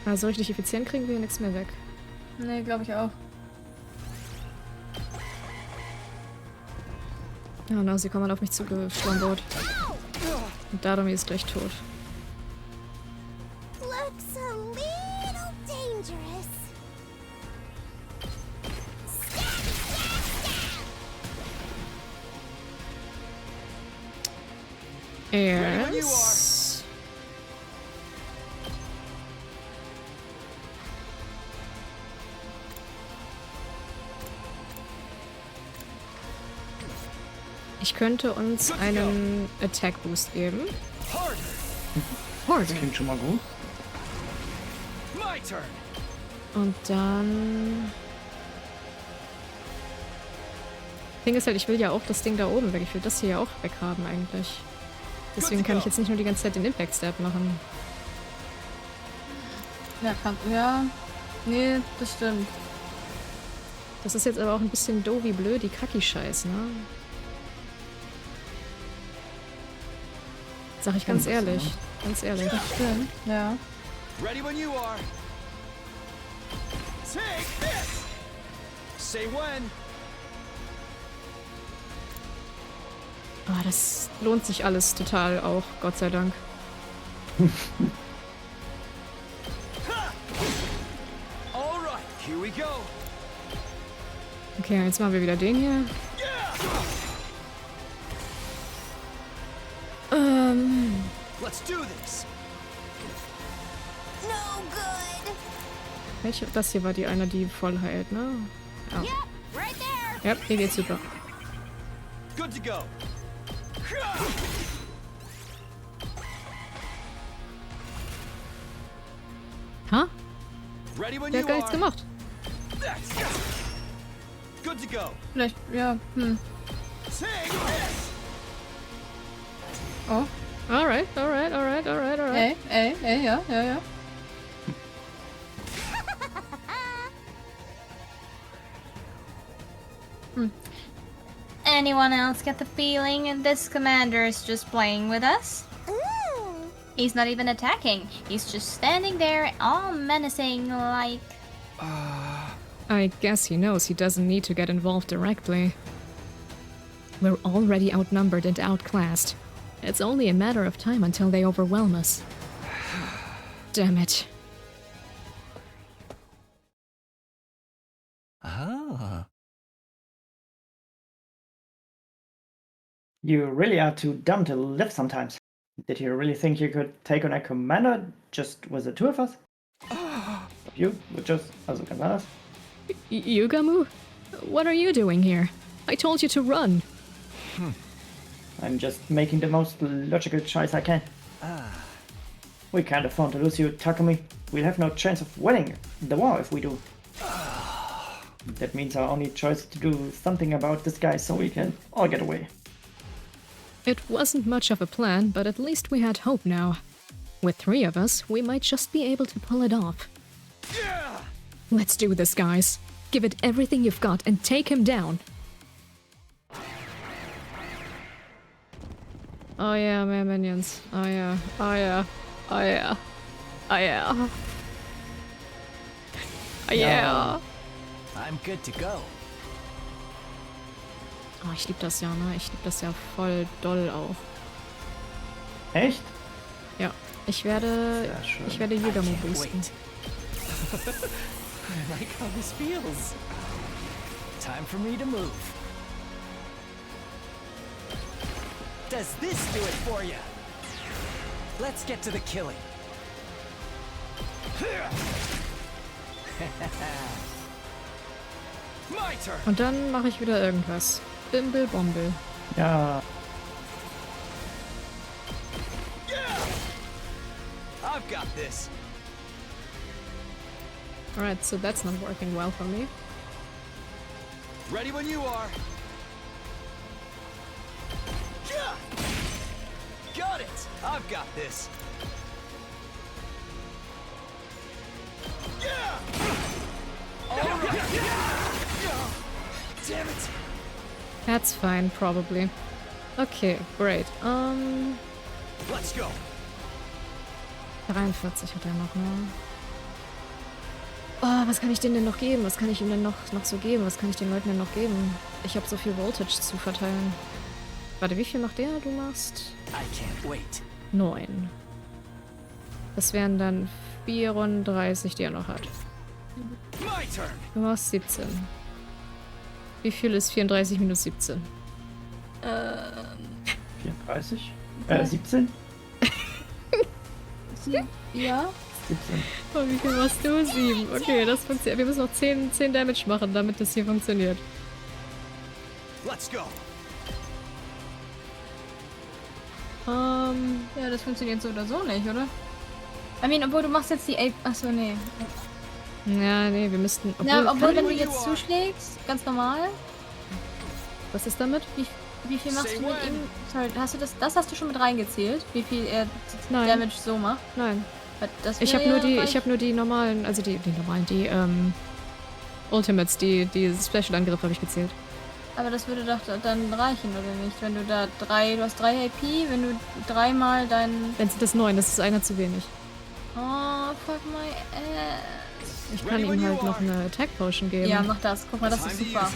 Also richtig effizient kriegen wir hier nichts mehr weg. Nee, glaube ich auch. Ja, na, sie kommen auf mich zugeschlambert. Und Dadomi ist gleich tot. Looks a little dangerous. Yes. Ich könnte uns einen Attack Boost geben. Das klingt schon mal gut. My turn. Und dann... Ding ist halt, ich will ja auch das Ding da oben weg. Ich will das hier ja auch weghaben eigentlich. Deswegen kann ich jetzt nicht nur die ganze Zeit den Impact Stab machen. Ja, ja. Nee, das stimmt. Das ist jetzt aber auch ein bisschen doof wie blöd, die Kacki-Scheiß, ne? Sag ich ganz ehrlich. Ganz ehrlich. Das stimmt, ja. Ready when you are. Take this. Say when. Ah, das lohnt sich alles total auch, Gott sei Dank. All right, here we go. Okay, jetzt machen wir wieder den hier. Let's do this. No good. Welche? Das hier war die eine, die voll heilt, ne? Ja. Yep, right there. Ja, mir geht's super. Good to go. Ha? Ready when Der you hat gar nichts are. gemacht. Good to go. Vielleicht, ja, Take this. Oh. Alright. Ja. Anyone else get the feeling this commander is just playing with us? He's not even attacking. He's just standing there all menacing like... I guess he knows he doesn't need to get involved directly. We're already outnumbered and outclassed. It's only a matter of time until they overwhelm us. Damn it. Ah. You really are too dumb to live sometimes. Did you really think you could take on a commander just with the two of us? You would just... Also ganz anders. Yugamu? What are you doing here? I told you to run. I'm just making the most logical choice I can. We can't afford to lose you, Takumi. We'll have no chance of winning the war if we do. That means our only choice is to do something about this guy so we can all get away. It wasn't much of a plan, but at least we had hope now. With 3 of us, we might just be able to pull it off. Let's do this, guys. Give it everything you've got and take him down. Oh yeah, mehr Minions. Oh yeah, oh yeah, oh yeah, oh yeah. Oh yeah. I'm good to go. Oh, ich lieb das ja, ne? Ich lieb das ja voll doll auch. Echt? Ja, ich werde Jägermo boosten. I like how this feels. Time for me to move. Does this do it for you? Let's get to the killing. My turn. Und dann mache ich wieder irgendwas. Bimbel Bombel. Ja. I've got this. Alright, so that's not working well for me. Ready when you are. Got it. I've got this. All right. Damn it. That's fine, probably. Okay, great. Let's go. 43 hat er noch, ne? Oh, was kann ich denen denn noch geben? Was kann ich ihm denn noch so geben? Was kann ich den Leuten denn noch geben? Ich habe so viel Voltage zu verteilen. Warte, wie viel macht der? Du machst I can't wait. 9. Das wären dann 34, die er noch hat. My turn. Du machst 17. Wie viel ist 34 minus 17? 34? 17? Ja. 17. Oh, wie viel machst du? 7. Okay, das funktioniert. Wir müssen noch 10 Damage machen, damit das hier funktioniert. Let's go. Ja, das funktioniert so oder so nicht, oder? I mean, obwohl du machst jetzt die 8... Achso, nee. Ja, nee, wir müssten... Obwohl wenn du jetzt zuschlägst, ganz normal. Was ist damit? Wie viel machst du mit ihm? Sorry, hast du das hast du schon mit reingezählt? Wie viel er Nein. Damage so macht? Nein. Das Ich habe nur die normalen, also die Ultimates, die Special-Angriffe habe ich gezählt. Aber das würde doch dann reichen, oder nicht? Wenn du da du hast 3 AP, wenn du dreimal deinen... Dann sind das 9, das ist einer zu wenig. Oh, fuck my ass. Ich kann ihm halt noch eine Attack Potion geben. Ja, mach das. Guck mal, das ist super.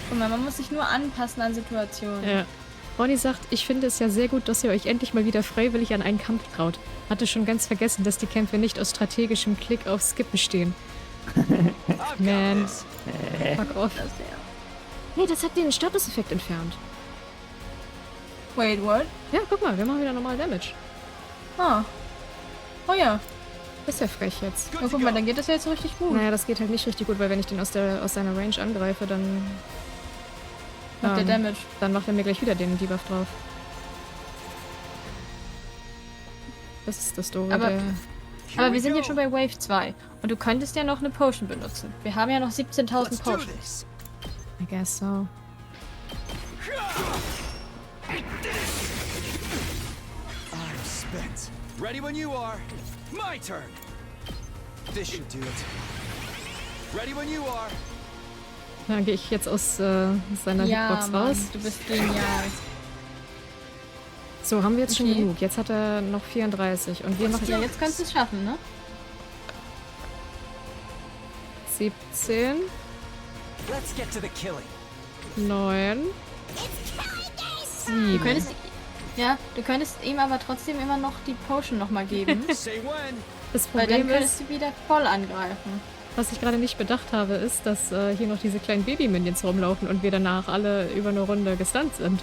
Guck mal, man muss sich nur anpassen an Situationen. Ja. Bonnie sagt, ich finde es ja sehr gut, dass ihr euch endlich mal wieder freiwillig an einen Kampf traut. Hatte schon ganz vergessen, dass die Kämpfe nicht aus strategischem Klick auf Skip bestehen. Man. Fuck off. Nee, das hat den Statuseffekt entfernt. Wait, what? Ja, guck mal, wir machen wieder normal Damage. Ah. Oh ja. Ist ja frech jetzt. Oh, guck mal, dann geht das ja jetzt richtig gut. Naja, das geht halt nicht richtig gut, weil wenn ich den aus seiner Range angreife, dann... Macht der Damage. Dann macht er mir gleich wieder den Debuff drauf. Das ist das Doofe. Aber wir sind jetzt schon bei Wave 2. Und du könntest ja noch eine Potion benutzen. Wir haben ja noch 17.000 Potions. I guess so. I'm spent. Ready when you are. My turn. This should do it. Ready when you are. Dann gehe ich jetzt aus seiner Hitbox raus. Du bist genial. So, haben wir jetzt schon genug. Jetzt hat er noch 34. Und wir machen... Ja, jetzt kannst du es schaffen, ne? 17. Let's get to the killing. 9. 7. Du könntest ihm aber trotzdem immer noch die Potion nochmal geben. Say when. Das Weil dann Problem könntest ist, du wieder voll angreifen. was ich gerade nicht bedacht habe, ist, dass hier noch diese kleinen Baby-Minions rumlaufen und wir danach alle über eine Runde gestunt sind.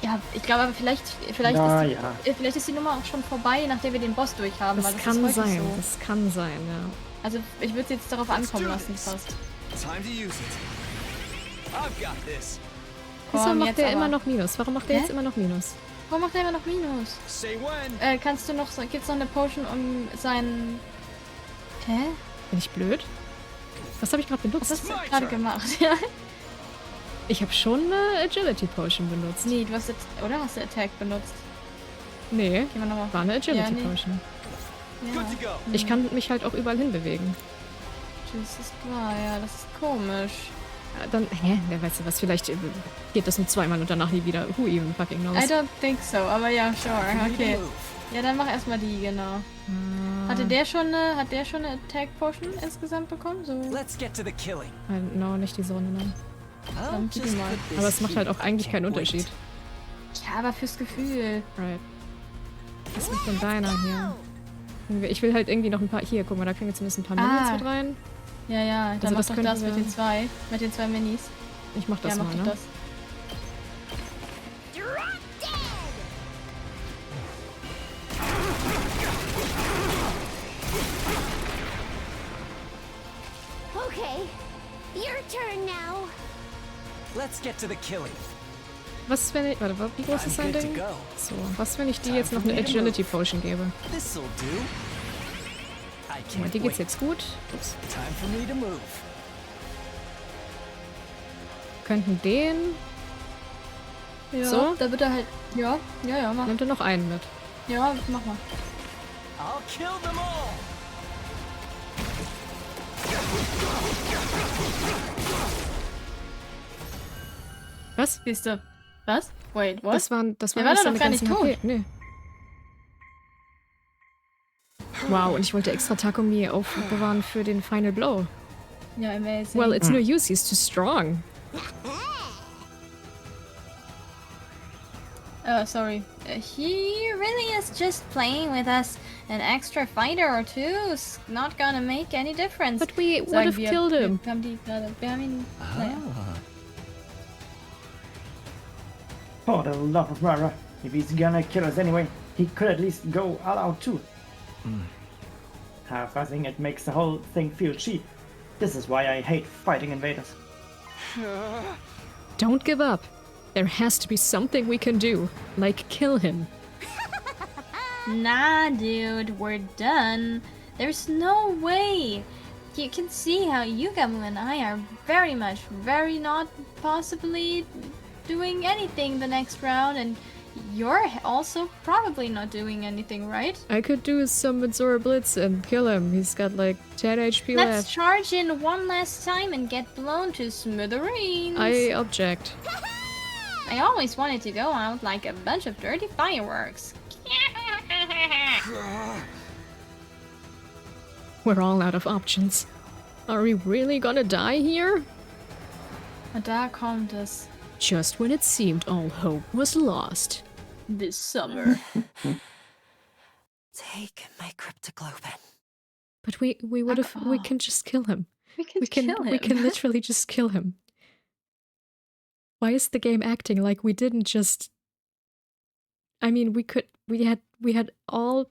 Ja, ich glaube aber vielleicht ist die Nummer auch schon vorbei, nachdem wir den Boss durch haben. Das weil kann ist sein, so. das kann sein, ja. Also ich würde es jetzt darauf ankommen lassen fast. Time to use it. I've got this. Wieso Komm, macht jetzt der aber. immer noch Minus? Warum macht der Hä? jetzt immer noch Minus? Warum macht er immer noch Minus? Say when. Kannst du noch, gibt's noch eine Potion um seinen... Hä? Bin ich blöd? Was habe ich gerade benutzt? Was hast du gerade gemacht? Ja. Ich habe schon eine Agility Potion benutzt. Nee, du hast jetzt... Oder hast du Attack benutzt? Nee, Gehen wir nochmal. war eine Agility Ja, nee. Potion. Good to go. Ich kann mich halt auch überall hinbewegen. Das ist klar, ja, das ist komisch. Dann, wer weiß was, vielleicht geht das nur zweimal und danach nie wieder. Who even fucking knows? I don't think so, aber ja, sure, okay. Ja, dann mach erstmal die, genau. Hat der schon eine Attack Potion insgesamt bekommen? So. Let's get to the killing. No, nicht die Sonne, nein. I'll gib just ihm mal. put this Aber es macht halt here. auch eigentlich I keinen can't Unterschied. wait. Ja, aber fürs Gefühl. Right. Was ist denn deiner hier? Ich will halt irgendwie noch ein paar... Hier, guck mal, da kriegen wir zumindest ein paar Minions mit rein. Ja, ja, dann Also mach doch das mit den zwei Minis. Ich mach das ja, mal, mach ne? doch das. Okay, your turn now. Let's get to the killing. Was, wenn ich... Warte, wie groß ist sein I'm good to Ding? go. So, was, wenn ich die jetzt noch eine Agility Potion gebe? This'll do. I Guck mal, can't die geht's wait. jetzt gut. Ups. Time for me to move. Könnten den... Ja, So? da wird er halt. Ja, mach. Nimmt er noch einen mit. Ja, mach mal. I'll kill them all. Was? Siehst du? Was? Wait, what? Das waren Der war nicht doch seine noch gar nicht ganzen tot. HP. Nee. Wow, und ich wollte extra Takumi aufbewahren für den Final Blow. Ja, amazing. Well, it's no use, he's too strong. Oh, sorry. He really is just playing with us. An extra fighter or two is not gonna make any difference. But we would Sagen have wir, killed him. Wir haben die gerade. Wir haben ihn. Naja. For the love of Rara, if he's gonna kill us anyway, he could at least go all out too. Half-fuzzing it makes the whole thing feel cheap. This is why I hate fighting invaders. Don't give up. There has to be something we can do, like kill him. Nah, dude, we're done. There's no way. You can see how Yugamu and I are very not possibly doing anything the next round, and you're also probably not doing anything, right? I could do some Absorb Blitz and kill him. He's got like 10 HP Let's left. charge in one last time and get blown to smithereens. I object. I always wanted to go out like a bunch of dirty fireworks. We're all out of options. Are we really gonna die here? Und da kommt es. Just when it seemed all hope was lost. This summer. Take my cryptoglobin. But we would have... We can just kill him. We can kill him. We can literally just kill him. Why is the game acting like we didn't just... I mean, we had all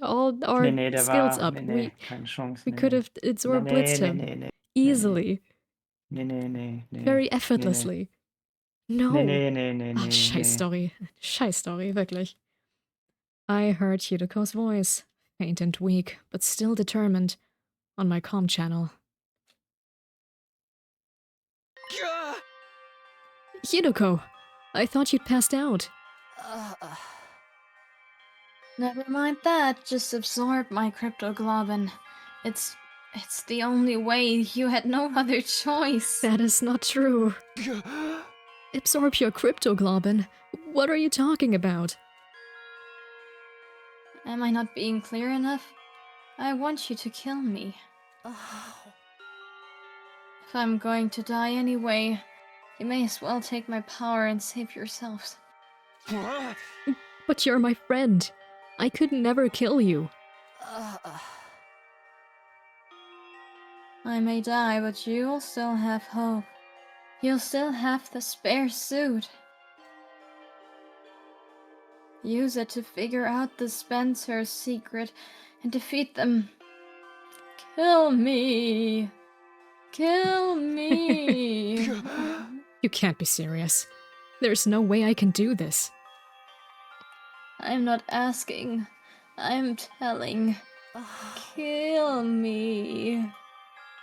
our der skills war, up. keine Chance. We could have Absorb Blitzed him easily, very effortlessly. No. Oh, scheiß Story. Scheiß Story, wirklich. I heard Hideko's voice, faint and weak, but still determined, on my comm channel. Hideko! I thought you'd passed out. Never mind that. Just absorb my cryptoglobin. It's the only way. You had no other choice. That is not true. Absorb your cryptoglobin? What are you talking about? Am I not being clear enough? I want you to kill me. If I'm going to die anyway, you may as well take my power and save yourselves. But you're my friend. I could never kill you. I may die, but you'll still have hope. You'll still have the spare suit. Use it to figure out the Spencer's secret and defeat them. Kill me. Kill me. You can't be serious. There's no way I can do this. I'm not asking. I'm telling. Kill me.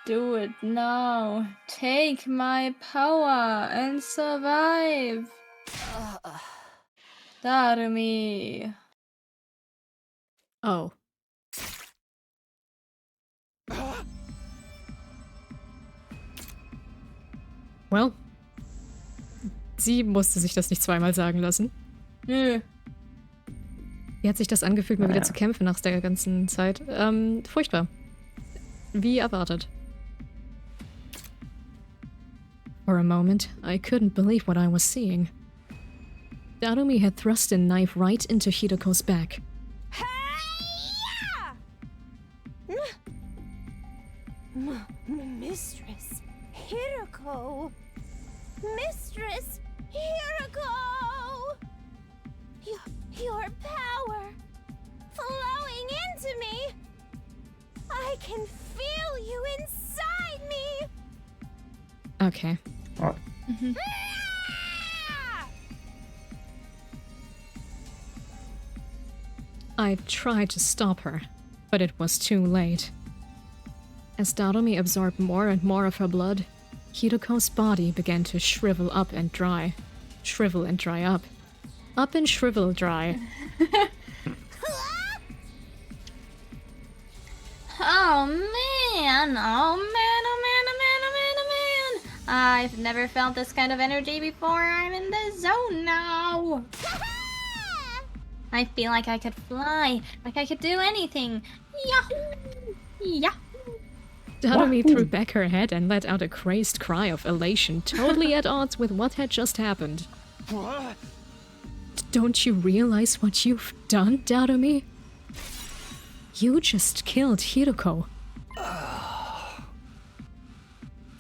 Do it now. Take my power and survive. Darumi. Oh. Well, sie musste sich das nicht zweimal sagen lassen. Nö. Wie hat sich das angefühlt, mal wieder zu kämpfen nach der ganzen Zeit? Furchtbar. Wie erwartet. For a moment, I couldn't believe what I was seeing. Dadomi had thrust a knife right into Hideko's back. Mistress Hiroko! Mistress Hiroko! Your power flowing into me! I can feel you inside me! Okay. Oh, I tried to stop her, but it was too late. As Dadomi absorbed more and more of her blood, Hideko's body began to shrivel up and dry. Shrivel and dry up. Up and shrivel dry. Oh man! Oh man! Oh man! Oh man! Oh man! Oh man! I've never felt this kind of energy before. I'm in the zone now. I feel like I could fly, like I could do anything. Yahoo! Yahoo! Dadomi threw back her head and let out a crazed cry of elation, totally at odds with what had just happened. What? Don't you realize what you've done, Dadomi? You just killed Hiroko.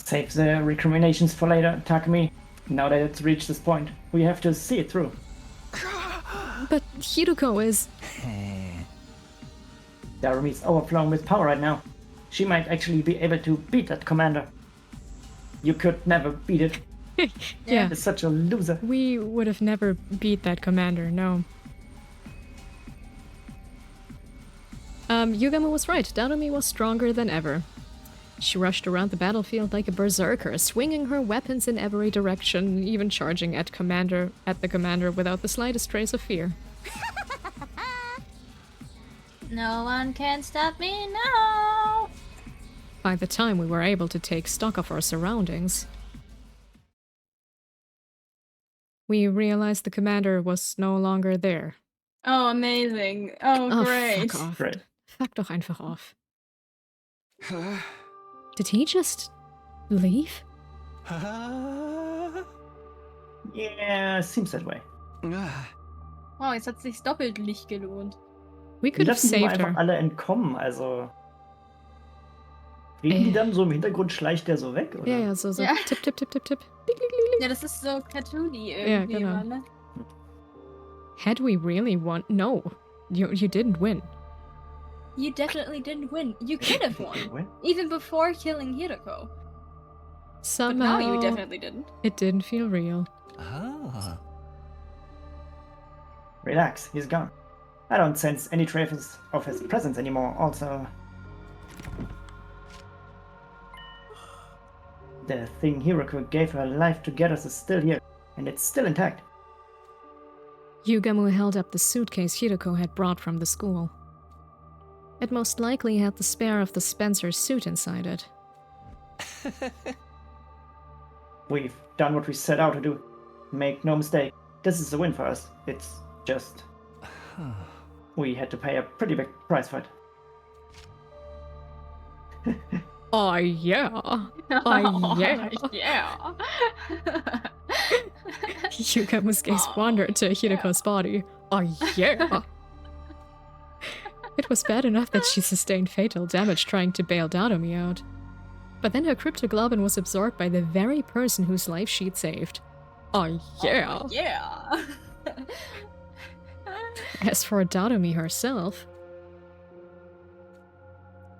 save the recriminations for later, Takumi. Now that it's reached this point, we have to see it through. But Hiroko is... Darumi's overflowing with power right now. She might actually be able to beat that commander. You could never beat it. Yeah. It's such a loser. We would have never beat that commander, no. Yugamo was right. Darumi was stronger than ever. She rushed around the battlefield like a berserker, swinging her weapons in every direction, even charging at the commander without the slightest trace of fear. No one can stop me now. By the time we were able to take stock of our surroundings, we realized the commander was no longer there. Oh, amazing. Oh, great. Fuck off. Great. Fuck doch einfach off. Did he just leave? Yeah, seems that way. Wow, jetzt hat sich's doppelt nicht gelohnt. We Die could have lassen die mal saved einfach her. alle entkommen, also... Reden die dann so im Hintergrund, schleicht der so weg, oder? Ja, so Ja. tipp, tipp, tipp, tipp, tipp. Ja, das ist so cartoony Ja, irgendwie, genau. immer, ne? Had we really won? No, you didn't win. You definitely didn't win. You could have won. Wait, Even before killing Hiroko. But Somehow, now you definitely didn't. it didn't feel real. Ah. relax, he's gone. I don't sense any traces of his presence anymore, also... The thing Hiroko gave her life to get us is still here, and it's still intact. Yugamu held up the suitcase Hiroko had brought from the school. It most likely had the spare of the Spencer suit inside it. We've done what we set out to do. Make no mistake, this is a win for us. It's just... we had to pay a pretty big price for it. Oh yeah! Oh yeah! Yeah. Yugamu's gaze wandered to Hiroko's body. Oh yeah! It was bad enough that she sustained fatal damage trying to bail Dadomi out. But then her cryptoglobin was absorbed by the very person whose life she'd saved. Oh yeah! Yeah. As for Dadomi herself,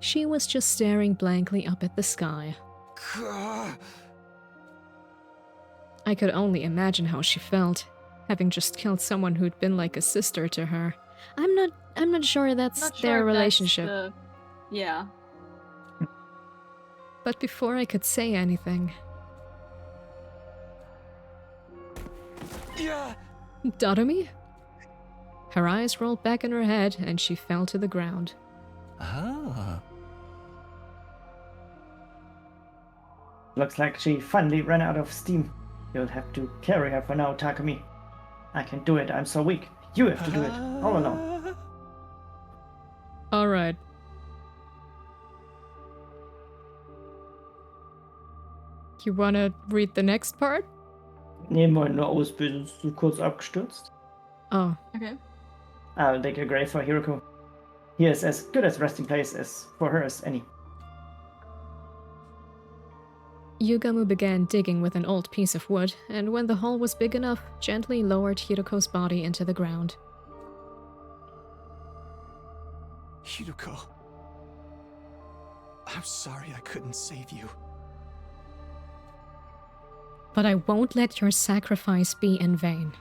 she was just staring blankly up at the sky. I could only imagine how she felt, having just killed someone who'd been like a sister to her. I'm not sure that's Not sure their if that's relationship. Yeah. But before I could say anything, Yeah. Dadomi? Her eyes rolled back in her head and she fell to the ground. Ah. looks like she finally ran out of steam. You'll have to carry her for now, Takumi. I can't do it, I'm so weak. You have to do it, all alone. Alright. You wanna read the next part? Nee, meine Ausbildung ist so kurz abgestürzt. Oh. Okay. I'll dig a grave for Hiroko. Here is as good a resting place as for her as any. Yugamu began digging with an old piece of wood, and when the hole was big enough, gently lowered Hiroko's body into the ground. Hiroko. I'm sorry I couldn't save you. But I won't let your sacrifice be in vain.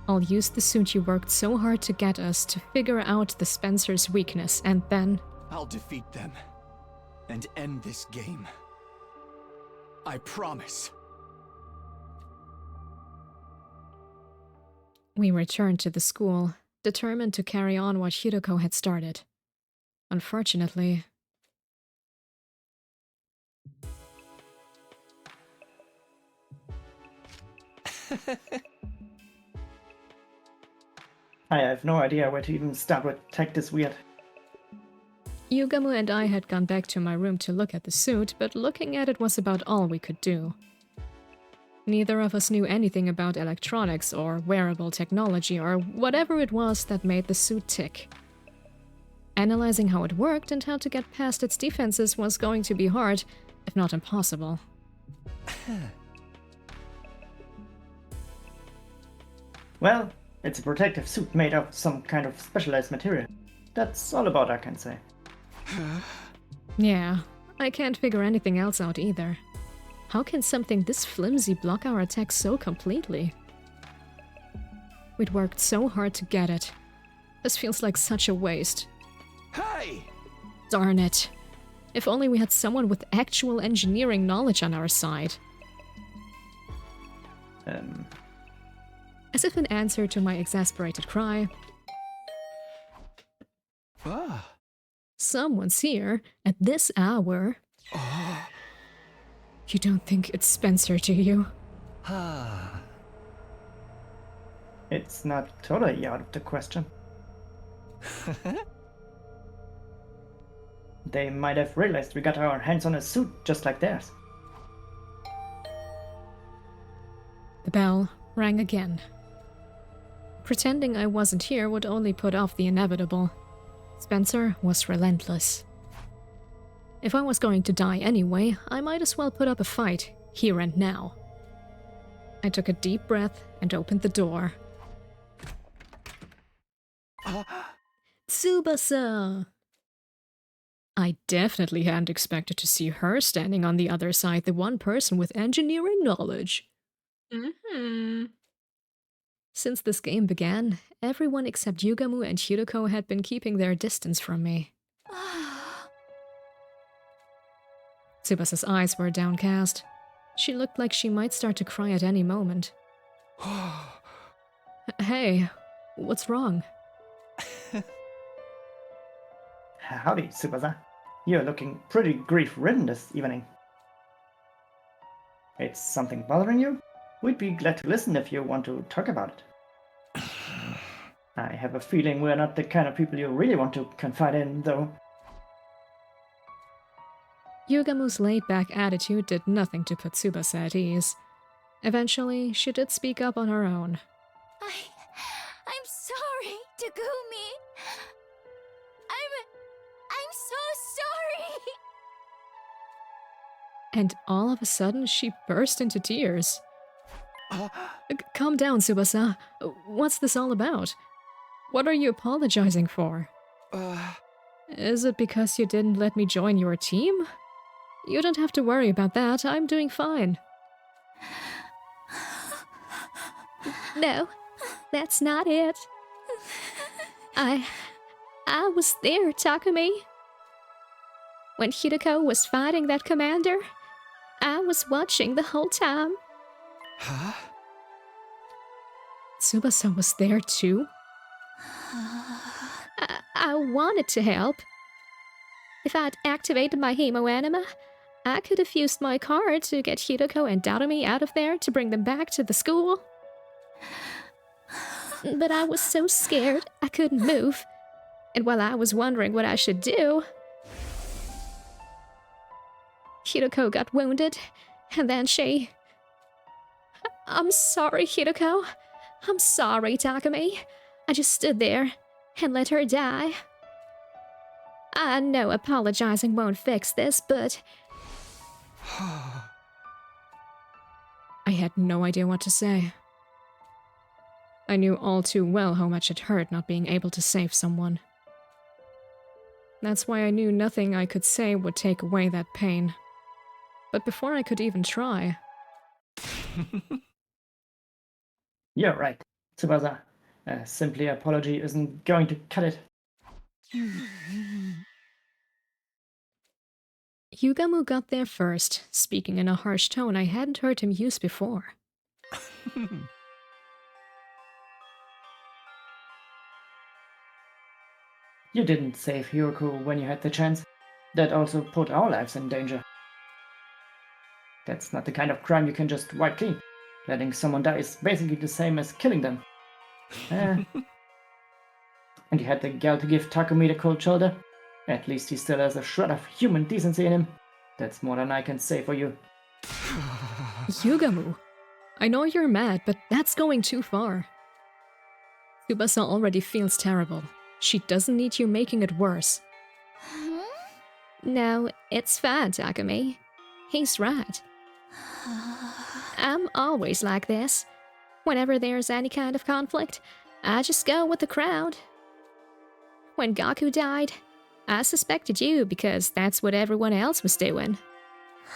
I'll use the suit you worked so hard to get us to figure out the Spencer's weakness, and then... I'll defeat them and end this game. I promise. We returned to the school, determined to carry on what Hiroko had started. Unfortunately... I have no idea where to even start with tech this weird. Yugamu and I had gone back to my room to look at the suit, but looking at it was about all we could do. Neither of us knew anything about electronics or wearable technology or whatever it was that made the suit tick. Analyzing how it worked and how to get past its defenses was going to be hard, if not impossible. Well, it's a protective suit made of some kind of specialized material. That's all about I can say. Yeah, I can't figure anything else out either. How can something this flimsy block our attacks so completely? We'd worked so hard to get it. This feels like such a waste. Hey! Darn it. If only we had someone with actual engineering knowledge on our side. As if in answer to my exasperated cry, Ah. someone's here at this hour. Oh. You don't think it's Spencer, do you? Ah. It's not totally out of the question. They might have realized we got our hands on a suit just like theirs. The bell rang again. Pretending I wasn't here would only put off the inevitable. Spencer was relentless. If I was going to die anyway, I might as well put up a fight, here and now. I took a deep breath and opened the door. Tsubasa! I definitely hadn't expected to see her standing on the other side, the one person with engineering knowledge. Mm-hmm. Since this game began, everyone except Yugamu and Hiroko had been keeping their distance from me. Tsubasa's eyes were downcast. She looked like she might start to cry at any moment. Hey, what's wrong? Howdy, Tsubasa. You're looking pretty grief-ridden this evening. It's something bothering you? We'd be glad to listen if you want to talk about it. I have a feeling we're not the kind of people you really want to confide in, though. Yugamu's laid-back attitude did nothing to put Tsubasa at ease. Eventually, she did speak up on her own. I'm sorry, Takumi. I'm so sorry. And all of a sudden, she burst into tears. Calm down, Tsubasa. What's this all about? What are you apologizing for? Is it because you didn't let me join your team? You don't have to worry about that. I'm doing fine. No, that's not it. I was there, Takumi. When Hiroko was fighting that commander, I was watching the whole time. Huh? Tsubasa was there too? I wanted to help. If I'd activated my hemo anima, I could have used my car to get Hiroko and Darumi out of there to bring them back to the school. But I was so scared I couldn't move. And while I was wondering what I should do, Hiroko got wounded, and then she... I'm sorry, Hiroko. I'm sorry, Takumi. I just stood there and let her die. I know apologizing won't fix this, but... I had no idea what to say. I knew all too well how much it hurt not being able to save someone. That's why I knew nothing I could say would take away that pain. But before I could even try... You're right, Tsubasa. Simply apology isn't going to cut it. Yugamu got there first, speaking in a harsh tone I hadn't heard him use before. You didn't save Hiroko when you had the chance. That also put our lives in danger. That's not the kind of crime you can just wipe clean. Letting someone die is basically the same as killing them. And you had the gall to give Takumi the cold shoulder? At least he still has a shred of human decency in him. That's more than I can say for you. Yugamu, I know you're mad, but that's going too far. Tsubasa already feels terrible. She doesn't need you making it worse. No, it's fine, Takumi. He's right. I'm always like this. Whenever there's any kind of conflict, I just go with the crowd. When Gaku died, I suspected you because that's what everyone else was doing.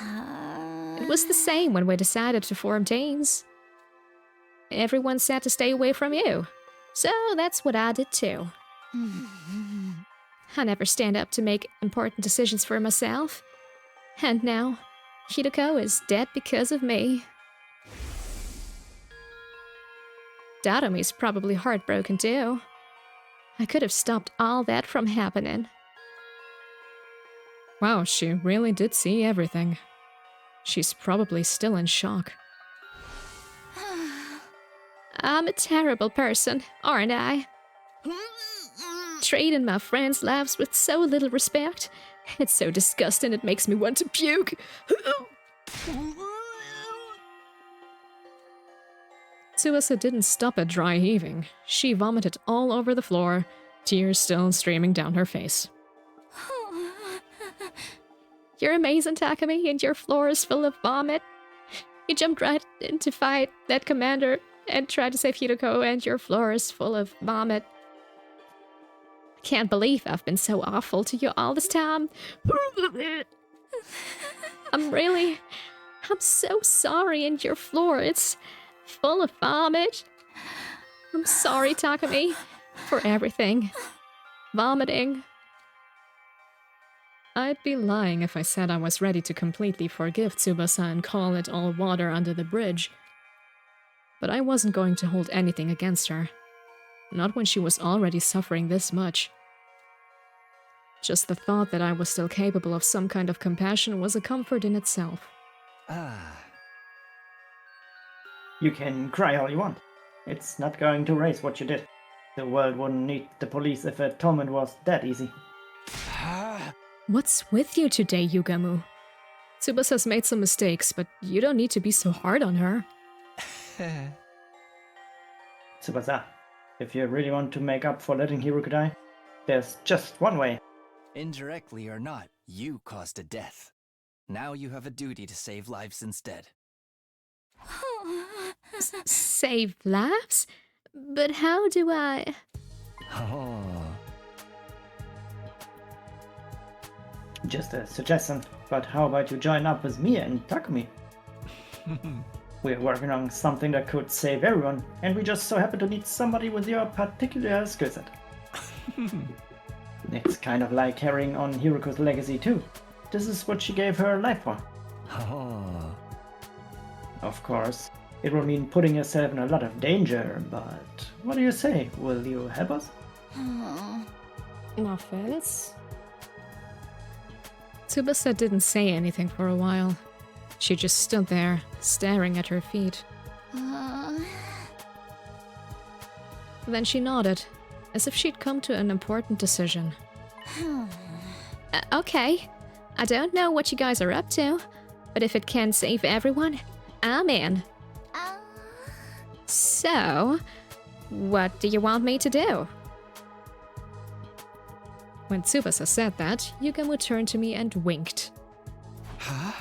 It was the same when we decided to form teams. Everyone said to stay away from you, so that's what I did too. I never stand up to make important decisions for myself. And now, Hiroko is dead because of me. Darumi's probably heartbroken too. I could have stopped all that from happening. Wow, she really did see everything. She's probably still in shock. I'm a terrible person, aren't I? Treating my friends' lives with so little respect. It's so disgusting it makes me want to puke. Tsubasa didn't stop at dry heaving. She vomited all over the floor, tears still streaming down her face. You're amazing, Takumi, and your floor is full of vomit. You jumped right in to fight that commander and tried to save Hiroko, and your floor is full of vomit. I can't believe I've been so awful to you all this time. I'm so sorry, and your floor, it's full of vomit. I'm sorry, Takumi, for everything. Vomiting. I'd be lying if I said I was ready to completely forgive Tsubasa and call it all water under the bridge. But I wasn't going to hold anything against her. Not when she was already suffering this much. Just the thought that I was still capable of some kind of compassion was a comfort in itself. You can cry all you want. It's not going to erase what you did. The world wouldn't need the police if atonement was that easy. What's with you today, Yugamu? Tsubasa's made some mistakes, but you don't need to be so hard on her. Tsubasa, if you really want to make up for letting Hiroko die, there's just one way. Indirectly or not, you caused a death. Now you have a duty to save lives instead. Save lives? But how do I... Just a suggestion, but how about you join up with me and Takumi? We're working on something that could save everyone, and we just so happen to need somebody with your particular skill set. It's kind of like carrying on Hiroko's legacy too. This is what she gave her life for. Of course, it will mean putting yourself in a lot of danger, but what do you say? Will you help us? No offense. Tsubasa didn't say anything for a while. She just stood there, staring at her feet. Then she nodded, as if she'd come to an important decision. Okay. I don't know what you guys are up to, but if it can save everyone, I'm in. So, what do you want me to do? When Tsubasa said that, Yugamu turned to me and winked. Huh?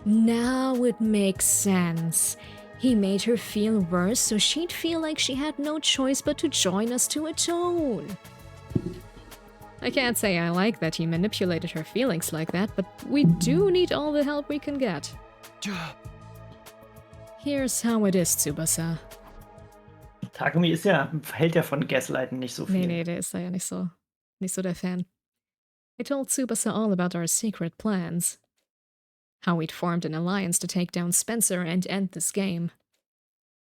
Now it makes sense. He made her feel worse so she'd feel like she had no choice but to join us to atone. I can't say I like that he manipulated her feelings like that, but we do need all the help we can get. Here's how it is, Tsubasa. Takumi hält ja von Gaslighten nicht so viel. Nee, der ist da ja nicht so der Fan. I told Tsubasa all about our secret plans. How we'd formed an alliance to take down Spencer and end this game.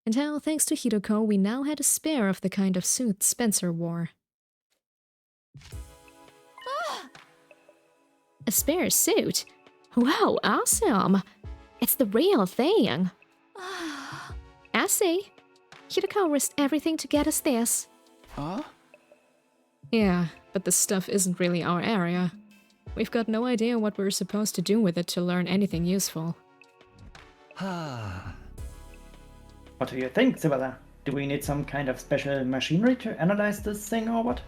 And how, thanks to Hidoko, we now had a spare of the kind of suit Spencer wore. A spare suit? Wow, awesome! It's the real thing. I see. Hidoko risked everything to get us this. Huh? Yeah, but the stuff isn't really our area. We've got no idea what we're supposed to do with it to learn anything useful. What do you think, Tsubasa? Do we need some kind of special machinery to analyze this thing or what?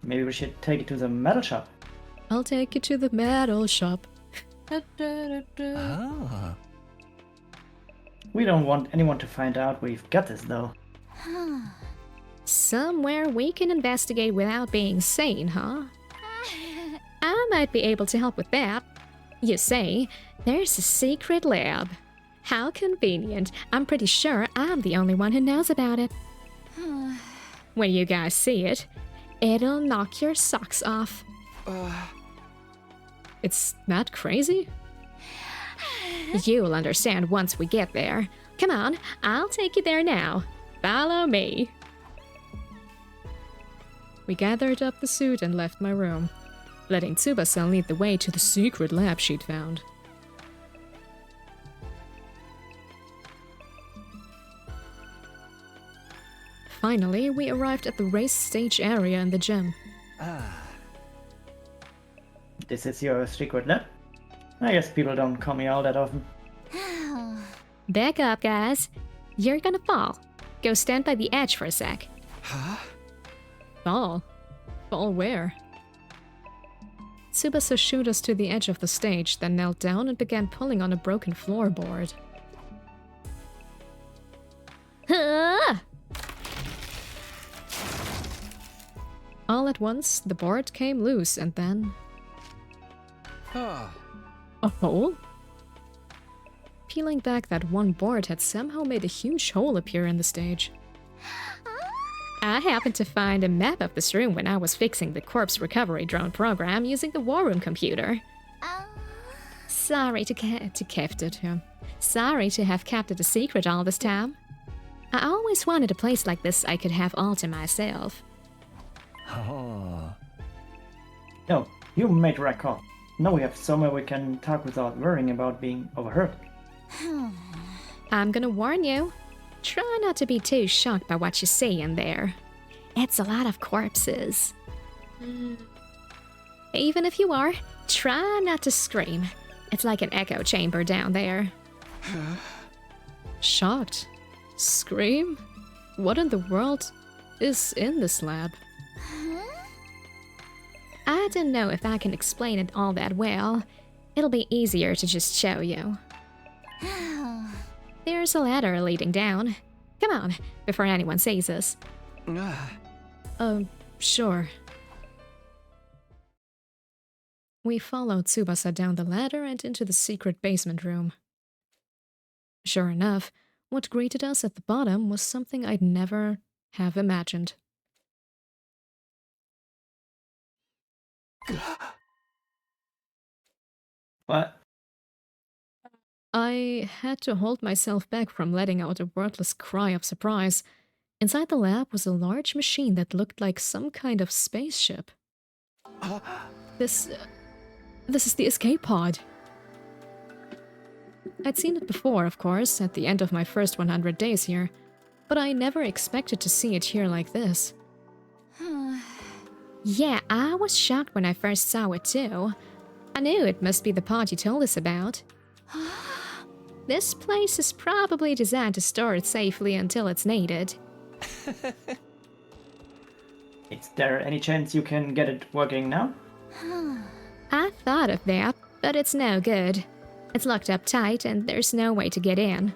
Maybe we should take it to the metal shop. I'll take you to the metal shop. Ah. We don't want anyone to find out we've got this, though. Somewhere we can investigate without being seen, huh? I might be able to help with that. You see, there's a secret lab. How convenient. I'm pretty sure I'm the only one who knows about it. When you guys see it, it'll knock your socks off. It's that crazy? You'll understand once we get there. Come on, I'll take you there now. Follow me. We gathered up the suit and left my room, letting Tsubasa lead the way to the secret lab she'd found. Finally, we arrived at the race stage area in the gym. This is your secret lab? I guess people don't call me all that often. Back up, guys. You're gonna fall. Go stand by the edge for a sec. Huh? Fall? Fall where? Tsubasa shooed us to the edge of the stage, then knelt down and began pulling on a broken floorboard. Ah! All at once, the board came loose and then... a hole? Peeling back that one board had somehow made a huge hole appear in the stage. I happened to find a map of this room when I was fixing the corpse recovery drone program using the war room computer. Sorry to kept it. Sorry to have kept it a secret all this time. I always wanted a place like this I could have all to myself. No, you made the right call. Now we have somewhere we can talk without worrying about being overheard. I'm gonna warn you. Try not to be too shocked by what you see in there. It's a lot of corpses. Even if you are, try not to scream. It's like an echo chamber down there. Shocked? Scream? What in the world is in this lab? I don't know if I can explain it all that well. It'll be easier to just show you. There's a ladder leading down. Come on, before anyone sees us. Sure. We followed Tsubasa down the ladder and into the secret basement room. Sure enough, what greeted us at the bottom was something I'd never have imagined. What? I had to hold myself back from letting out a wordless cry of surprise Inside the lab was a large machine that looked like some kind of spaceship. This is the escape pod. I'd seen it before, of course, at the end of my first 100 days here, but I never expected to see it here like this. Yeah, I was shocked when I first saw it too. I knew it must be the pod you told us about. This place is probably designed to store it safely until it's needed. Is there any chance you can get it working now? I thought of that, but it's no good. It's locked up tight and there's no way to get in.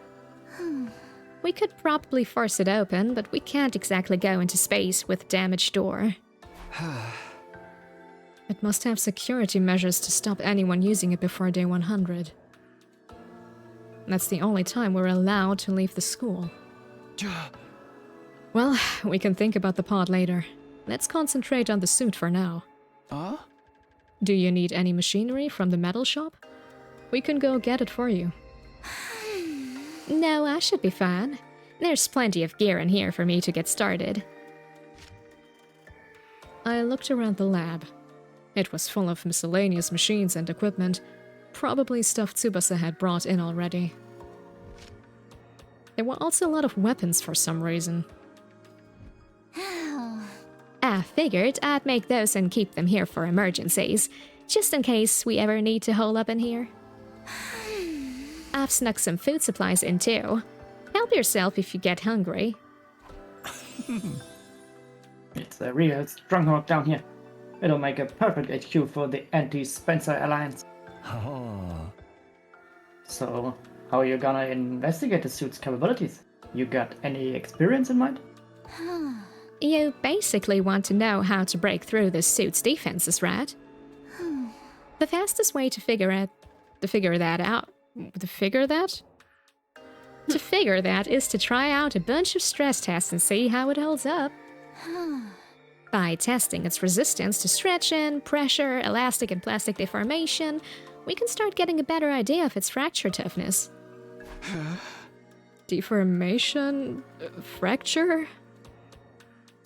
We could probably force it open, but we can't exactly go into space with a damaged door. It must have security measures to stop anyone using it before day 100. That's the only time we're allowed to leave the school. Well, we can think about the pod later. Let's concentrate on the suit for now. Do you need any machinery from the metal shop? We can go get it for you. No, I should be fine. There's plenty of gear in here for me to get started. I looked around the lab. It was full of miscellaneous machines and equipment, probably stuff Tsubasa had brought in already. There were also a lot of weapons for some reason. I figured I'd make those and keep them here for emergencies, just in case we ever need to hole up in here. I've snuck some food supplies in too. Help yourself if you get hungry. It's a real stronghold down here. It'll make a perfect HQ for the anti-Spencer Alliance. So, how are you gonna investigate the suit's capabilities? You got any experience in mind? You basically want to know how to break through this suit's defenses, right? The fastest way to figure that is to try out a bunch of stress tests and see how it holds up. By testing its resistance to stretching, pressure, elastic and plastic deformation, we can start getting a better idea of its fracture toughness. Deformation? Fracture?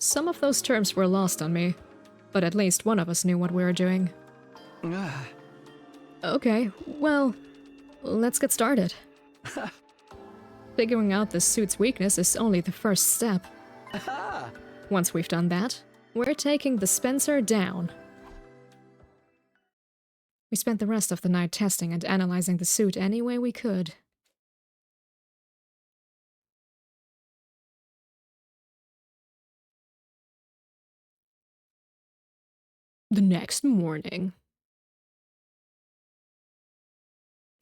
Some of those terms were lost on me, but at least one of us knew what we were doing. Okay, well, let's get started. Figuring out the suit's weakness is only the first step. Once we've done that, we're taking the Spencer down. We spent the rest of the night testing and analyzing the suit any way we could. The next morning.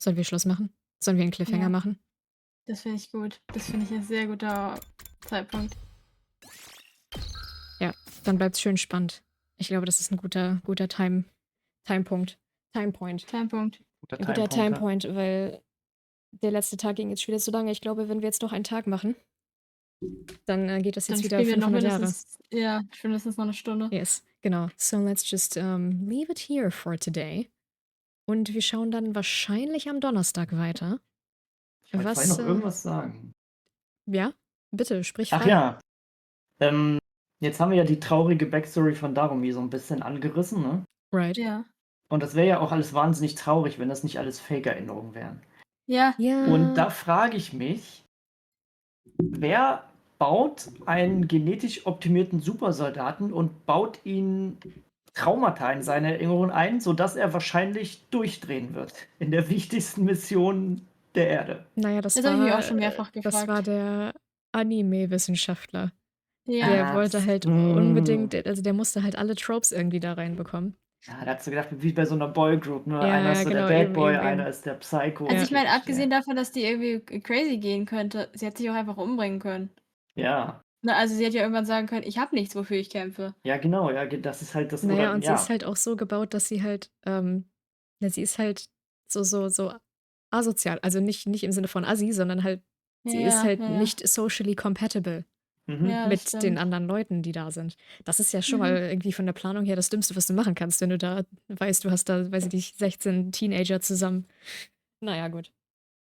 Sollen wir Schluss machen? Sollen wir einen Cliffhanger machen? Das finde ich gut. Das finde ich ein sehr guter Zeitpunkt. Ja, dann bleibt's schön spannend. Ich glaube, das ist ein guter Timepoint. Guter Timepoint, weil der letzte Tag ging jetzt wieder so lange. Ich glaube, wenn wir jetzt noch einen Tag machen, dann geht das jetzt wieder 500 Jahre. Ja, mindestens noch eine Stunde. Yes, genau. So let's just leave it here for today. Und wir schauen dann wahrscheinlich am Donnerstag weiter. Ich wollte vorhin noch irgendwas sagen. Ja, bitte, sprich frei. Ach ja. Jetzt haben wir ja die traurige Backstory von Darumi so ein bisschen angerissen, ne? Right. Ja. Und das wäre ja auch alles wahnsinnig traurig, wenn das nicht alles Fake-Erinnerungen wären. Ja. Und da frage ich mich, wer baut einen genetisch optimierten Supersoldaten und baut ihn Traumata in seine Erinnerungen ein, sodass er wahrscheinlich durchdrehen wird in der wichtigsten Mission der Erde? Naja, Das habe ich mich auch schon mehrfach gefragt. Das war der Anime-Wissenschaftler. Ja. Der wollte halt unbedingt, also der musste halt alle Tropes irgendwie da reinbekommen. Ja, da hat so gedacht, wie bei so einer Boygroup, ne? Ja, Einer ist so genau, der Bad eben, Boy, eben. einer ist der Psycho. Also ich meine, abgesehen davon, dass die irgendwie crazy gehen könnte, sie hätte sich auch einfach umbringen können. Ja. Na, also sie hätte ja irgendwann sagen können, ich habe nichts, wofür ich kämpfe. Ja, genau, ja, das ist halt das. Naja, oder, und ja. sie ist halt auch so gebaut, dass sie halt, sie ist halt so asozial. Also nicht im Sinne von Assi, sondern halt, sie ist halt nicht socially compatible Ja, mit stimmt. den anderen Leuten, die da sind. Das ist ja schon mal irgendwie von der Planung her das Dümmste, was du machen kannst, wenn du da weißt, du hast da, weiß ich nicht, 16 Teenager zusammen. Naja, gut.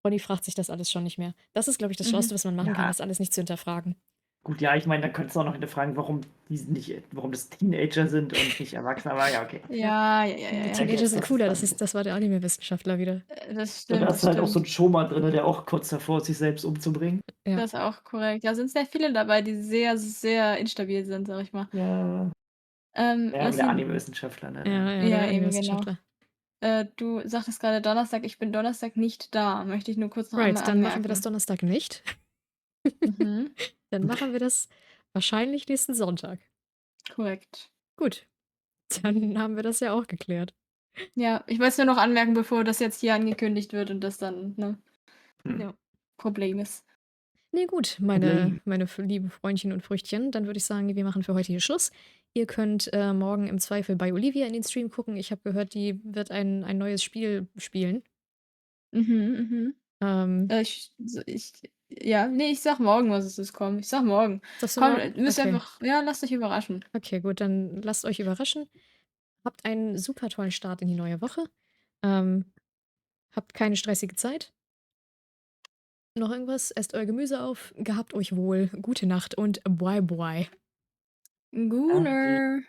Ronny fragt sich das alles schon nicht mehr. Das ist, glaube ich, das Schlauste, was man machen kann, das alles nicht zu hinterfragen. Gut, ja, ich meine, dann könntest du auch noch hinterfragen, warum das Teenager sind und nicht Erwachsene, aber ja, okay. Ja. Die I Teenager guess sind das cooler, ist dann- das war der Anime-Wissenschaftler wieder. Das Und da stimmt, hast du halt auch so einen stimmt. Shoma drin, der auch kurz davor ist, sich selbst umzubringen. Ja. Das ist auch korrekt. Ja, sind sehr viele dabei, die sehr, sehr instabil sind, sag ich mal. Ja, ja, aber Lass der ihn. Anime-Wissenschaftler, ne? Ja, Ja, der eben, genau. Anime-Wissenschaftler. Du sagtest gerade Donnerstag, ich bin Donnerstag nicht da. Möchte ich nur kurz noch einmal Right, dann machen wir das anmerken. Donnerstag nicht. Mhm, Dann machen wir das wahrscheinlich nächsten Sonntag. korrekt. Gut, dann haben wir das ja auch geklärt. Ja, ich wollte es nur noch anmerken, bevor das jetzt hier angekündigt wird und das dann, ne, Hm. ja, Problem ist. Nee, gut, Problem. meine lieben Freundchen und Früchtchen, dann würde ich sagen, wir machen für heute hier Schluss. Ihr könnt morgen im Zweifel bei Olivia in den Stream gucken. Ich habe gehört, die wird ein neues Spiel spielen. Mhm. Ähm, Ja, nee, ich sag morgen, was es ist, komm. Ich sag morgen. sagst du Komm, morgen? müsst Okay. einfach, ja, lasst euch überraschen. Okay, gut, dann lasst euch überraschen. Habt einen super tollen Start in die neue Woche. Habt keine stressige Zeit. Noch irgendwas? Esst euer Gemüse auf. Gehabt euch wohl. Gute Nacht und bye bye. Ja, die Gooner.